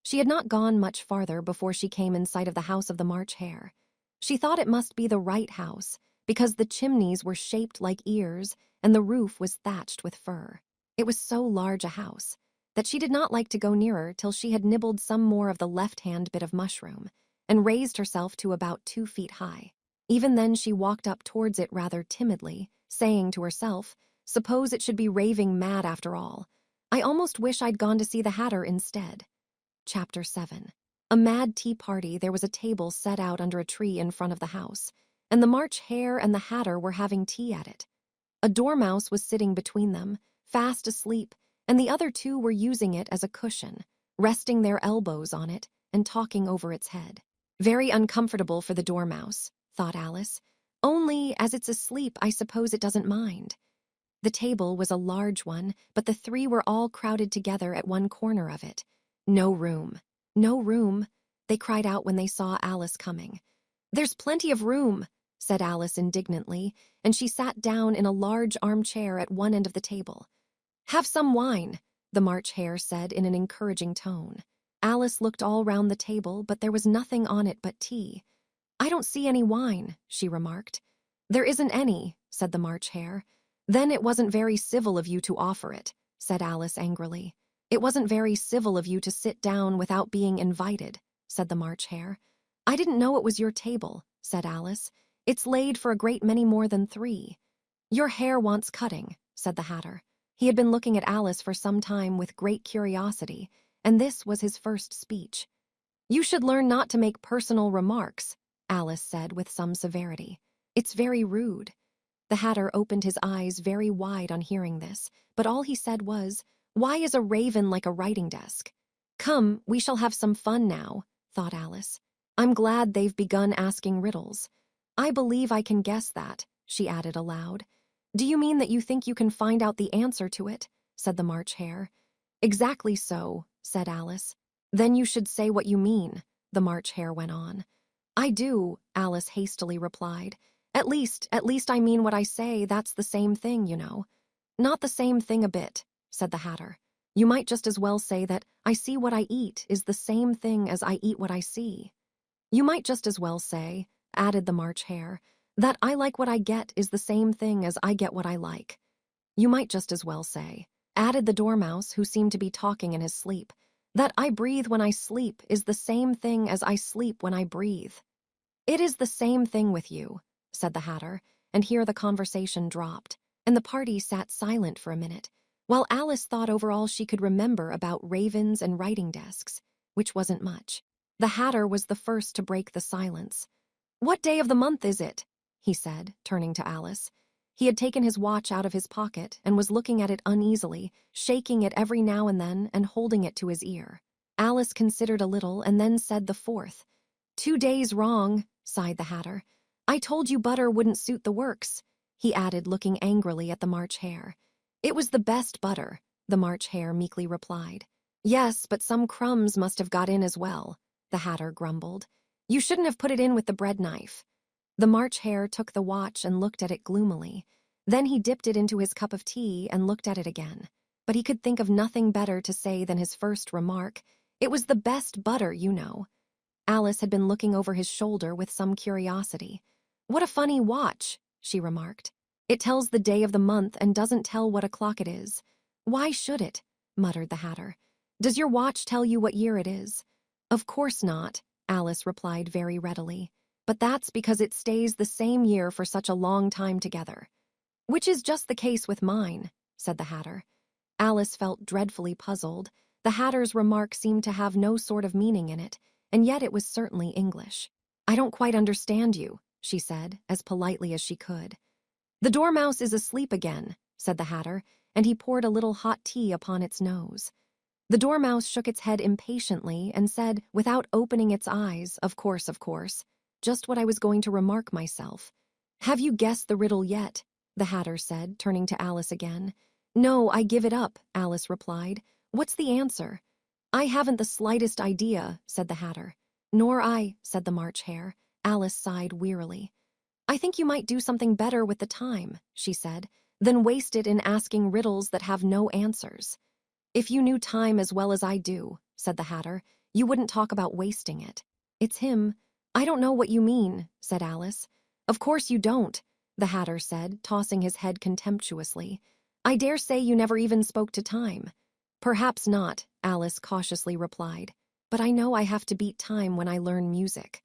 She had not gone much farther before she came in sight of the house of the March hare. She thought it must be the right house, because the chimneys were shaped like ears and the roof was thatched with fur. It was so large a house that she did not like to go nearer till she had nibbled some more of the left-hand bit of mushroom and raised herself to about 2 feet high. Even then she walked up towards it rather timidly, saying to herself, suppose it should be raving mad after all. I almost wish I'd gone to see the hatter instead. Chapter 7. A mad tea party. There was a table set out under a tree in front of the house, and the March hare and the hatter were having tea at it. A dormouse was sitting between them, fast asleep, and the other two were using it as a cushion, resting their elbows on it and talking over its head. Very uncomfortable for the dormouse, thought Alice. Only, as it's asleep, I suppose it doesn't mind. The table was a large one, but the three were all crowded together at one corner of it. No room. No room, they cried out when they saw Alice coming. There's plenty of room, said Alice indignantly, and she sat down in a large armchair at one end of the table. Have some wine, the March hare said in an encouraging tone. Alice looked all round the table, but there was nothing on it but tea. I don't see any wine, she remarked. There isn't any, said the March Hare. Then it wasn't very civil of you to offer it, said Alice angrily. It wasn't very civil of you to sit down without being invited, said the March Hare. I didn't know it was your table, said Alice. It's laid for a great many more than 3. Your hair wants cutting, said the Hatter. He had been looking at Alice for some time with great curiosity, and this was his first speech. You should learn not to make personal remarks, Alice said with some severity. It's very rude. The Hatter opened his eyes very wide on hearing this, but all he said was, Why is a raven like a writing desk? Come, we shall have some fun now, thought Alice. I'm glad they've begun asking riddles. I believe I can guess that, she added aloud. Do you mean that you think you can find out the answer to it? Said the March Hare. Exactly so, said Alice. Then you should say what you mean, the March Hare went on. I do, Alice hastily replied. At least I mean what I say, that's the same thing, you know. Not the same thing a bit, said the Hatter. You might just as well say that I see what I eat is the same thing as I eat what I see. You might just as well say, added the March Hare, that I like what I get is the same thing as I get what I like. You might just as well say, added the Dormouse, who seemed to be talking in his sleep, that I breathe when I sleep is the same thing as I sleep when I breathe. It is the same thing with you, said the Hatter, and here the conversation dropped, and the party sat silent for a minute, while Alice thought over all she could remember about ravens and writing desks, which wasn't much. The Hatter was the first to break the silence. What day of the month is it? He said, turning to Alice. He had taken his watch out of his pocket and was looking at it uneasily, shaking it every now and then and holding it to his ear. Alice considered a little and then said the 4th. 2 days wrong, sighed the Hatter. I told you butter wouldn't suit the works, he added, looking angrily at the March Hare. It was the best butter, the March Hare meekly replied. Yes, but some crumbs must have got in as well, the Hatter grumbled. You shouldn't have put it in with the bread knife. The March Hare took the watch and looked at it gloomily. Then he dipped it into his cup of tea and looked at it again. But he could think of nothing better to say than his first remark. It was the best butter, you know. Alice had been looking over his shoulder with some curiosity. What a funny watch, she remarked. It tells the day of the month and doesn't tell what o'clock it is. Why should it? Muttered the Hatter. Does your watch tell you what year it is? Of course not, Alice replied very readily. But that's because it stays the same year for such a long time together. Which is just the case with mine, said the Hatter. Alice felt dreadfully puzzled. The Hatter's remark seemed to have no sort of meaning in it, and yet it was certainly English. I don't quite understand you, she said, as politely as she could. The Dormouse is asleep again, said the Hatter, and he poured a little hot tea upon its nose. The Dormouse shook its head impatiently and said, without opening its eyes, of course, just what I was going to remark myself. Have you guessed the riddle yet? The Hatter said, turning to Alice again. No, I give it up, Alice replied. What's the answer? I haven't the slightest idea, said the Hatter. Nor I, said the March Hare. Alice sighed wearily. I think you might do something better with the time, she said, than waste it in asking riddles that have no answers. If you knew time as well as I do, said the Hatter, you wouldn't talk about wasting it. It's him. I don't know what you mean, said Alice. Of course you don't, the Hatter said, tossing his head contemptuously. I dare say you never even spoke to time. Perhaps not, Alice cautiously replied. But I know I have to beat time when I learn music.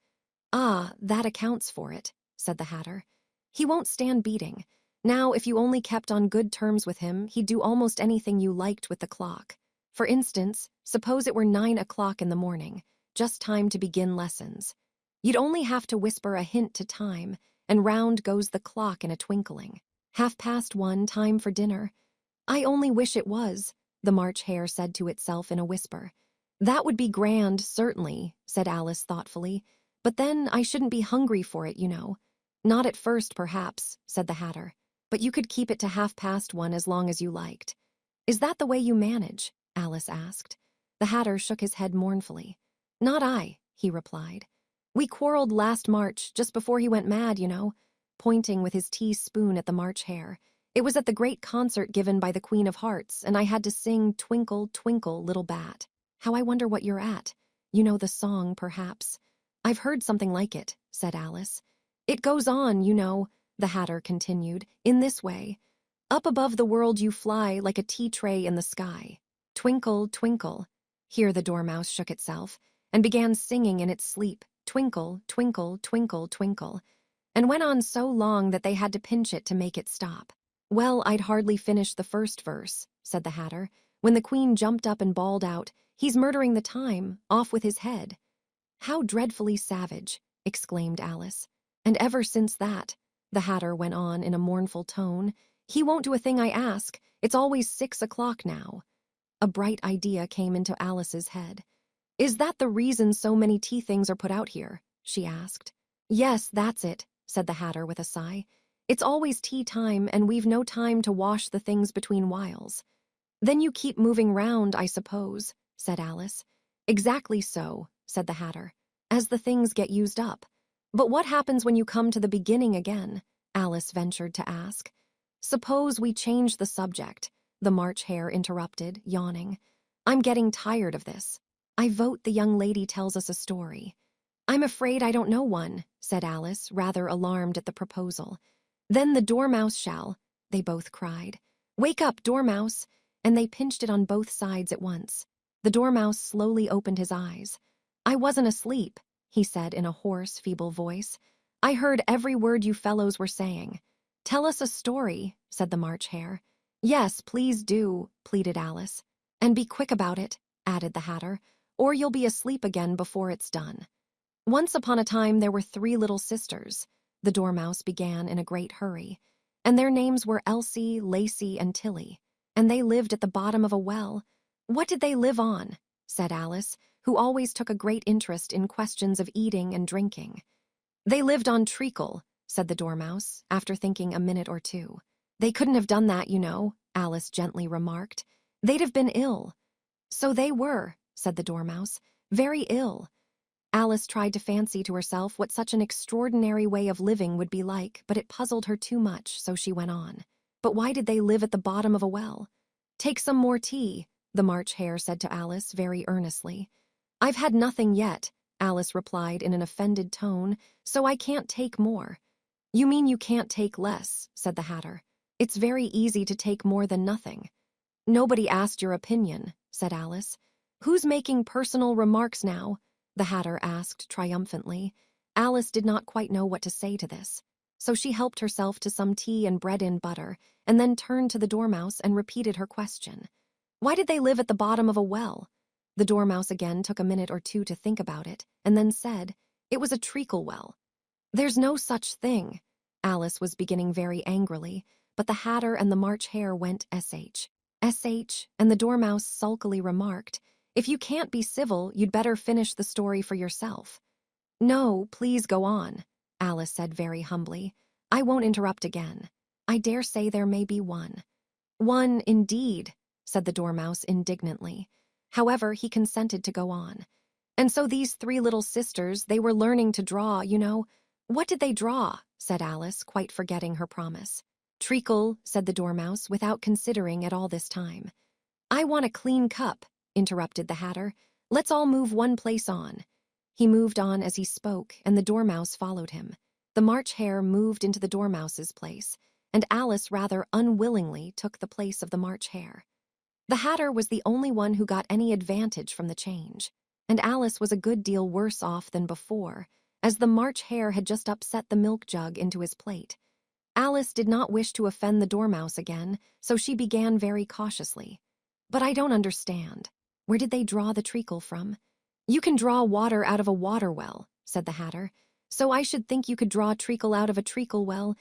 Ah, that accounts for it, said the Hatter. He won't stand beating. Now, if you only kept on good terms with him, he'd do almost anything you liked with the clock. For instance, suppose it were 9 o'clock in the morning, just time to begin lessons. You'd only have to whisper a hint to time, and round goes the clock in a twinkling. 1:30, time for dinner. I only wish it was, the March Hare said to itself in a whisper. That would be grand, certainly, said Alice thoughtfully. But then I shouldn't be hungry for it, you know. Not at first, perhaps, said the Hatter. But you could keep it to 1:30 as long as you liked. Is that the way you manage? Alice asked. The Hatter shook his head mournfully. Not I, he replied. We quarreled last March, just before he went mad, you know, pointing with his teaspoon at the March Hare. It was at the great concert given by the Queen of Hearts, and I had to sing Twinkle, Twinkle, Little Bat. How I wonder what you're at. You know the song, perhaps. I've heard something like it, said Alice. It goes on, you know, the Hatter continued, in this way. Up above the world you fly like a tea tray in the sky. Twinkle, twinkle. Here the dormouse shook itself and began singing in its sleep, twinkle, twinkle, twinkle, twinkle, and went on so long that they had to pinch it to make it stop. Well, I'd hardly finished the first verse, said the Hatter, when the Queen jumped up and bawled out, he's murdering the time, off with his head. How dreadfully savage, exclaimed Alice. And ever since that, the Hatter went on in a mournful tone, he won't do a thing I ask, it's always 6 o'clock now. A bright idea came into Alice's head. Is that the reason so many tea things are put out here? She asked. Yes, that's it, said the Hatter with a sigh. It's always tea time, and we've no time to wash the things between whiles. Then you keep moving round, I suppose, said Alice. Exactly so, said the Hatter, as the things get used up. But what happens when you come to the beginning again? Alice ventured to ask. Suppose we change the subject, the March Hare interrupted, yawning. I'm getting tired of this. I vote the young lady tells us a story. I'm afraid I don't know one, said Alice, rather alarmed at the proposal. Then the Dormouse shall, they both cried. Wake up, Dormouse! And they pinched it on both sides at once. The Dormouse slowly opened his eyes. I wasn't asleep, he said in a hoarse, feeble voice. I heard every word you fellows were saying. Tell us a story, said the March Hare. Yes, please do, pleaded Alice. And be quick about it, added the Hatter, or you'll be asleep again before it's done. Once upon a time there were 3 little sisters, the Dormouse began in a great hurry, and their names were Elsie, Lacey, and Tilly, and they lived at the bottom of a well. What did they live on? Said Alice, who always took a great interest in questions of eating and drinking. They lived on treacle, said the Dormouse, after thinking a minute or two. They couldn't have done that, you know, Alice gently remarked. They'd have been ill. So they were, said the Dormouse, very ill. Alice tried to fancy to herself what such an extraordinary way of living would be like, but it puzzled her too much, so she went on. But why did they live at the bottom of a well? Take some more tea, the March Hare said to Alice very earnestly. I've had nothing yet, Alice replied in an offended tone, so I can't take more. You mean you can't take less, said the Hatter. It's very easy to take more than nothing. Nobody asked your opinion, said Alice. Who's making personal remarks now? The Hatter asked triumphantly. Alice did not quite know what to say to this, so she helped herself to some tea and bread and butter, and then turned to the Dormouse and repeated her question. Why did they live at the bottom of a well? The Dormouse again took a minute or two to think about it, and then said, it was a treacle well. There's no such thing. Alice was beginning very angrily, but the Hatter and the March Hare went sh. And the Dormouse sulkily remarked, if you can't be civil, you'd better finish the story for yourself. No, please go on, Alice said very humbly. I won't interrupt again. I dare say there may be one. One, indeed, said the Dormouse indignantly. However, he consented to go on. And so these 3 little sisters, they were learning to draw, you know. What did they draw? Said Alice, quite forgetting her promise. Treacle, said the Dormouse, without considering at all this time. I want a clean cup, interrupted the Hatter. Let's all move one place on. He moved on as he spoke, and the Dormouse followed him. The March Hare moved into the Dormouse's place, and Alice rather unwillingly took the place of the March Hare. The Hatter was the only one who got any advantage from the change, and Alice was a good deal worse off than before, as the March Hare had just upset the milk jug into his plate. Alice did not wish to offend the Dormouse again, so she began very cautiously. But I don't understand. Where did they draw the treacle from? You can draw water out of a water well, said the Hatter. So I should think you could draw treacle out of a treacle well,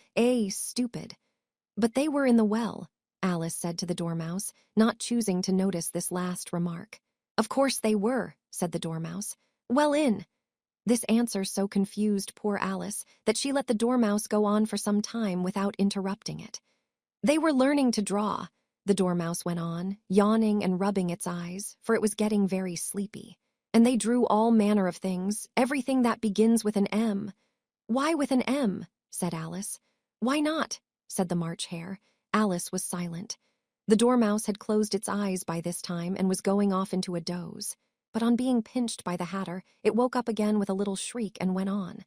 stupid. But they were in the well, Alice said to the Dormouse, not choosing to notice this last remark. Of course they were, said the Dormouse. Well in. This answer so confused poor Alice that she let the Dormouse go on for some time without interrupting it. They were learning to draw, the Dormouse went on, yawning and rubbing its eyes, for it was getting very sleepy. And they drew all manner of things, everything that begins with an M. Why with an M? Said Alice. Why not? Said the March Hare. Alice was silent. The Dormouse had closed its eyes by this time and was going off into a doze. But on being pinched by the Hatter, it woke up again with a little shriek and went on.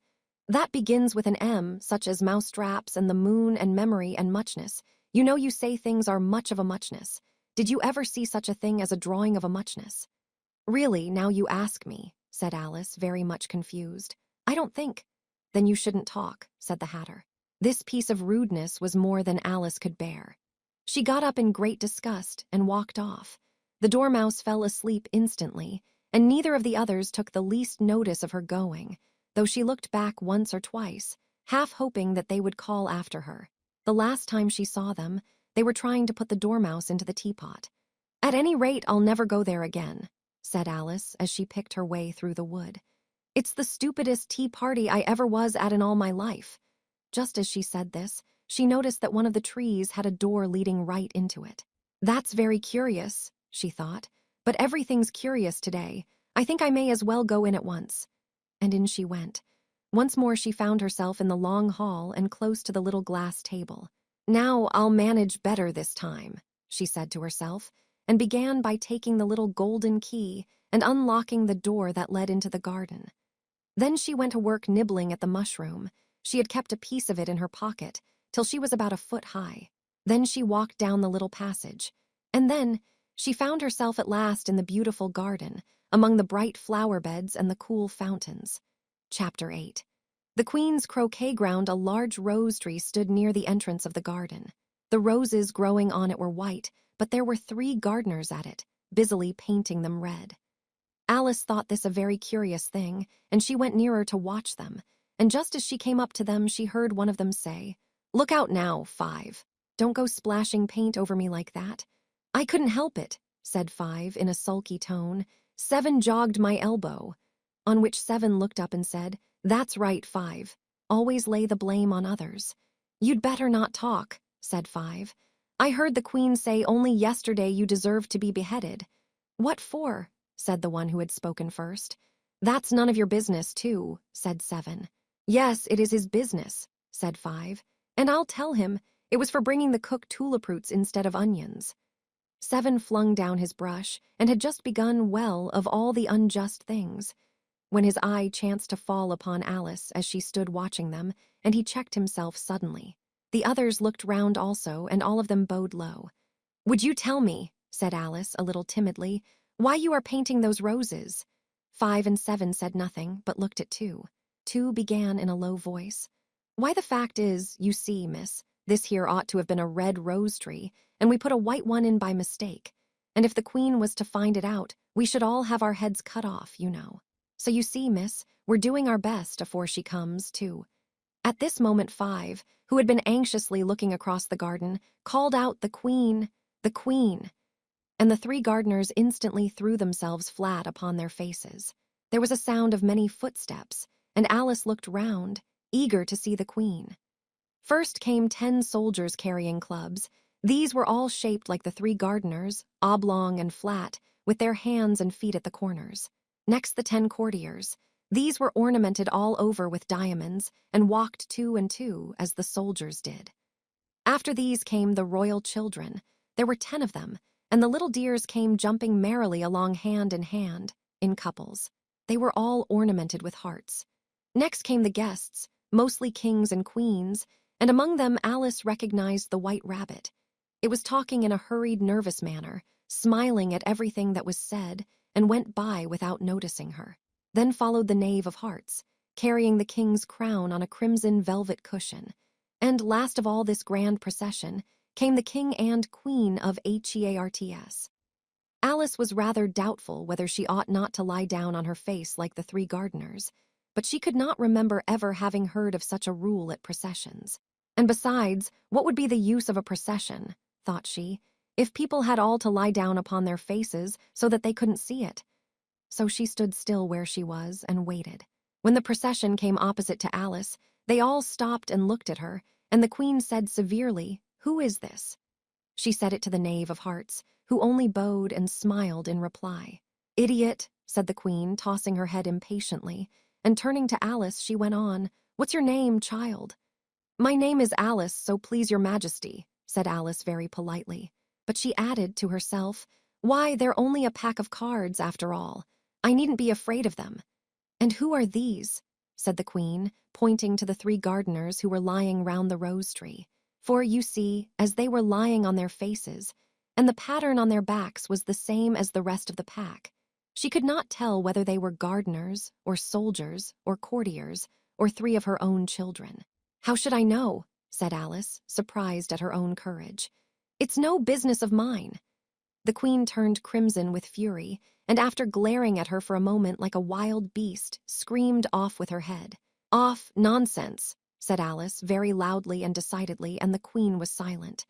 That begins with an M, such as mousetraps and the moon and memory and muchness. You know you say things are much of a muchness. Did you ever see such a thing as a drawing of a muchness? Really, now you ask me, said Alice, very much confused. I don't think. Then you shouldn't talk, said the Hatter. This piece of rudeness was more than Alice could bear. She got up in great disgust and walked off. The Dormouse fell asleep instantly, and neither of the others took the least notice of her going, though she looked back once or twice, half hoping that they would call after her. The last time she saw them, they were trying to put the Dormouse into the teapot. At any rate, I'll never go there again, said Alice as she picked her way through the wood. It's the stupidest tea party I ever was at in all my life. Just as she said this, she noticed that one of the trees had a door leading right into it. That's very curious, she thought, but everything's curious today. I think I may as well go in at once. And in she went. Once more she found herself in the long hall and close to the little glass table. Now I'll manage better this time, she said to herself, and began by taking the little golden key and unlocking the door that led into the garden. Then she went to work nibbling at the mushroom. She had kept a piece of it in her pocket till she was about a foot high. Then she walked down the little passage. And then she found herself at last in the beautiful garden, among the bright flower beds and the cool fountains. Chapter 8. The Queen's croquet ground, a large rose tree, stood near the entrance of the garden. The roses growing on it were white, but there were 3 gardeners at it, busily painting them red. Alice thought this a very curious thing, and she went nearer to watch them, and just as she came up to them she heard one of them say, "Look out now, 5. Don't go splashing paint over me like that." "I couldn't help it," said 5 in a sulky tone. 7 jogged my elbow. On which 7 looked up and said, "That's right, 5. Always lay the blame on others." "You'd better not talk," said 5. "I heard the Queen say only yesterday you deserved to be beheaded." "What for?" said the one who had spoken first. "That's none of your business, too," said 7. "Yes, it is his business," said 5. "And I'll tell him. It was for bringing the cook tulip roots instead of onions." 7 flung down his brush and had just begun, well, of all the unjust things, when his eye chanced to fall upon Alice as she stood watching them, and he checked himself suddenly. The others looked round also, and all of them bowed low. "Would you tell me," said Alice, a little timidly, "why you are painting those roses?" 5 and 7 said nothing, but looked at 2. 2 began in a low voice. "Why, the fact is, you see, miss, this here ought to have been a red rose tree, and we put a white one in by mistake. And if the Queen was to find it out, we should all have our heads cut off, you know. So you see, miss, we're doing our best afore she comes, too." At this moment 5, who had been anxiously looking across the garden, called out, "The Queen! The Queen!" And the 3 gardeners instantly threw themselves flat upon their faces. There was a sound of many footsteps, and Alice looked round, eager to see the Queen. First came 10 soldiers carrying clubs. These were all shaped like the 3 gardeners, oblong and flat, with their hands and feet at the corners. Next the 10 courtiers. These were ornamented all over with diamonds, and walked 2 and 2, as the soldiers did. After these came the royal children. There were 10 of them, and the little dears came jumping merrily along hand in hand, in couples. They were all ornamented with hearts. Next came the guests, mostly kings and queens, and among them Alice recognized the White Rabbit. It was talking in a hurried, nervous manner, smiling at everything that was said, and went by without noticing her. Then followed the Knave of Hearts, carrying the king's crown on a crimson velvet cushion. And last of all this grand procession came the king and queen of Hearts. Alice was rather doubtful whether she ought not to lie down on her face like the 3 gardeners, but she could not remember ever having heard of such a rule at processions. And besides, what would be the use of a procession, thought she, if people had all to lie down upon their faces so that they couldn't see it? So she stood still where she was and waited. When the procession came opposite to Alice, they all stopped and looked at her, and the Queen said severely, "Who is this?" She said it to the Knave of Hearts, who only bowed and smiled in reply. "Idiot," said the Queen, tossing her head impatiently, and turning to Alice she went on, "What's your name, child?" "My name is Alice, so please your Majesty," said Alice very politely. But she added to herself, "Why, they're only a pack of cards, after all. I needn't be afraid of them." "And who are these?" said the queen, pointing to the 3 gardeners who were lying round the rose tree. For, you see, as they were lying on their faces, and the pattern on their backs was the same as the rest of the pack, she could not tell whether they were gardeners, or soldiers, or courtiers, or 3 of her own children. "How should I know?" said Alice, surprised at her own courage. "It's no business of mine." The queen turned crimson with fury, and after glaring at her for a moment like a wild beast, screamed off with her head. "Off, nonsense," said Alice, very loudly and decidedly, and the queen was silent.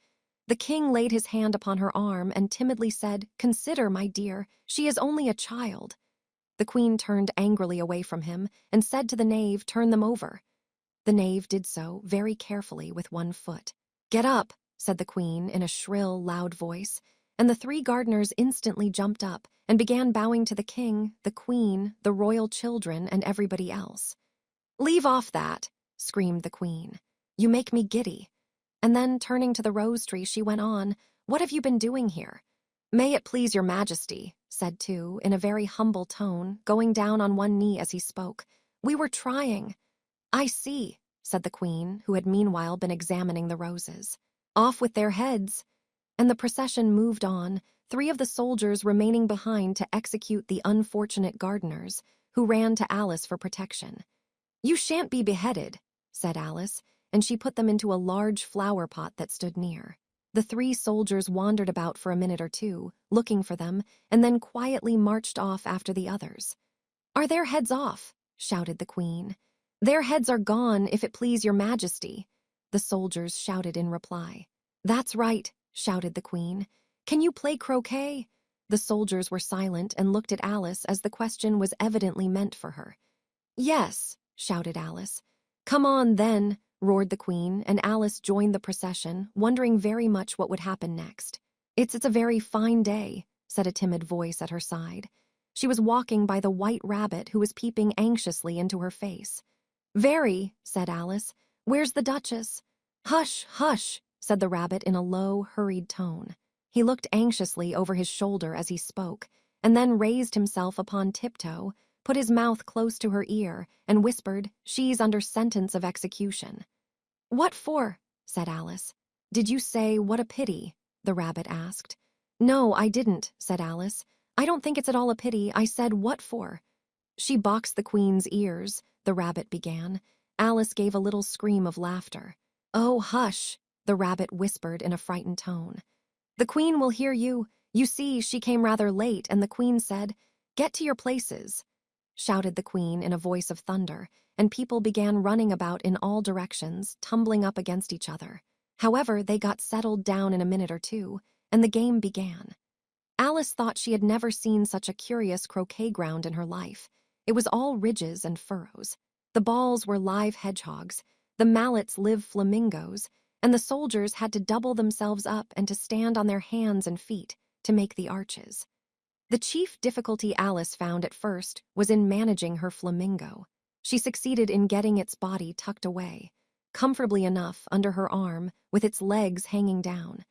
The king laid his hand upon her arm and timidly said, "Consider, my dear, she is only a child." The queen turned angrily away from him and said to the knave, "Turn them over." The knave did so, very carefully, with 1 foot. "Get up," said the queen in a shrill, loud voice, and the 3 gardeners instantly jumped up and began bowing to the king, the queen, the royal children, and everybody else. "Leave off that," screamed the queen. "You make me giddy." And then, turning to the rose tree, she went on, "What have you been doing here?" "May it please your majesty," said 2, in a very humble tone, going down on 1 knee as he spoke. "We were trying—" "I see," said the queen, who had meanwhile been examining the roses. "Off with their heads." And the procession moved on, 3 of the soldiers remaining behind to execute the unfortunate gardeners, who ran to Alice for protection. "You shan't be beheaded," said Alice, and she put them into a large flower pot that stood near. The 3 soldiers wandered about for a minute or 2, looking for them, and then quietly marched off after the others. "Are their heads off?" shouted the queen. "Their heads are gone, if it please your majesty," the soldiers shouted in reply. "That's right," shouted the queen. "Can you play croquet?" The soldiers were silent and looked at Alice as the question was evidently meant for her. "Yes," shouted Alice. "Come on, then," roared the queen, and Alice joined the procession, wondering very much what would happen next. It's a very fine day," said a timid voice at her side. She was walking by the white rabbit, who was peeping anxiously into her face. "Very," said Alice. "Where's the Duchess?" "Hush, hush," said the rabbit in a low, hurried tone. He looked anxiously over his shoulder as he spoke, and then raised himself upon tiptoe, put his mouth close to her ear, and whispered, "She's under sentence of execution." "What for?" said Alice. "Did you say, 'What a pity'?" the rabbit asked. "No, I didn't," said Alice. "I don't think it's at all a pity. I said, 'What for?'" "She boxed the queen's ears," the rabbit began. Alice gave a little scream of laughter. "Oh, hush," the rabbit whispered in a frightened tone. "The queen will hear you. You see, she came rather late, and the queen said, 'Get to your places,'" shouted the queen in a voice of thunder, and people began running about in all directions, tumbling up against each other. However, they got settled down in a minute or 2, and the game began. Alice thought she had never seen such a curious croquet ground in her life. It was all ridges and furrows. The balls were live hedgehogs, the mallets live flamingos, and the soldiers had to double themselves up and to stand on their hands and feet to make the arches. The chief difficulty Alice found at first was in managing her flamingo. She succeeded in getting its body tucked away, comfortably enough under her arm, with its legs hanging down.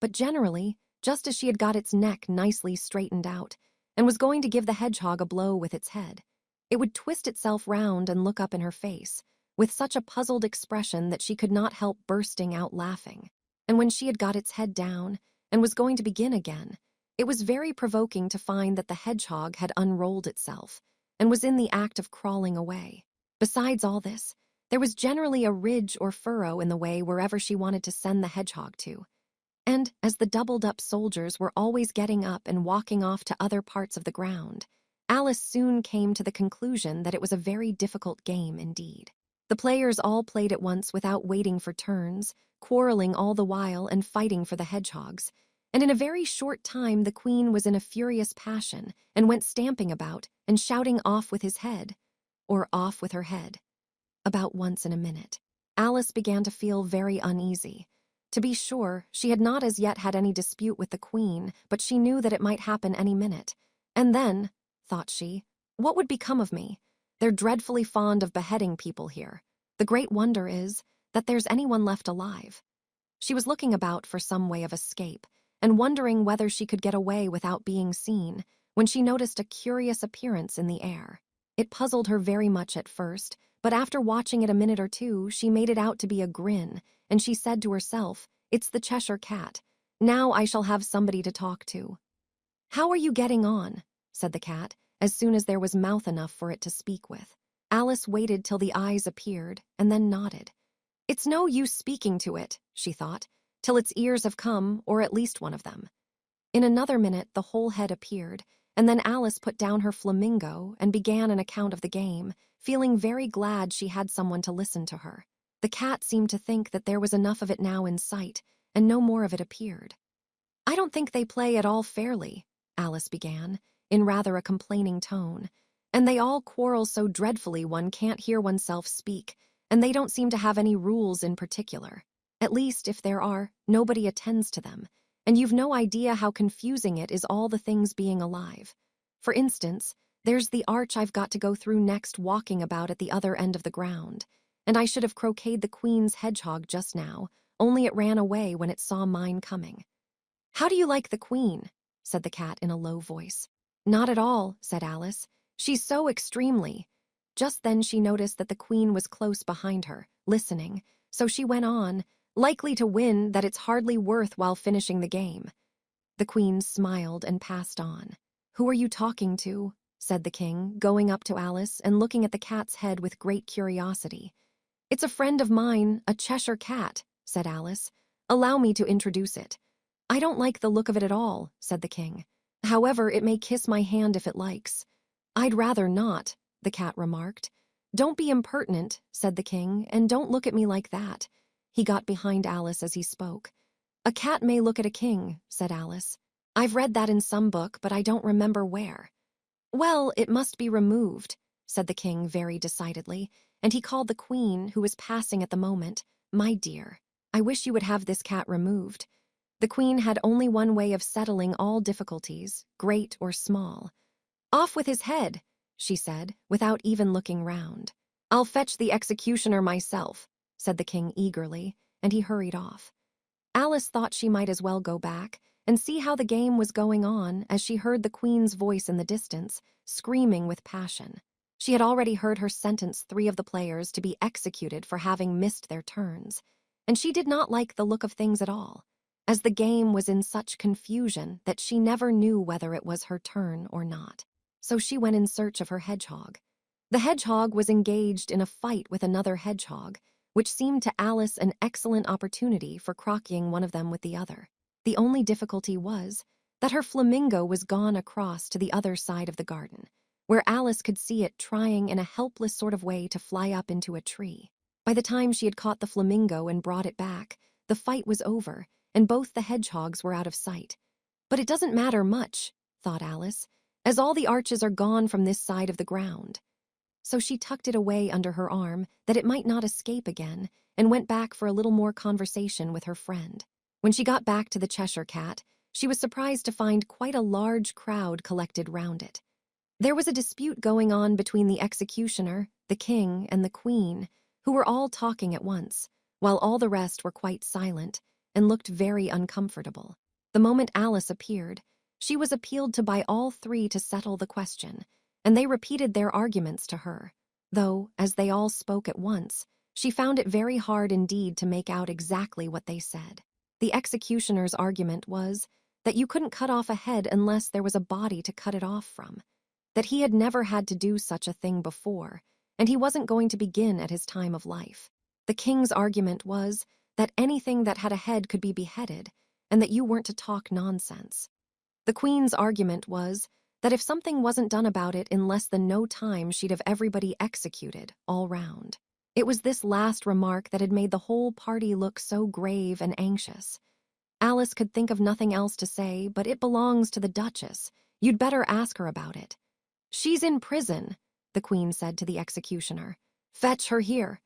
But generally, just as she had got its neck nicely straightened out, and was going to give the hedgehog a blow with its head, it would twist itself round and look up in her face, with such a puzzled expression that she could not help bursting out laughing. And when she had got its head down, and was going to begin again, it was very provoking to find that the hedgehog had unrolled itself, and was in the act of crawling away. Besides all this, there was generally a ridge or furrow in the way wherever she wanted to send the hedgehog to. And, as the doubled-up soldiers were always getting up and walking off to other parts of the ground, Alice soon came to the conclusion that it was a very difficult game indeed. The players all played at once without waiting for turns, quarreling all the while and fighting for the hedgehogs, and in a very short time the queen was in a furious passion and went stamping about and shouting "Off with his head," or "Off with her head," about once in a minute. Alice began to feel very uneasy. To be sure, she had not as yet had any dispute with the queen, but she knew that it might happen any minute. And then, thought she, what would become of me? They're dreadfully fond of beheading people here. The great wonder is that there's anyone left alive. She was looking about for some way of escape, and wondering whether she could get away without being seen, when she noticed a curious appearance in the air. It puzzled her very much at first, but after watching it a minute or two, she made it out to be a grin, and she said to herself, "It's the Cheshire Cat. Now I shall have somebody to talk to." "How are you getting on?" said the cat, as soon as there was mouth enough for it to speak with. Alice waited till the eyes appeared, and then nodded. "It's no use speaking to it," she thought, "till its ears have come, or at least one of them." In another minute the whole head appeared, and then Alice put down her flamingo and began an account of the game, feeling very glad she had someone to listen to her. The cat seemed to think that there was enough of it now in sight, and no more of it appeared. "I don't think they play at all fairly," Alice began, in rather a complaining tone, "and they all quarrel so dreadfully one can't hear oneself speak, and they don't seem to have any rules in particular. At least, if there are, nobody attends to them, and you've no idea how confusing it is all the things being alive. For instance, there's the arch I've got to go through next walking about at the other end of the ground, and I should have croqueted the Queen's hedgehog just now, only it ran away when it saw mine coming." "How do you like the Queen?" said the cat in a low voice. "Not at all," said Alice. "She's so extremely—" Just then she noticed that the Queen was close behind her, listening, so she went on, "likely to win that it's hardly worth while finishing the game." The Queen smiled and passed on. "Who are you talking to?" said the King, going up to Alice and looking at the cat's head with great curiosity. "It's a friend of mine, a Cheshire Cat," said Alice. "Allow me to introduce it." "I don't like the look of it at all," said the King. "However, it may kiss my hand if it likes." "I'd rather not," the cat remarked. "Don't be impertinent," said the King, "and don't look at me like that." He got behind Alice as he spoke. "A cat may look at a king," said Alice. "I've read that in some book, but I don't remember where." "Well, it must be removed," said the King very decidedly, and he called the Queen, who was passing at the moment, "My dear, I wish you would have this cat removed." The Queen had only one way of settling all difficulties, great or small. "Off with his head," she said, without even looking round. "I'll fetch the executioner myself," said the King eagerly, and he hurried off. Alice thought she might as well go back and see how the game was going on as she heard the Queen's voice in the distance, screaming with passion. She had already heard her sentence 3 of the players to be executed for having missed their turns, and she did not like the look of things at all, as the game was in such confusion that she never knew whether it was her turn or not. So she went in search of her hedgehog. The hedgehog was engaged in a fight with another hedgehog, which seemed to Alice an excellent opportunity for croqueting one of them with the other. The only difficulty was that her flamingo was gone across to the other side of the garden, where Alice could see it trying in a helpless sort of way to fly up into a tree. By the time she had caught the flamingo and brought it back, the fight was over, and both the hedgehogs were out of sight. "But it doesn't matter much," thought Alice, "as all the arches are gone from this side of the ground." So she tucked it away under her arm that it might not escape again, and went back for a little more conversation with her friend. When she got back to the Cheshire Cat, she was surprised to find quite a large crowd collected round it. There was a dispute going on between the executioner, the King, and the Queen, who were all talking at once, while all the rest were quite silent and looked very uncomfortable. The moment Alice appeared, she was appealed to by all 3 to settle the question, and they repeated their arguments to her, though, as they all spoke at once, she found it very hard indeed to make out exactly what they said. The executioner's argument was that you couldn't cut off a head unless there was a body to cut it off from, that he had never had to do such a thing before, and he wasn't going to begin at his time of life. The King's argument was that anything that had a head could be beheaded, and that you weren't to talk nonsense. The Queen's argument was that if something wasn't done about it in less than no time, she'd have everybody executed, all round. It was this last remark that had made the whole party look so grave and anxious. Alice could think of nothing else to say, but "It belongs to the Duchess. You'd better ask her about it." "She's in prison," the Queen said to the executioner. "Fetch her here."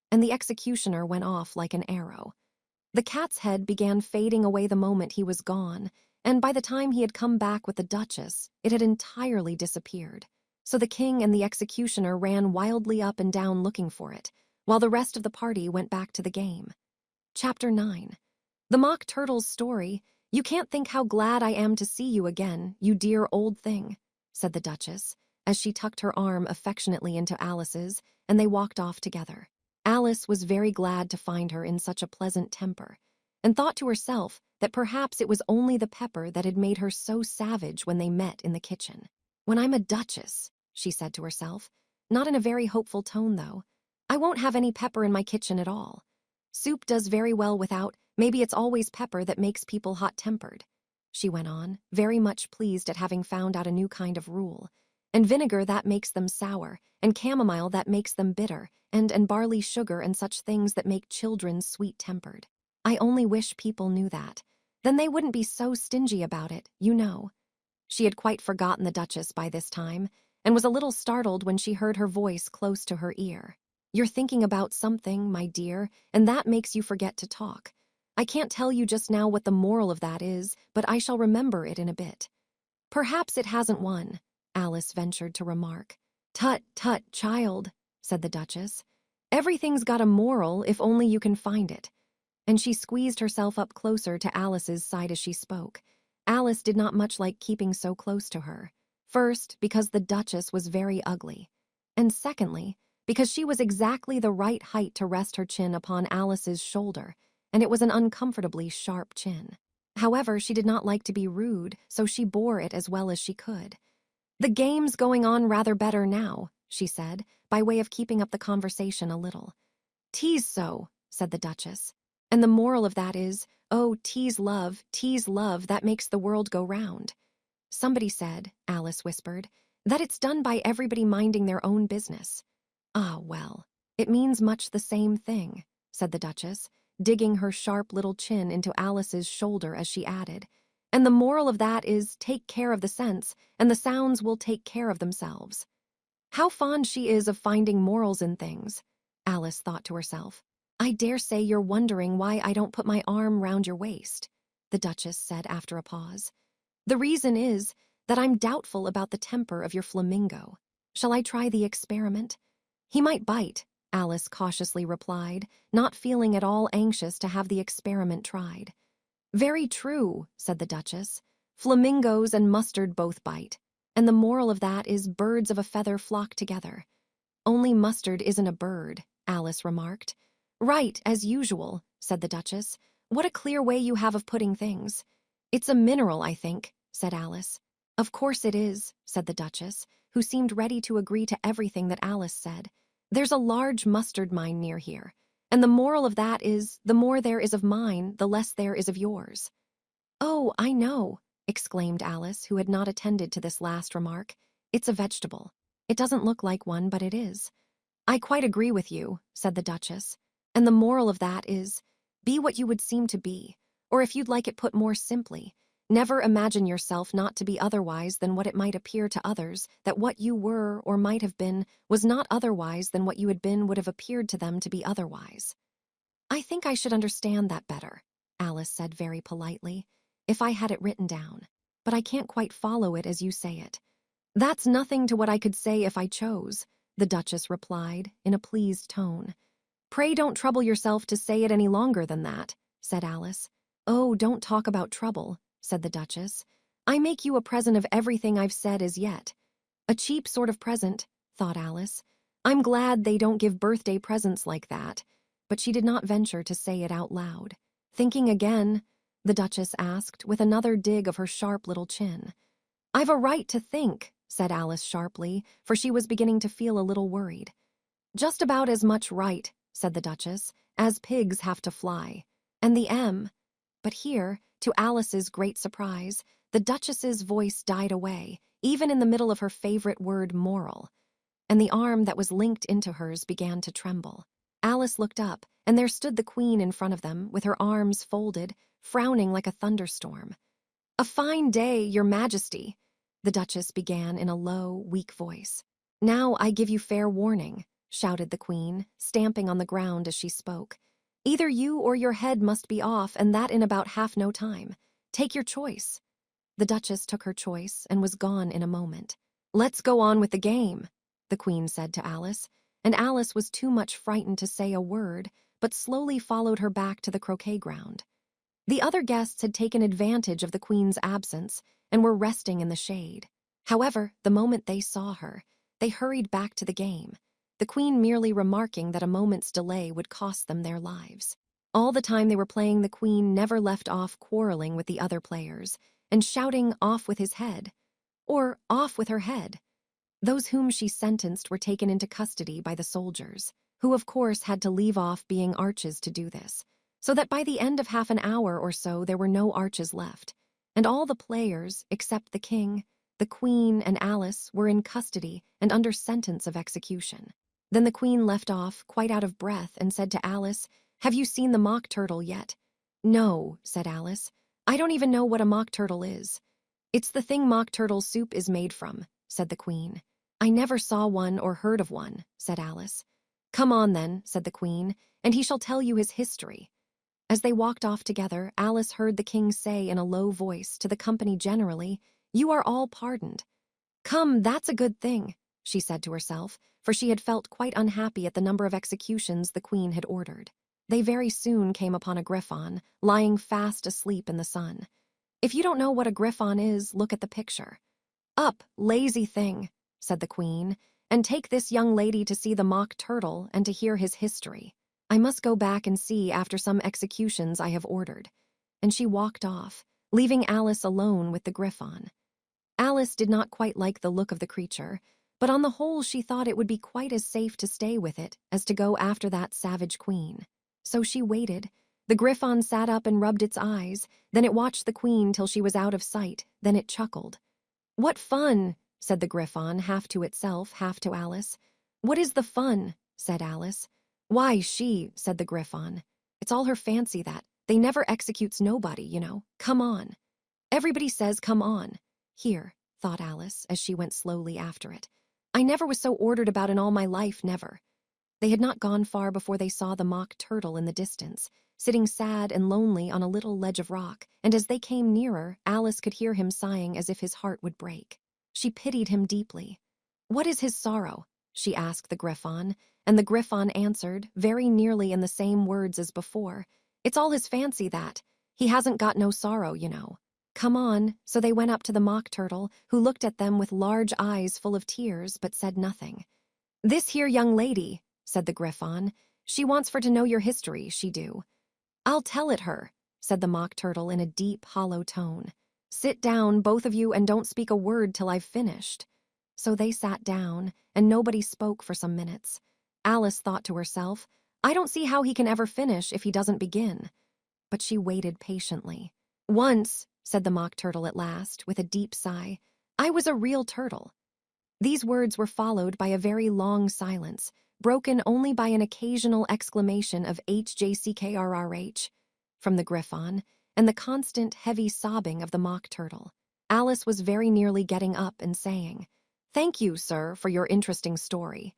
And the executioner went off like an arrow. The cat's head began fading away the moment he was gone, and by the time he had come back with the Duchess, it had entirely disappeared. So the King and the executioner ran wildly up and down looking for it, while the rest of the party went back to the game. Chapter 9. The Mock Turtle's Story. "You can't think how glad I am to see you again, you dear old thing," said the Duchess, as she tucked her arm affectionately into Alice's and they walked off together. Alice was very glad to find her in such a pleasant temper, and thought to herself that perhaps it was only the pepper that had made her so savage when they met in the kitchen. "When I'm a duchess," she said to herself, not in a very hopeful tone though, "I won't have any pepper in my kitchen at all. Soup does very well without, maybe it's always pepper that makes people hot-tempered," she went on, very much pleased at having found out a new kind of rule. "And vinegar that makes them sour, and chamomile that makes them bitter, and barley sugar and such things that make children sweet-tempered. I only wish people knew that. Then they wouldn't be so stingy about it, you know." She had quite forgotten the Duchess by this time, and was a little startled when she heard her voice close to her ear. "You're thinking about something, my dear, and that makes you forget to talk. I can't tell you just now what the moral of that is, but I shall remember it in a bit." "Perhaps it hasn't one," Alice ventured to remark. "Tut, tut, child," said the Duchess. "Everything's got a moral if only you can find it." And she squeezed herself up closer to Alice's side as she spoke. Alice did not much like keeping so close to her. First, because the Duchess was very ugly. And secondly, because she was exactly the right height to rest her chin upon Alice's shoulder, and it was an uncomfortably sharp chin. However, she did not like to be rude, so she bore it as well as she could. "The game's going on rather better now," she said, by way of keeping up the conversation a little. "'Tis so," said the Duchess. "And the moral of that is, oh, 'tis love, that makes the world go round." "Somebody said," Alice whispered, "that it's done by everybody minding their own business." "Ah, well, it means much the same thing," said the Duchess, digging her sharp little chin into Alice's shoulder as she added, "and the moral of that is take care of the sense, and the sounds will take care of themselves." How fond she is of finding morals in things, Alice thought to herself. "I dare say you're wondering why I don't put my arm round your waist," the Duchess said after a pause. "The reason is that I'm doubtful about the temper of your flamingo. Shall I try the experiment?" "He might bite," Alice cautiously replied, not feeling at all anxious to have the experiment tried. "Very true," said the Duchess. "Flamingos and mustard both bite, and the moral of that is birds of a feather flock together." "Only mustard isn't a bird," Alice remarked. "Right, as usual," said the Duchess. "What a clear way you have of putting things." "It's a mineral, I think," said Alice. "Of course it is," said the Duchess, who seemed ready to agree to everything that Alice said. "There's a large mustard mine near here, and the moral of that is, the more there is of mine, the less there is of yours." "Oh, I know," exclaimed Alice, who had not attended to this last remark. "It's a vegetable. It doesn't look like one, but it is." "I quite agree with you," said the Duchess. "And the moral of that is, be what you would seem to be, or if you'd like it put more simply, never imagine yourself not to be otherwise than what it might appear to others that what you were or might have been was not otherwise than what you had been would have appeared to them to be otherwise." "I think I should understand that better," Alice said very politely, "if I had it written down, but I can't quite follow it as you say it." "That's nothing to what I could say if I chose," the Duchess replied, in a pleased tone. "Pray don't trouble yourself to say it any longer than that," said Alice. "Oh, don't talk about trouble," said the Duchess. "I make you a present of everything I've said as yet." "A cheap sort of present," thought Alice. "I'm glad they don't give birthday presents like that," but she did not venture to say it out loud. "Thinking again?" the Duchess asked, with another dig of her sharp little chin. "I've a right to think," said Alice sharply, for she was beginning to feel a little worried. "Just about as much right," said the Duchess, "as pigs have to fly. And the M—" But here, to Alice's great surprise, the Duchess's voice died away, even in the middle of her favorite word moral, and the arm that was linked into hers began to tremble. Alice looked up, and there stood the Queen in front of them, with her arms folded, frowning like a thunderstorm. "A fine day, Your Majesty," the Duchess began in a low, weak voice. "Now I give you fair warning," shouted the Queen, stamping on the ground as she spoke. "Either you or your head must be off, and that in about half no time. Take your choice." The Duchess took her choice and was gone in a moment. "Let's go on with the game," the Queen said to Alice, and Alice was too much frightened to say a word, but slowly followed her back to the croquet ground. The other guests had taken advantage of the Queen's absence and were resting in the shade. However, the moment they saw her, they hurried back to the game. the queen merely remarking that a moment's delay would cost them their lives. All the time they were playing, the queen never left off quarreling with the other players and shouting off with his head, or off with her head. Those whom she sentenced were taken into custody by the soldiers, who of course had to leave off being arches to do this, so that by the end of half an hour or so there were no arches left, and all the players, except the king, the queen, and Alice, were in custody and under sentence of execution. Then the queen left off, quite out of breath, and said to Alice, "Have you seen the mock turtle yet?" "No," said Alice. "I don't even know what a mock turtle is." "It's the thing mock turtle soup is made from," said the queen. "I never saw one or heard of one," said Alice. "Come on then," said the queen, "and he shall tell you his history." As they walked off together, Alice heard the king say in a low voice to the company generally, "You are all pardoned." "Come, that's a good thing," she said to herself, for she had felt quite unhappy at the number of executions the queen had ordered. They very soon came upon a griffon, lying fast asleep in the sun. If you don't know what a griffon is, look at the picture. "Up, lazy thing," said the queen, "and take this young lady to see the mock turtle and to hear his history. I must go back and see after some executions I have ordered." And she walked off, leaving Alice alone with the griffon. Alice did not quite like the look of the creature, but on the whole she thought it would be quite as safe to stay with it as to go after that savage queen. So she waited. The griffon sat up and rubbed its eyes, then it watched the queen till she was out of sight, then it chuckled. "What fun!" said the griffon, half to itself, half to Alice. "What is the fun?" said Alice. "Why, she," said the griffon. "It's all her fancy that. They never executes nobody, you know. Come on." "Everybody says come on." Here, thought Alice, as she went slowly after it. "I never was so ordered about in all my life, never." They had not gone far before they saw the mock turtle in the distance, sitting sad and lonely on a little ledge of rock, and as they came nearer, Alice could hear him sighing as if his heart would break. She pitied him deeply. "What is his sorrow?" she asked the griffon, and the griffon answered, very nearly in the same words as before, "It's all his fancy that. He hasn't got no sorrow, you know." "Come on." So they went up to the mock turtle, who looked at them with large eyes full of tears, but said nothing. "This here young lady," said the griffon, "she wants for to know your history, she do." "I'll tell it her," said the mock turtle in a deep, hollow tone. "Sit down, both of you, and don't speak a word till I've finished." So they sat down, and nobody spoke for some minutes. Alice thought to herself, "I don't see how he can ever finish if he doesn't begin." But she waited patiently. "Once," said the mock turtle at last, with a deep sigh, "I was a real turtle." These words were followed by a very long silence, broken only by an occasional exclamation of HJCKRRH from the griffon, and the constant, heavy sobbing of the mock turtle. Alice was very nearly getting up and saying, "Thank you, sir, for your interesting story."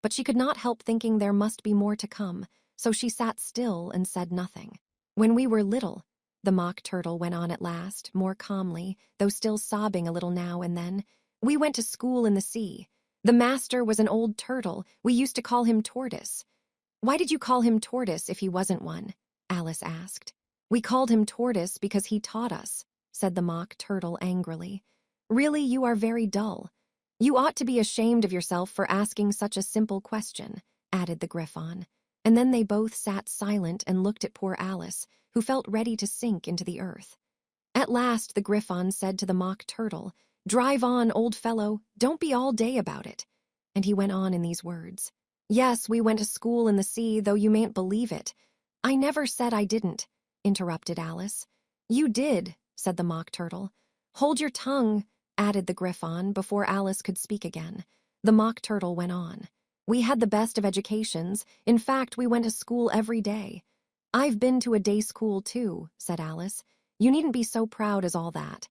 But she could not help thinking there must be more to come, so she sat still and said nothing. "When we were little," the mock turtle went on at last, more calmly, though still sobbing a little now and then, "we went to school in the sea. The master was an old turtle. We used to call him Tortoise." "Why did you call him Tortoise if he wasn't one?" Alice asked. "We called him Tortoise because he taught us," said the mock turtle angrily. "Really, you are very dull. You ought to be ashamed of yourself for asking such a simple question," added the griffon. And then they both sat silent and looked at poor Alice, who felt ready to sink into the earth. At last the griffon said to the mock turtle, "Drive on, old fellow, don't be all day about it." And he went on in these words. "Yes, we went to school in the sea, though you mayn't believe it." "I never said I didn't," interrupted Alice. "You did," said the mock turtle. "Hold your tongue," added the griffon, before Alice could speak again. The mock turtle went on. "We had the best of educations. In fact, we went to school every day." "I've been to a day school, too," said Alice. "You needn't be so proud as all that."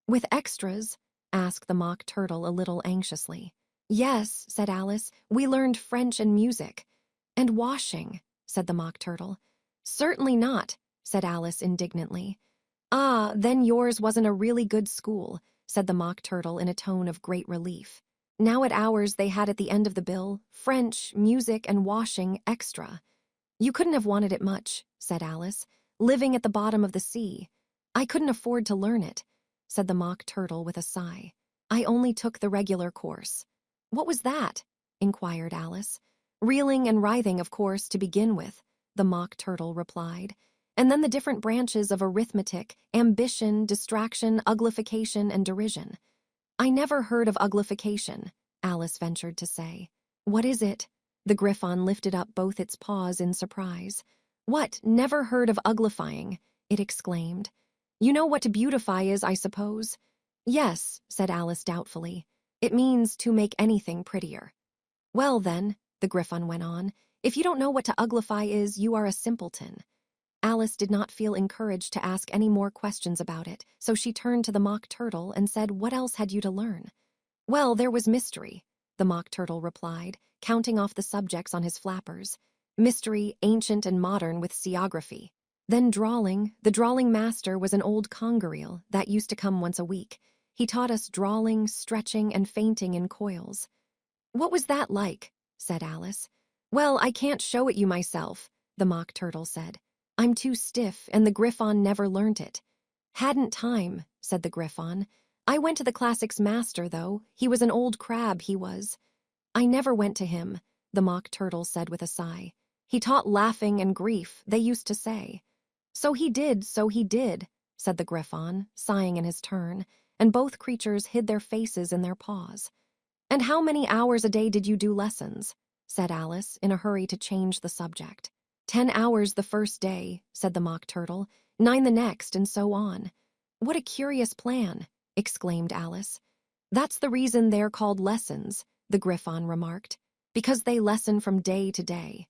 "With extras?" asked the mock turtle a little anxiously. "Yes," said Alice, "we learned French and music." "And washing," said the mock turtle. "Certainly not," said Alice indignantly. "Ah, then yours wasn't a really good school," said the mock turtle in a tone of great relief. Now at ours they had at the end of the bill, French, music, and washing extra. "You couldn't have wanted it much," said Alice, "living at the bottom of the sea." "I couldn't afford to learn it," said the mock turtle with a sigh. "I only took the regular course." "What was that?" inquired Alice. Reeling and writhing, of course, to begin with, the Mock Turtle replied. And then the different branches of arithmetic, ambition, distraction, uglification, and derision. I never heard of uglification, Alice ventured to say. What is it? The Griffon lifted up both its paws in surprise. What, never heard of uglifying? It exclaimed. You know what to beautify is, I suppose? Yes, said Alice doubtfully. It means to make anything prettier. Well then, the Griffon went on, if you don't know what to uglify is, you are a simpleton. Alice did not feel encouraged to ask any more questions about it, so she turned to the Mock Turtle and said, what else had you to learn? Well, there was mystery, the Mock Turtle replied, counting off the subjects on his flappers. Mystery, ancient and modern with seaography. Then drawling. The drawling master was an old congareel that used to come once a week. He taught us drawling, stretching, and fainting in coils. What was that like? Said Alice. Well, I can't show it you myself, the Mock Turtle said. I'm too stiff, and the Griffon never learnt it. Hadn't time, said the Griffon. I went to the classics master, though. He was an old crab, he was. I never went to him, the Mock Turtle said with a sigh. He taught laughing and grief, they used to say. So he did, said the Griffon, sighing in his turn, and both creatures hid their faces in their paws. And how many hours a day did you do lessons? Said Alice, in a hurry to change the subject. 10 hours the first day, said the Mock Turtle, 9 the next, and so on. What a curious plan, exclaimed Alice. That's the reason they're called lessons, the Griffon remarked, because they lesson from day to day.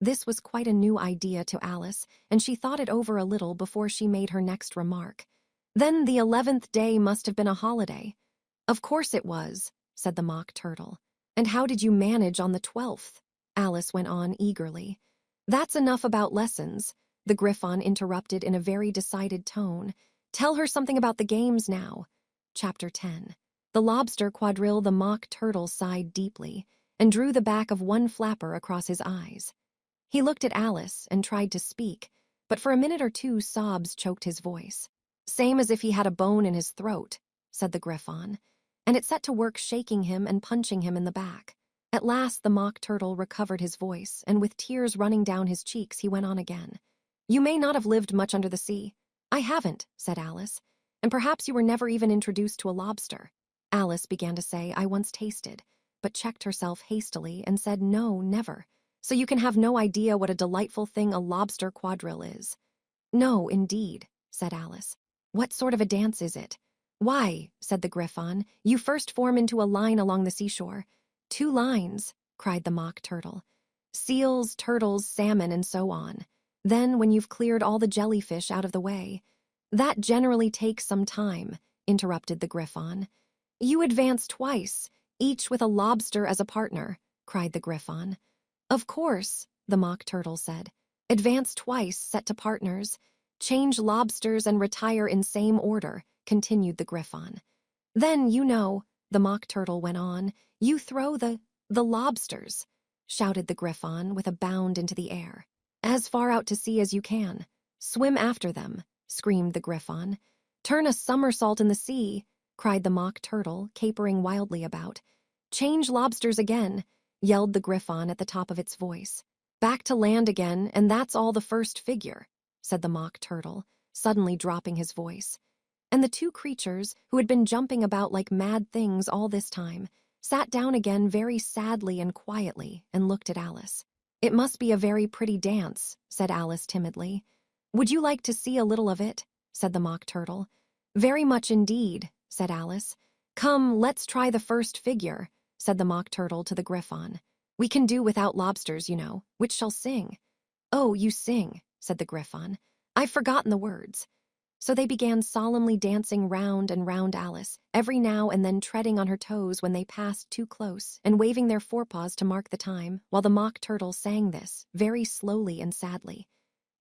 This was quite a new idea to Alice, and she thought it over a little before she made her next remark. Then the 11th day must have been a holiday. Of course it was, said the Mock Turtle. And how did you manage on the 12th? Alice went on eagerly. That's enough about lessons, the Griffon interrupted in a very decided tone. Tell her something about the games now. Chapter 10. The lobster quadrille. The Mock Turtle sighed deeply and drew the back of one flapper across his eyes. He looked at Alice and tried to speak, but for a minute or two sobs choked his voice. Same as if he had a bone in his throat, said the Griffon, and it set to work shaking him and punching him in the back. At last the Mock Turtle recovered his voice, and with tears running down his cheeks he went on again. You may not have lived much under the sea. I haven't, said Alice, and perhaps you were never even introduced to a lobster. Alice began to say, I once tasted, but checked herself hastily and said, no, never. So you can have no idea what a delightful thing a lobster quadrille is. No, indeed, said Alice. What sort of a dance is it? Why, said the Griffon, you first form into a line along the seashore. 2 lines, cried the Mock Turtle. Seals, turtles, salmon, and so on. Then, when you've cleared all the jellyfish out of the way. That generally takes some time, interrupted the Griffon. You advance twice, each with a lobster as a partner, cried the Griffon. Of course, the Mock Turtle said. Advance twice, set to partners. Change lobsters and retire in same order, continued the Griffon. Then, you know, the Mock Turtle went on, you throw the lobsters, shouted the Griffon with a bound into the air. As far out to sea as you can. Swim after them, screamed the Griffon. Turn a somersault in the sea, cried the Mock Turtle, capering wildly about. Change lobsters again, yelled the Griffon at the top of its voice. Back to land again, and that's all the first figure, said the Mock Turtle, suddenly dropping his voice. And the 2 creatures, who had been jumping about like mad things all this time, sat down again very sadly and quietly and looked at Alice. It must be a very pretty dance, said Alice timidly. Would you like to see a little of it? Said the Mock Turtle. Very much indeed, said Alice. Come, let's try the first figure, said the Mock Turtle to the Griffon. We can do without lobsters, you know. Which shall sing? Oh, you sing, said the Griffon. I've forgotten the words. So they began solemnly dancing round and round Alice, every now and then treading on her toes when they passed too close, and waving their forepaws to mark the time, while the Mock Turtle sang this, very slowly and sadly.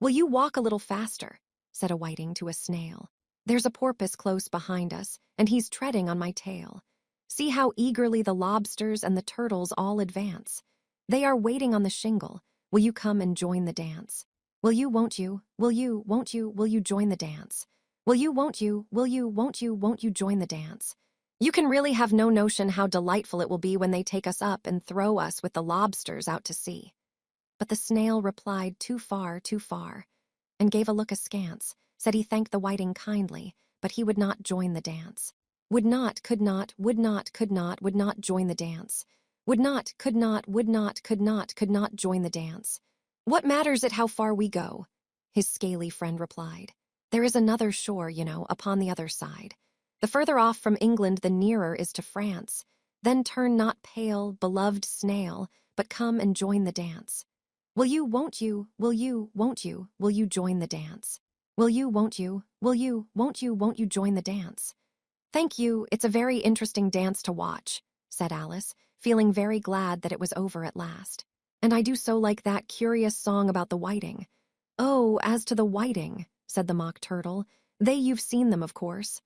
Will you walk a little faster? Said a whiting to a snail. There's a porpoise close behind us, and he's treading on my tail. See how eagerly the lobsters and the turtles all advance. They are waiting on the shingle. Will you come and join the dance? Will you, won't you? Will you, won't you? Will you join the dance? Will you, won't you? Will you, won't you? Won't you join the dance? You can really have no notion how delightful it will be when they take us up and throw us with the lobsters out to sea." But the snail replied too far, and gave a look askance, said he thanked the whiting kindly, but he would not join the dance. Would not, could not, would not join the dance. Would not, could not join the dance. "What matters it how far we go?" his scaly friend replied. "There is another shore, upon the other side. The further off from England the nearer is to France. Then turn not pale, beloved snail, but come and join the dance. Will you, won't you, will you, won't you join the dance? Will you, won't you join the dance?" "Thank you, it's a very interesting dance to watch," said Alice, feeling very glad that it was over at last. "And I do so like that curious song about the whiting." "Oh, as to the whiting," said the Mock Turtle, "you've seen them, of course."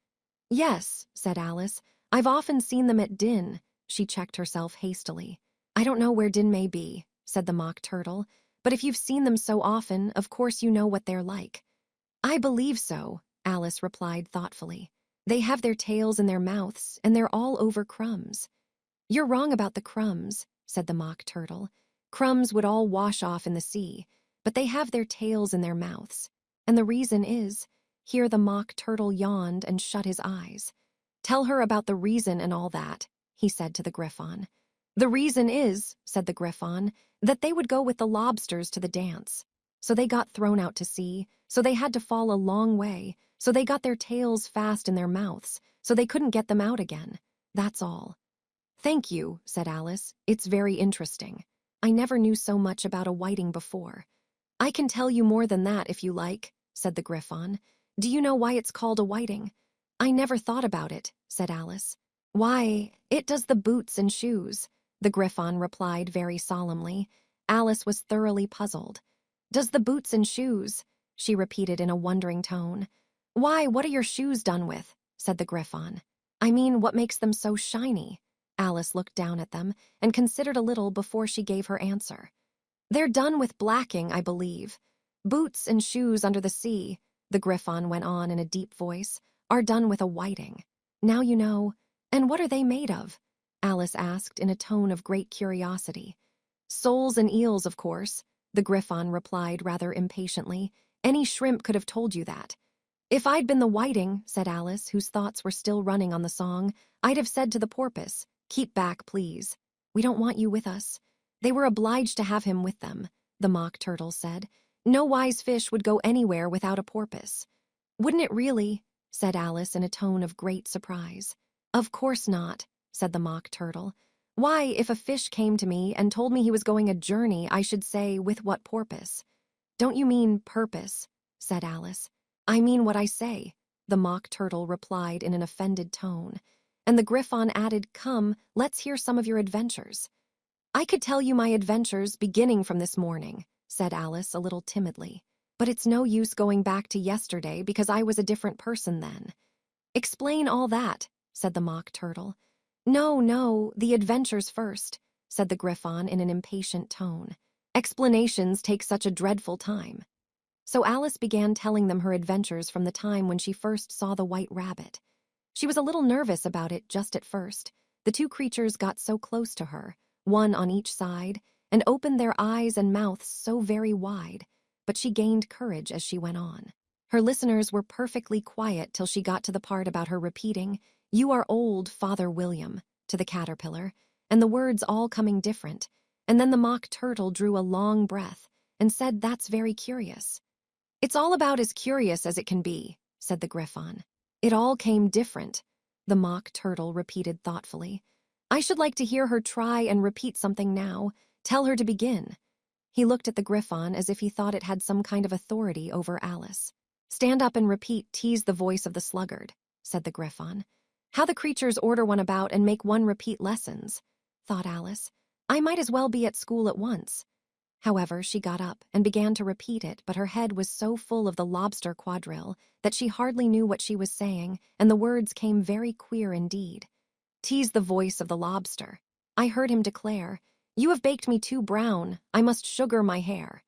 "Yes," said Alice, "I've often seen them at Din." She checked herself hastily. "I don't know where Din may be," said the Mock Turtle, "but if you've seen them so often, of course you know what they're like." "I believe so," Alice replied thoughtfully. "They have their tails in their mouths, and they're all over crumbs." "You're wrong about the crumbs," said the Mock Turtle. "Crumbs would all wash off in the sea, but they have their tails in their mouths. And the reason is," here the Mock Turtle yawned and shut his eyes. "Tell her about the reason and all that," he said to the Griffon. "The reason is," said the Griffon, "that they would go with the lobsters to the dance. So they got thrown out to sea, so they had to fall a long way, so they got their tails fast in their mouths, so they couldn't get them out again. That's all." "Thank you," said Alice. "It's very interesting. I never knew so much about a whiting before." "I can tell you more than that if you like," said the Griffon. "Do you know why it's called a whiting?" "I never thought about it," said Alice. "Why, it does the boots and shoes," the Griffon replied very solemnly. Alice was thoroughly puzzled. "Does the boots and shoes?" she repeated in a wondering tone. "Why, what are your shoes done with?" said the Griffon. "I mean, what makes them so shiny?" Alice looked down at them and considered a little before she gave her answer. "They're done with blacking, I believe. Boots and shoes under the sea," the Griffon went on in a deep voice, "are done with a whiting. Now you know. And what are they made of?" Alice asked in a tone of great curiosity. "Soles and eels, of course," the Griffon replied rather impatiently. "Any shrimp could have told you that." "If I'd been the whiting," said Alice, whose thoughts were still running on the song, "I'd have said to the porpoise, 'Keep back, please. We don't want you with us.'" "They were obliged to have him with them," the Mock Turtle said. "No wise fish would go anywhere without a porpoise." "Wouldn't it really?" said Alice in a tone of great surprise. "Of course not," said the Mock Turtle. "Why, if a fish came to me and told me he was going a journey, I should say, 'With what porpoise?'" "Don't you mean purpose?" said Alice. "I mean what I say," the Mock Turtle replied in an offended tone. And the Griffon added, "Come, let's hear some of your adventures." "I could tell you my adventures beginning from this morning," said Alice a little timidly. "But it's no use going back to yesterday because I was a different person then." "Explain all that," said the Mock Turtle. No, the adventures first," said the Griffon in an impatient tone. "Explanations take such a dreadful time." So Alice began telling them her adventures from the time when she first saw the White Rabbit. She was a little nervous about it just at first. The two creatures got so close to her, one on each side, and opened their eyes and mouths so very wide, but she gained courage as she went on. Her listeners were perfectly quiet till she got to the part about her repeating, "You are old, Father William," to the caterpillar, and the words all coming different, and then the Mock Turtle drew a long breath and said, "That's very curious." "It's all about as curious as it can be," said the Griffon. "It all came different," the Mock Turtle repeated thoughtfully. "I should like to hear her try and repeat something now. Tell her to begin." He looked at the Griffon as if he thought it had some kind of authority over Alice. "Stand up and repeat 'Tease the voice of the sluggard,'" said the Griffon. "How the creatures order one about and make one repeat lessons," thought Alice. "I might as well be at school at once." However, she got up and began to repeat it, but her head was so full of the lobster quadrille that she hardly knew what she was saying, and the words came very queer indeed. "Tease the voice of the lobster. I heard him declare, 'You have baked me too brown, I must sugar my hair.'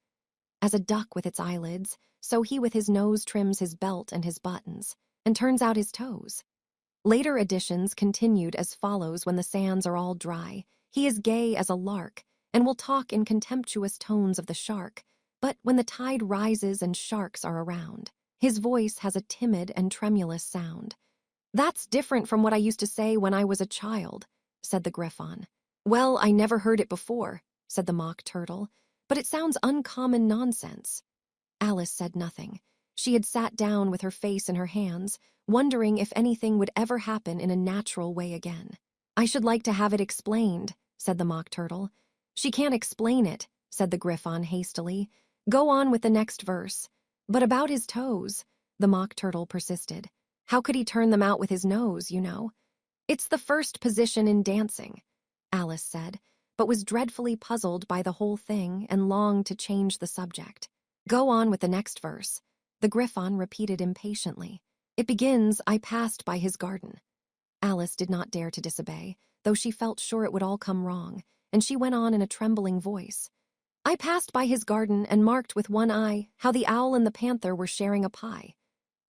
As a duck with its eyelids, so he with his nose trims his belt and his buttons, and turns out his toes." Later editions continued as follows: when the sands are all dry, he is gay as a lark, and will talk in contemptuous tones of the shark, but when the tide rises and sharks are around, his voice has a timid and tremulous sound. "That's different from what I used to say when I was a child," said the Griffon. "Well, I never heard it before," said the Mock Turtle, "but it sounds uncommon nonsense." Alice said nothing. She had sat down with her face in her hands, wondering if anything would ever happen in a natural way again. "I should like to have it explained," said the Mock Turtle. "She can't explain it," said the Griffon hastily. "Go on with the next verse." "But about his toes," the Mock Turtle persisted. "How could he turn them out with his nose, you know?" "It's the first position in dancing," Alice said, but was dreadfully puzzled by the whole thing and longed to change the subject. "Go on with the next verse," the Griffon repeated impatiently. "It begins, 'I passed by his garden.'" Alice did not dare to disobey, though she felt sure it would all come wrong, and she went on in a trembling voice. "I passed by his garden and marked with one eye how the owl and the panther were sharing a pie."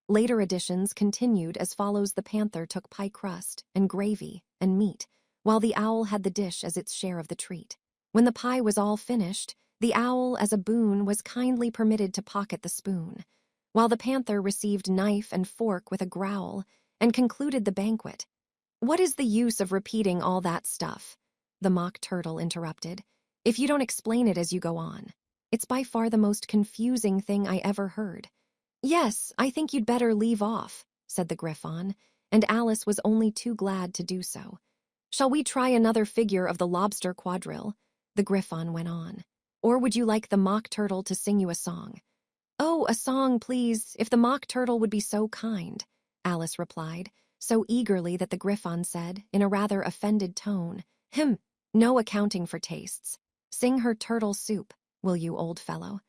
Later editions continued as follows: the panther took pie crust and gravy and meat, while the owl had the dish as its share of the treat. When the pie was all finished, the owl, as a boon, was kindly permitted to pocket the spoon, while the panther received knife and fork with a growl and concluded the banquet. "What is the use of repeating all that stuff?" the Mock Turtle interrupted, "if you don't explain it as you go on. It's by far the most confusing thing I ever heard." "Yes, I think you'd better leave off," said the Griffon, and Alice was only too glad to do so. "Shall we try another figure of the lobster quadrille?" the Griffon went on. "Or would you like the Mock Turtle to sing you a song?" "Oh, a song, please, if the Mock Turtle would be so kind," Alice replied, so eagerly that the Griffon said, in a rather offended tone, "No accounting for tastes. Sing her turtle soup, will you, old fellow?"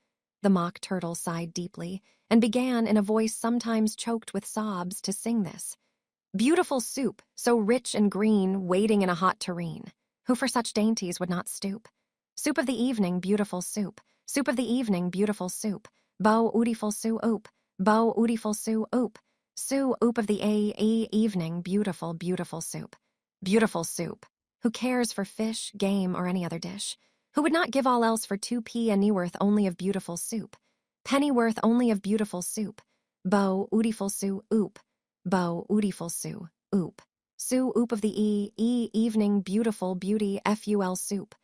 The Mock Turtle sighed deeply and began, in a voice sometimes choked with sobs, to sing this. "Beautiful soup, so rich and green, waiting in a hot tureen. Who for such dainties would not stoop? Soup of the evening, beautiful soup. Soup of the evening, beautiful soup. Bow ootiful soo oop. Bow ootiful soo oop. Soo oop of the evening, beautiful, beautiful soup. Beautiful soup. Who cares for fish, game, or any other dish? Who would not give all else for 2 pennyworth only of beautiful soup? Pennyworth only of beautiful soup. Bow ootiful soo oop. Bow ootiful soo oop. Soo oop of the evening, beautiful beauty ful soup."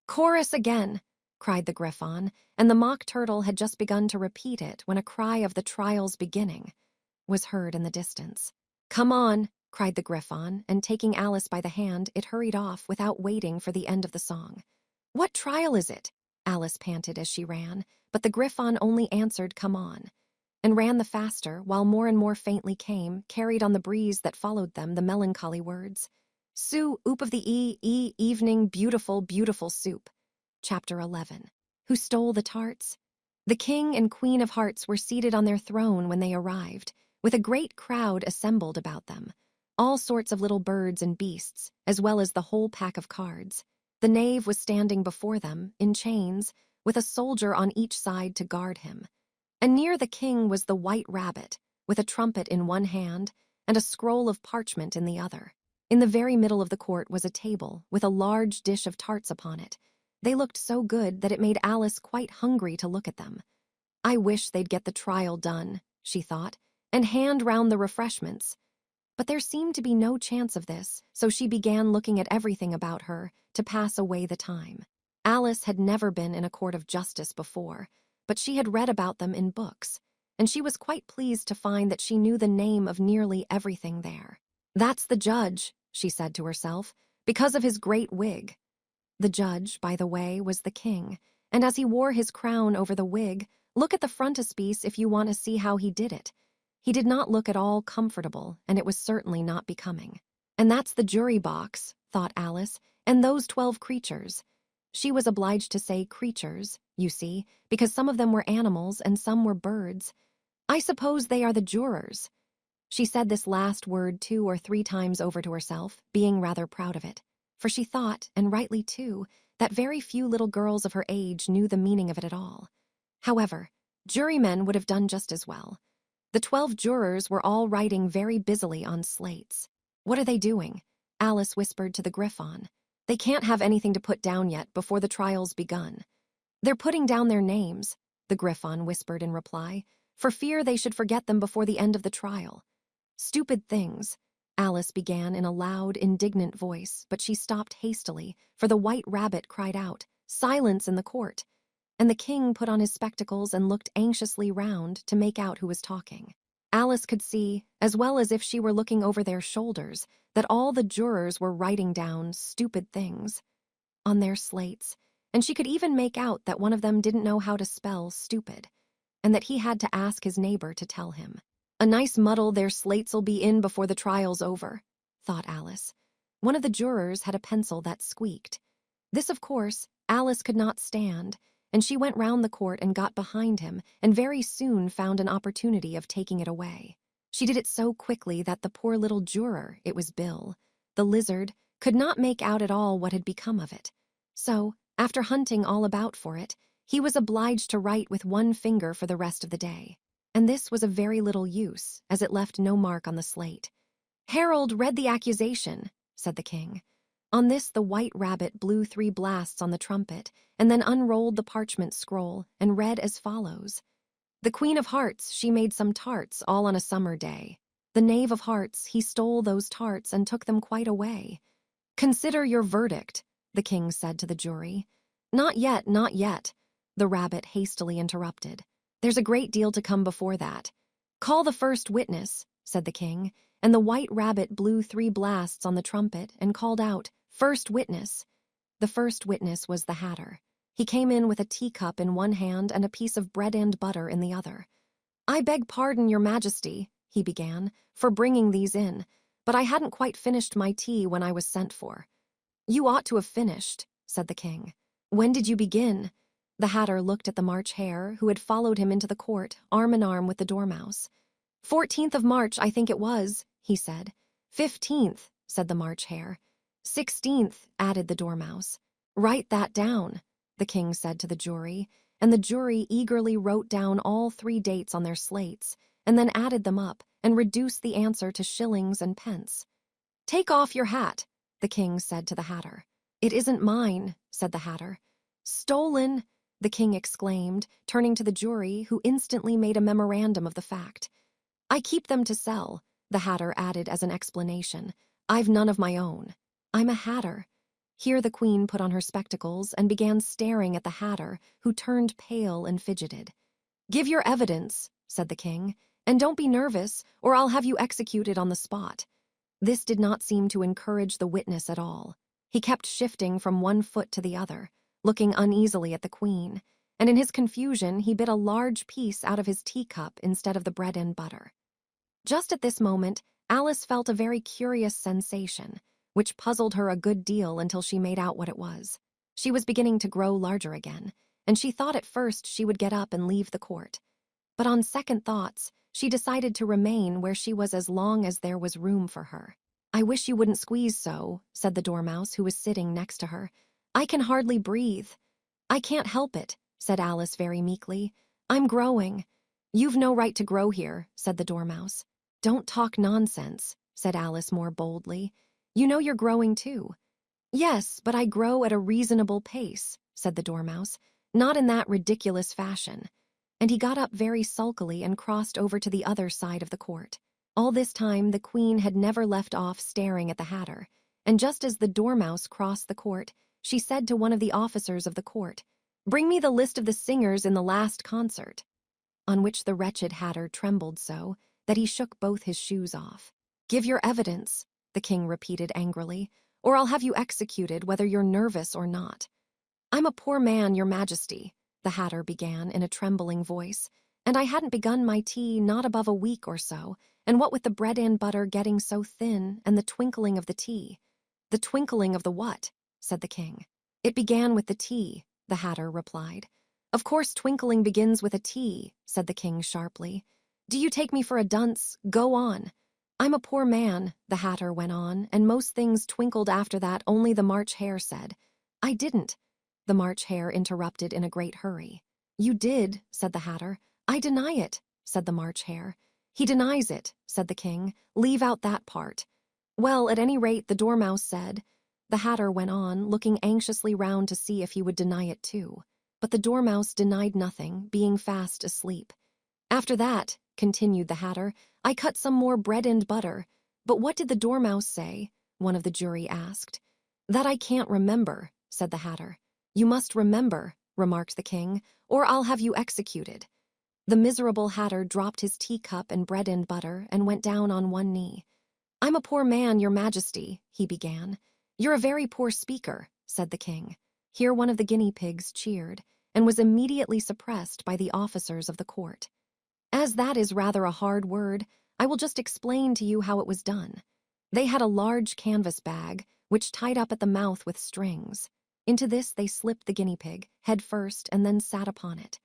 "Chorus again!" cried the Griffon, and the Mock Turtle had just begun to repeat it when a cry of "the trial's beginning" was heard in the distance. "Come on!" cried the Griffon, and taking Alice by the hand, it hurried off without waiting for the end of the song. "What trial is it?" Alice panted as she ran, but the Griffon only answered, "Come on," and ran the faster, while more and more faintly came, carried on the breeze that followed them, the melancholy words, "Soo oop of the evening, beautiful, beautiful soup." Chapter 11. Who Stole the Tarts? The King and Queen of Hearts were seated on their throne when they arrived, with a great crowd assembled about them, all sorts of little birds and beasts, as well as the whole pack of cards. The knave was standing before them, in chains, with a soldier on each side to guard him. And near the king was the White Rabbit, with a trumpet in one hand and a scroll of parchment in the other. In the very middle of the court was a table, with a large dish of tarts upon it. They looked so good that it made Alice quite hungry to look at them. "I wish they'd get the trial done," she thought, "and hand round the refreshments." But there seemed to be no chance of this, so she began looking at everything about her to pass away the time. Alice had never been in a court of justice before, but she had read about them in books, and she was quite pleased to find that she knew the name of nearly everything there. "That's the judge," she said to herself, "because of his great wig." The judge, by the way, was the king, and as he wore his crown over the wig, look at the frontispiece if you want to see how he did it. He did not look at all comfortable, and it was certainly not becoming. "And that's the jury box," thought Alice, "and those 12 creatures." She was obliged to say creatures, you see, because some of them were animals and some were birds. "I suppose they are the jurors." She said this last word 2 or 3 times over to herself, being rather proud of it, for she thought, and rightly too, that very few little girls of her age knew the meaning of it at all. However, jurymen would have done just as well. The 12 jurors were all writing very busily on slates. "What are they doing?" Alice whispered to the Griffon. "They can't have anything to put down yet before the trial's begun." "They're putting down their names," the Griffon whispered in reply, "for fear they should forget them before the end of the trial." "Stupid things," Alice began in a loud, indignant voice, but she stopped hastily, for the White Rabbit cried out, "Silence in the court!" And the king put on his spectacles and looked anxiously round to make out who was talking. Alice could see, as well as if she were looking over their shoulders, that all the jurors were writing down "stupid things" on their slates, and she could even make out that one of them didn't know how to spell "stupid," and that he had to ask his neighbor to tell him. "A nice muddle their slates'll be in before the trial's over," thought Alice. One of the jurors had a pencil that squeaked. This, of course, Alice could not stand, and she went round the court and got behind him, and very soon found an opportunity of taking it away. She did it so quickly that the poor little juror, it was Bill, the lizard, could not make out at all what had become of it. So, after hunting all about for it, he was obliged to write with one finger for the rest of the day. And this was of very little use, as it left no mark on the slate. "Harold, read the accusation," said the king. On this the White Rabbit blew 3 blasts on the trumpet, and then unrolled the parchment scroll, and read as follows. "The Queen of Hearts, she made some tarts, all on a summer day. The Knave of Hearts, he stole those tarts and took them quite away." "Consider your verdict," the king said to the jury. "Not yet, not yet," the rabbit hastily interrupted. "There's a great deal to come before that." "Call the first witness," said the king, and the White Rabbit blew 3 blasts on the trumpet and called out, "First witness." The first witness was the Hatter. He came in with a teacup in one hand and a piece of bread and butter in the other. "I beg pardon, your majesty," he began, "for bringing these in, but I hadn't quite finished my tea when I was sent for." "You ought to have finished," said the king. "When did you begin?" The Hatter looked at the March Hare, who had followed him into the court, arm in arm with the Dormouse. 14th of March, I think it was," he said. 15th, said the March Hare. 16th, added the Dormouse. "Write that down," the king said to the jury, and the jury eagerly wrote down all 3 dates on their slates, and then added them up and reduced the answer to shillings and pence. "Take off your hat," the king said to the Hatter. "It isn't mine," said the Hatter. "Stolen!" the king exclaimed, turning to the jury, who instantly made a memorandum of the fact. "I keep them to sell," the Hatter added as an explanation. "I've none of my own. I'm a Hatter." Here the queen put on her spectacles and began staring at the Hatter, who turned pale and fidgeted. "Give your evidence," said the king, "and don't be nervous, or I'll have you executed on the spot." This did not seem to encourage the witness at all. He kept shifting from one foot to the other, looking uneasily at the queen, and in his confusion he bit a large piece out of his teacup instead of the bread and butter. Just at this moment, Alice felt a very curious sensation, which puzzled her a good deal until she made out what it was. She was beginning to grow larger again, and she thought at first she would get up and leave the court. But on second thoughts, she decided to remain where she was as long as there was room for her. "I wish you wouldn't squeeze so," said the Dormouse, who was sitting next to her. "I can hardly breathe." "I can't help it," said Alice very meekly. "I'm growing." "You've no right to grow here," said the Dormouse. "Don't talk nonsense," said Alice more boldly. "You know you're growing too." "Yes, but I grow at a reasonable pace," said the Dormouse, "not in that ridiculous fashion." And he got up very sulkily and crossed over to the other side of the court. All this time the queen had never left off staring at the Hatter, and just as the Dormouse crossed the court, she said to one of the officers of the court, "Bring me the list of the singers in the last concert," on which the wretched Hatter trembled so that he shook both his shoes off. "Give your evidence," the king repeated angrily, "or I'll have you executed whether you're nervous or not." "I'm a poor man, your majesty," the Hatter began in a trembling voice, "and I hadn't begun my tea not above a week or so, and what with the bread and butter getting so thin and the twinkling of the tea." "The twinkling of the what?" said the king. "It began with the tea," the Hatter replied. "Of course twinkling begins with a T," said the king sharply. "Do you take me for a dunce? Go on." "I'm a poor man," the Hatter went on, "and most things twinkled after that, only the March Hare said." "I didn't," the March Hare interrupted in a great hurry. "You did," said the Hatter. "I deny it," said the March Hare. "He denies it," said the king. "Leave out that part." Well, at any rate, the Dormouse said. The Hatter went on, looking anxiously round to see if he would deny it too. But the Dormouse denied nothing, being fast asleep. After that, continued the Hatter, I cut some more bread and butter. But what did the Dormouse say? One of the jury asked. That I can't remember, said the Hatter. You must remember, remarked the king, or I'll have you executed. The miserable Hatter dropped his teacup and bread and butter and went down on one knee. I'm a poor man, your majesty, he began. You're a very poor speaker, said the king. Here one of the guinea pigs cheered, and was immediately suppressed by the officers of the court. As that is rather a hard word, I will just explain to you how it was done. They had a large canvas bag, which tied up at the mouth with strings. Into this they slipped the guinea pig, head first, and then sat upon it.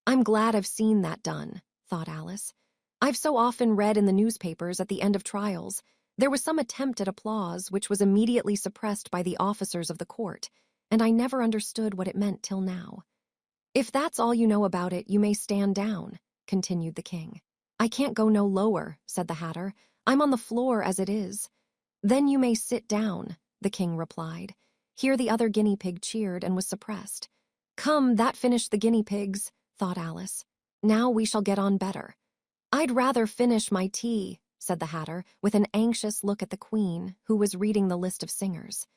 I'm glad I've seen that done, thought Alice. I've so often read in the newspapers at the end of trials, there was some attempt at applause which was immediately suppressed by the officers of the court, and I never understood what it meant till now. If that's all you know about it, you may stand down, continued the king. I can't go no lower, said the Hatter. I'm on the floor as it is. Then you may sit down, the king replied. Here the other guinea pig cheered and was suppressed. Come, that finished the guinea pigs, thought Alice. Now we shall get on better. I'd rather finish my tea, said the Hatter, with an anxious look at the queen, who was reading the list of singers.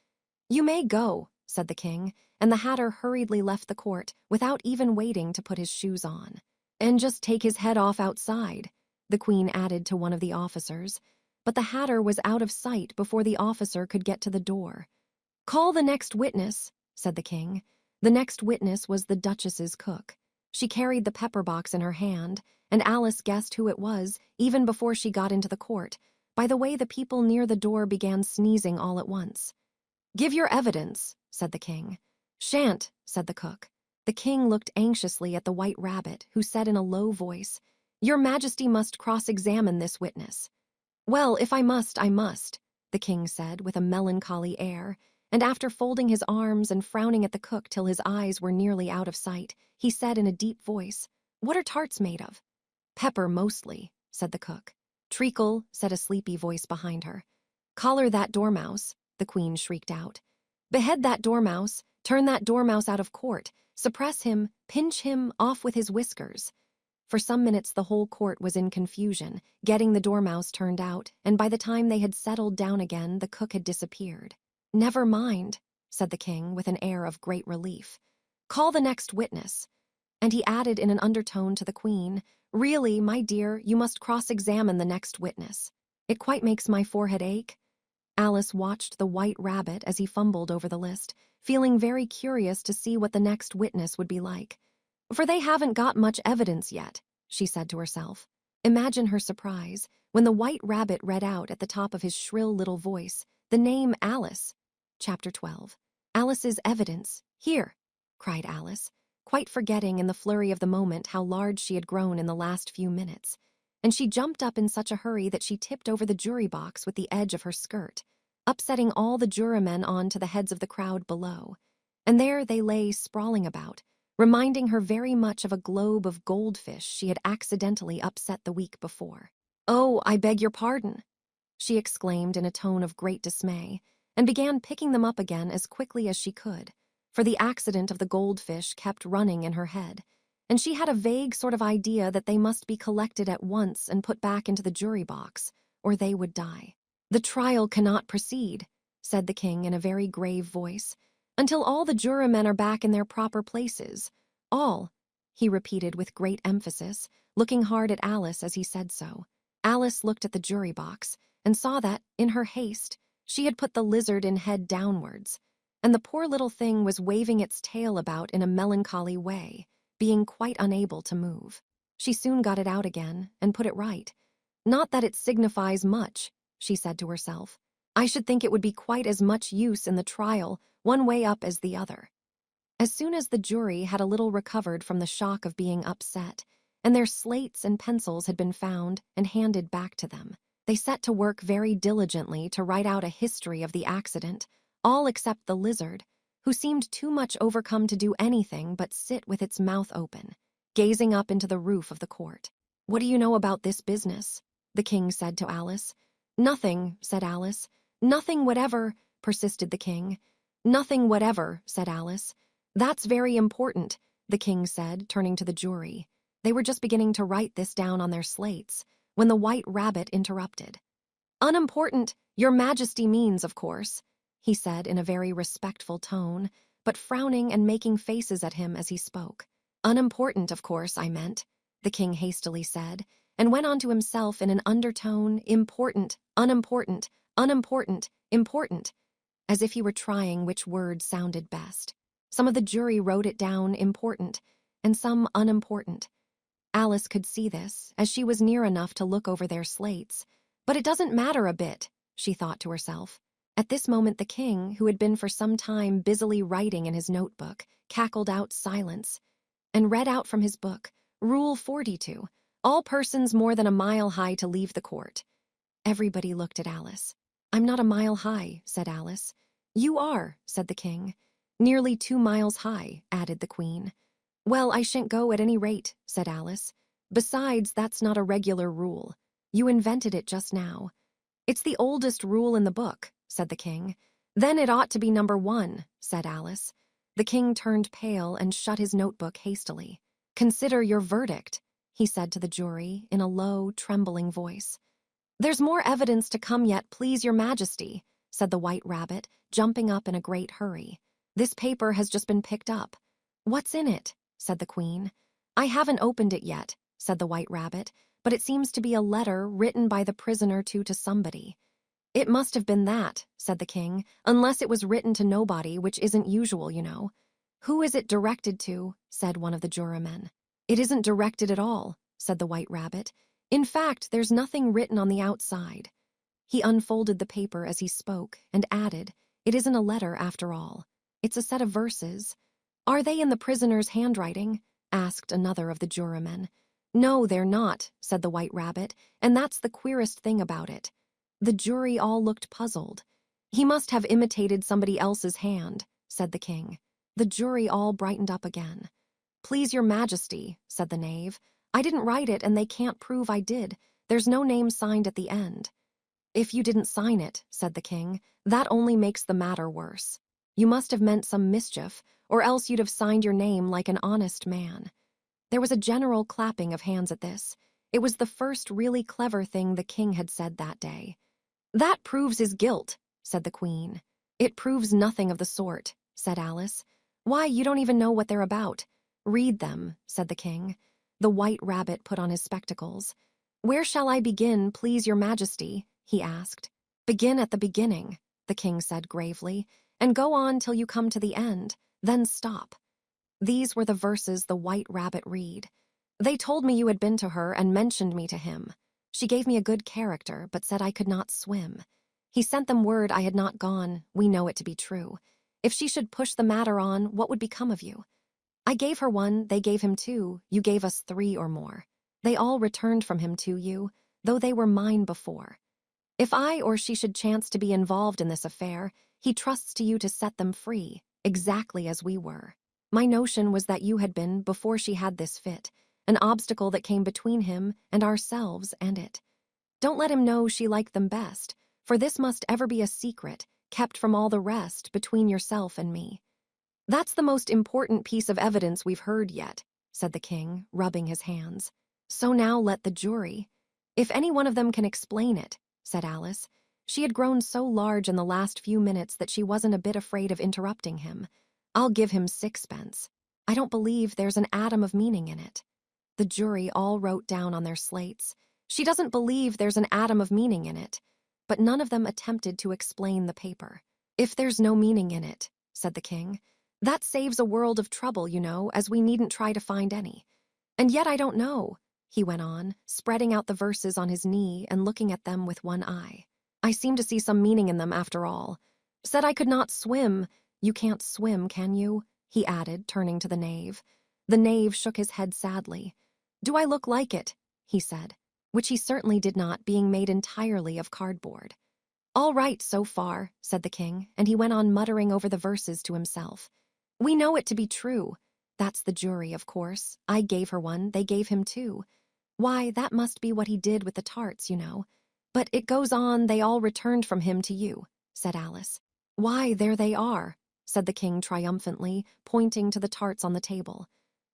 You may go, said the king, and the Hatter hurriedly left the court without even waiting to put his shoes on. And just take his head off outside, the queen added to one of the officers, but the Hatter was out of sight before the officer could get to the door. Call the next witness, said the king. The next witness was the Duchess's cook. She carried the pepper box in her hand, and Alice guessed who it was even before she got into the court, by the way the people near the door began sneezing all at once. Give your evidence, said the king. Shan't, said the cook. The king looked anxiously at the White Rabbit, who said in a low voice, Your Majesty must cross-examine this witness. Well, if I must, I must, the king said with a melancholy air, and after folding his arms and frowning at the cook till his eyes were nearly out of sight, he said in a deep voice, What are tarts made of? Pepper mostly, said the cook. Treacle, said a sleepy voice behind her. Collar that dormouse, the queen shrieked out. Behead that dormouse, turn that dormouse out of court, suppress him, pinch him, off with his whiskers. For some minutes the whole court was in confusion, getting the dormouse turned out, and by the time they had settled down again, the cook had disappeared. Never mind, said the king with an air of great relief. Call the next witness. And he added in an undertone to the queen, Really, my dear, you must cross-examine the next witness. It quite makes my forehead ache. Alice watched the White Rabbit as he fumbled over the list, feeling very curious to see what the next witness would be like. For they haven't got much evidence yet, she said to herself. Imagine her surprise when the White Rabbit read out at the top of his shrill little voice the name Alice. Chapter 12. Alice's evidence. Here, cried Alice, quite forgetting in the flurry of the moment how large she had grown in the last few minutes. And she jumped up in such a hurry that she tipped over the jury box with the edge of her skirt, upsetting all the jurymen on to the heads of the crowd below. And there they lay sprawling about, reminding her very much of a globe of goldfish she had accidentally upset the week before. Oh, I beg your pardon, she exclaimed in a tone of great dismay, and began picking them up again as quickly as she could, for the accident of the goldfish kept running in her head, and she had a vague sort of idea that they must be collected at once and put back into the jury box, or they would die. The trial cannot proceed, said the king in a very grave voice, until all the jurymen are back in their proper places. All, he repeated with great emphasis, looking hard at Alice as he said so. Alice looked at the jury box and saw that, in her haste, she had put the lizard in head downwards, and the poor little thing was waving its tail about in a melancholy way, being quite unable to move. She soon got it out again and put it right. Not that it signifies much, she said to herself. I should think it would be quite as much use in the trial, one way up as the other. As soon as the jury had a little recovered from the shock of being upset, and their slates and pencils had been found and handed back to them, they set to work very diligently to write out a history of the accident, all except the lizard, who seemed too much overcome to do anything but sit with its mouth open, gazing up into the roof of the court. What do you know about this business? The king said to Alice. Nothing, said Alice. Nothing whatever, persisted the king. Nothing whatever, said Alice. That's very important, the king said, turning to the jury. They were just beginning to write this down on their slates when the White Rabbit interrupted. Unimportant, your majesty means, of course, he said in a very respectful tone, but frowning and making faces at him as he spoke. Unimportant, of course, I meant, the king hastily said, and went on to himself in an undertone, important, unimportant, unimportant, important, as if he were trying which word sounded best. Some of the jury wrote it down important, and some unimportant. Alice could see this, as she was near enough to look over their slates. But it doesn't matter a bit, she thought to herself. At this moment the king, who had been for some time busily writing in his notebook, cackled out silence, and read out from his book, Rule 42, all persons more than a mile high to leave the court. Everybody looked at Alice. I'm not a mile high, said Alice. You are, said the king. Nearly 2 miles high, added the queen. Well, I shan't go at any rate, said Alice. Besides, that's not a regular rule. You invented it just now. It's the oldest rule in the book, said the king. Then it ought to be number 1, said Alice. The king turned pale and shut his notebook hastily. Consider your verdict, he said to the jury in a low, trembling voice. There's more evidence to come yet, please your majesty, said the White Rabbit, jumping up in a great hurry. This paper has just been picked up. What's in it? Said the queen. I haven't opened it yet, said the White Rabbit, but it seems to be a letter written by the prisoner to somebody. It must have been that, said the king, unless it was written to nobody, which isn't usual, you know. Who is it directed to? Said one of the jurymen. It isn't directed at all, said the White Rabbit. In fact, there's nothing written on the outside. He unfolded the paper as he spoke and added, it isn't a letter after all. It's a set of verses. Are they in the prisoner's handwriting? Asked another of the jurymen. No, they're not, said the White Rabbit, and that's the queerest thing about it. The jury all looked puzzled. He must have imitated somebody else's hand, said the king. The jury all brightened up again. Please your majesty, said the knave. I didn't write it and they can't prove I did. There's no name signed at the end. If you didn't sign it, said the king, that only makes the matter worse. You must have meant some mischief, or else you'd have signed your name like an honest man. There was a general clapping of hands at this. It was the first really clever thing the king had said that day. That proves his guilt, said the queen. It proves nothing of the sort, said Alice. Why, you don't even know what they're about. Read them, said the king. The White Rabbit put on his spectacles. Where shall I begin, please your majesty? He asked. Begin at the beginning, the king said gravely, and go on till you come to the end, then stop. These were the verses the White Rabbit read. They told me you had been to her and mentioned me to him. She gave me a good character, but said I could not swim. He sent them word I had not gone, we know it to be true. If she should push the matter on, what would become of you? I gave her 1, they gave him 2, you gave us 3 or more. They all returned from him to you, though they were mine before. If I or she should chance to be involved in this affair, he trusts to you to set them free, exactly as we were. My notion was that you had been, before she had this fit, an obstacle that came between him and ourselves and it. Don't let him know she liked them best, for this must ever be a secret, kept from all the rest, between yourself and me. That's the most important piece of evidence we've heard yet, said the king, rubbing his hands. So now let the jury. If any one of them can explain it, said Alice. She had grown so large in the last few minutes that she wasn't a bit afraid of interrupting him. I'll give him 6pence. I don't believe there's an atom of meaning in it. The jury all wrote down on their slates. She doesn't believe there's an atom of meaning in it. But none of them attempted to explain the paper. If there's no meaning in it, said the king, that saves a world of trouble, you know, as we needn't try to find any. And yet I don't know, he went on, spreading out the verses on his knee and looking at them with one eye. I seem to see some meaning in them after all. Said I could not swim. You can't swim, can you? He added, turning to the knave. The knave shook his head sadly. Do I look like it? He said, which he certainly did not, being made entirely of cardboard. All right so far, said the king, and he went on muttering over the verses to himself. We know it to be true. That's the jury, of course. I gave her 1, they gave him 2. Why, that must be what he did with the tarts, you know. But it goes on, they all returned from him to you, said Alice. Why, there they are, said the king triumphantly, pointing to the tarts on the table.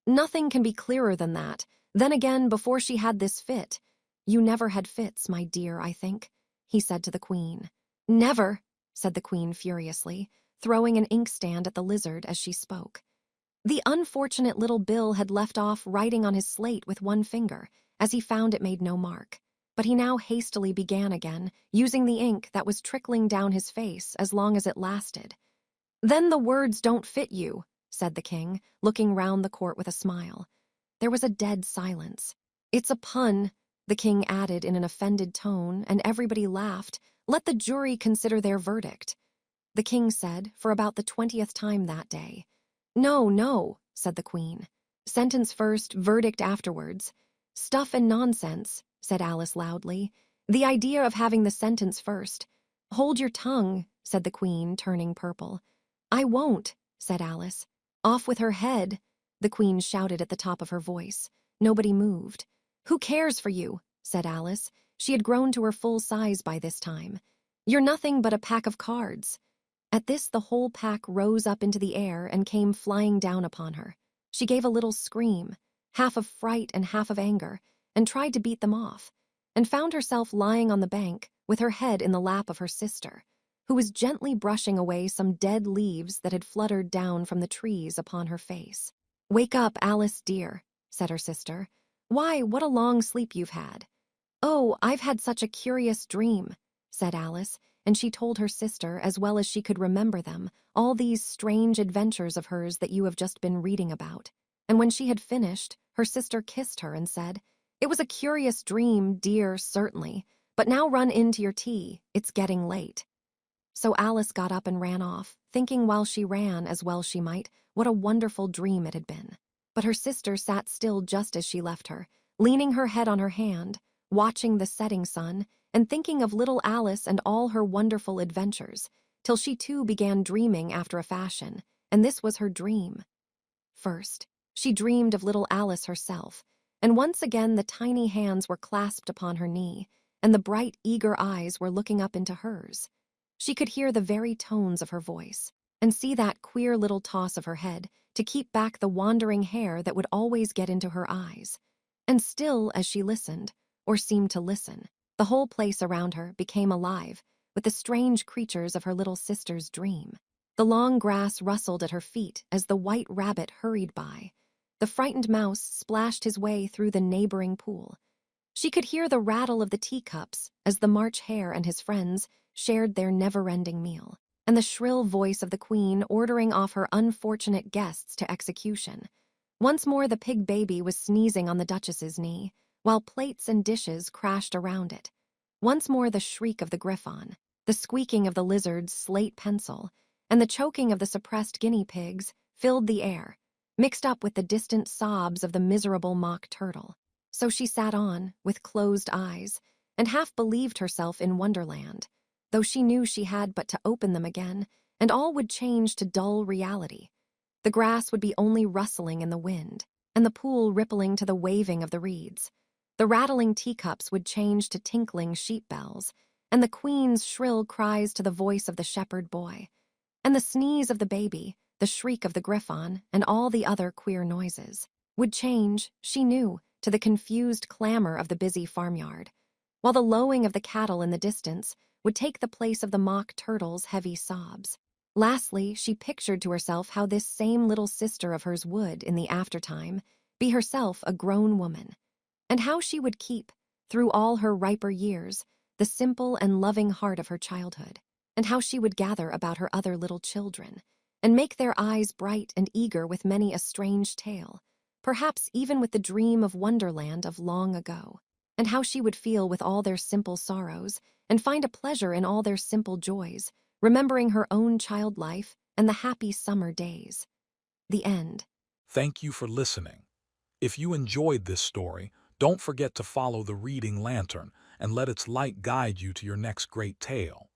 Nothing can be clearer than that. Then again, before she had this fit. You never had fits, my dear, I think, he said to the queen. Never, said the queen furiously, throwing an inkstand at the lizard as she spoke. The unfortunate little Bill had left off writing on his slate with one finger, as he found it made no mark. But he now hastily began again, using the ink that was trickling down his face as long as it lasted. Then the words don't fit you, said the king, looking round the court with a smile. There was a dead silence. It's a pun, the king added in an offended tone, and everybody laughed. Let the jury consider their verdict. The king said, for about the 20th time that day. No, no, said the queen. Sentence first, verdict afterwards. Stuff and nonsense, said Alice loudly. The idea of having the sentence first. Hold your tongue, said the queen, turning purple. I won't, said Alice. Off with her head, the queen shouted at the top of her voice. Nobody moved. Who cares for you, said Alice. She had grown to her full size by this time. You're nothing but a pack of cards. At this, the whole pack rose up into the air and came flying down upon her. She gave a little scream, half of fright and half of anger, and tried to beat them off, and found herself lying on the bank with her head in the lap of her sister, who was gently brushing away some dead leaves that had fluttered down from the trees upon her face. Wake up, Alice dear, said her sister. Why, what a long sleep you've had. Oh, I've had such a curious dream, said Alice, and she told her sister, as well as she could remember them, all these strange adventures of hers that you have just been reading about. And when she had finished, her sister kissed her and said, It was a curious dream, dear, certainly, but now run in to your tea, it's getting late. So Alice got up and ran off, thinking while she ran, as well she might, what a wonderful dream it had been. But her sister sat still just as she left her, leaning her head on her hand, watching the setting sun, and thinking of little Alice and all her wonderful adventures, till she too began dreaming after a fashion, and this was her dream. First, she dreamed of little Alice herself, and once again the tiny hands were clasped upon her knee, and the bright, eager eyes were looking up into hers. She could hear the very tones of her voice, and see that queer little toss of her head to keep back the wandering hair that would always get into her eyes. And still, as she listened, or seemed to listen, the whole place around her became alive with the strange creatures of her little sister's dream. The long grass rustled at her feet as the white rabbit hurried by. The frightened mouse splashed his way through the neighboring pool. She could hear the rattle of the teacups as the March Hare and his friends shared their never-ending meal, and the shrill voice of the queen ordering off her unfortunate guests to execution. Once more the pig baby was sneezing on the Duchess's knee, while plates and dishes crashed around it. Once more the shriek of the griffon, the squeaking of the lizard's slate pencil, and the choking of the suppressed guinea pigs filled the air, mixed up with the distant sobs of the miserable mock turtle. So she sat on, with closed eyes, and half believed herself in Wonderland, though she knew she had but to open them again, and all would change to dull reality. The grass would be only rustling in the wind, and the pool rippling to the waving of the reeds. The rattling teacups would change to tinkling sheep bells, and the queen's shrill cries to the voice of the shepherd boy, and the sneeze of the baby, the shriek of the griffon, and all the other queer noises, would change, she knew, to the confused clamor of the busy farmyard, while the lowing of the cattle in the distance would take the place of the mock turtle's heavy sobs. Lastly, she pictured to herself how this same little sister of hers would, in the aftertime, be herself a grown woman, and how she would keep, through all her riper years, the simple and loving heart of her childhood, and how she would gather about her other little children, and make their eyes bright and eager with many a strange tale, perhaps even with the dream of Wonderland of long ago, and how she would feel with all their simple sorrows, and find a pleasure in all their simple joys, remembering her own child life and the happy summer days. The end. Thank you for listening. If you enjoyed this story, don't forget to follow the reading lantern and let its light guide you to your next great tale.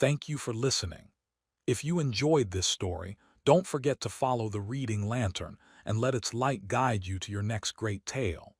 Thank you for listening. If you enjoyed this story, don't forget to follow the reading lantern and let its light guide you to your next great tale.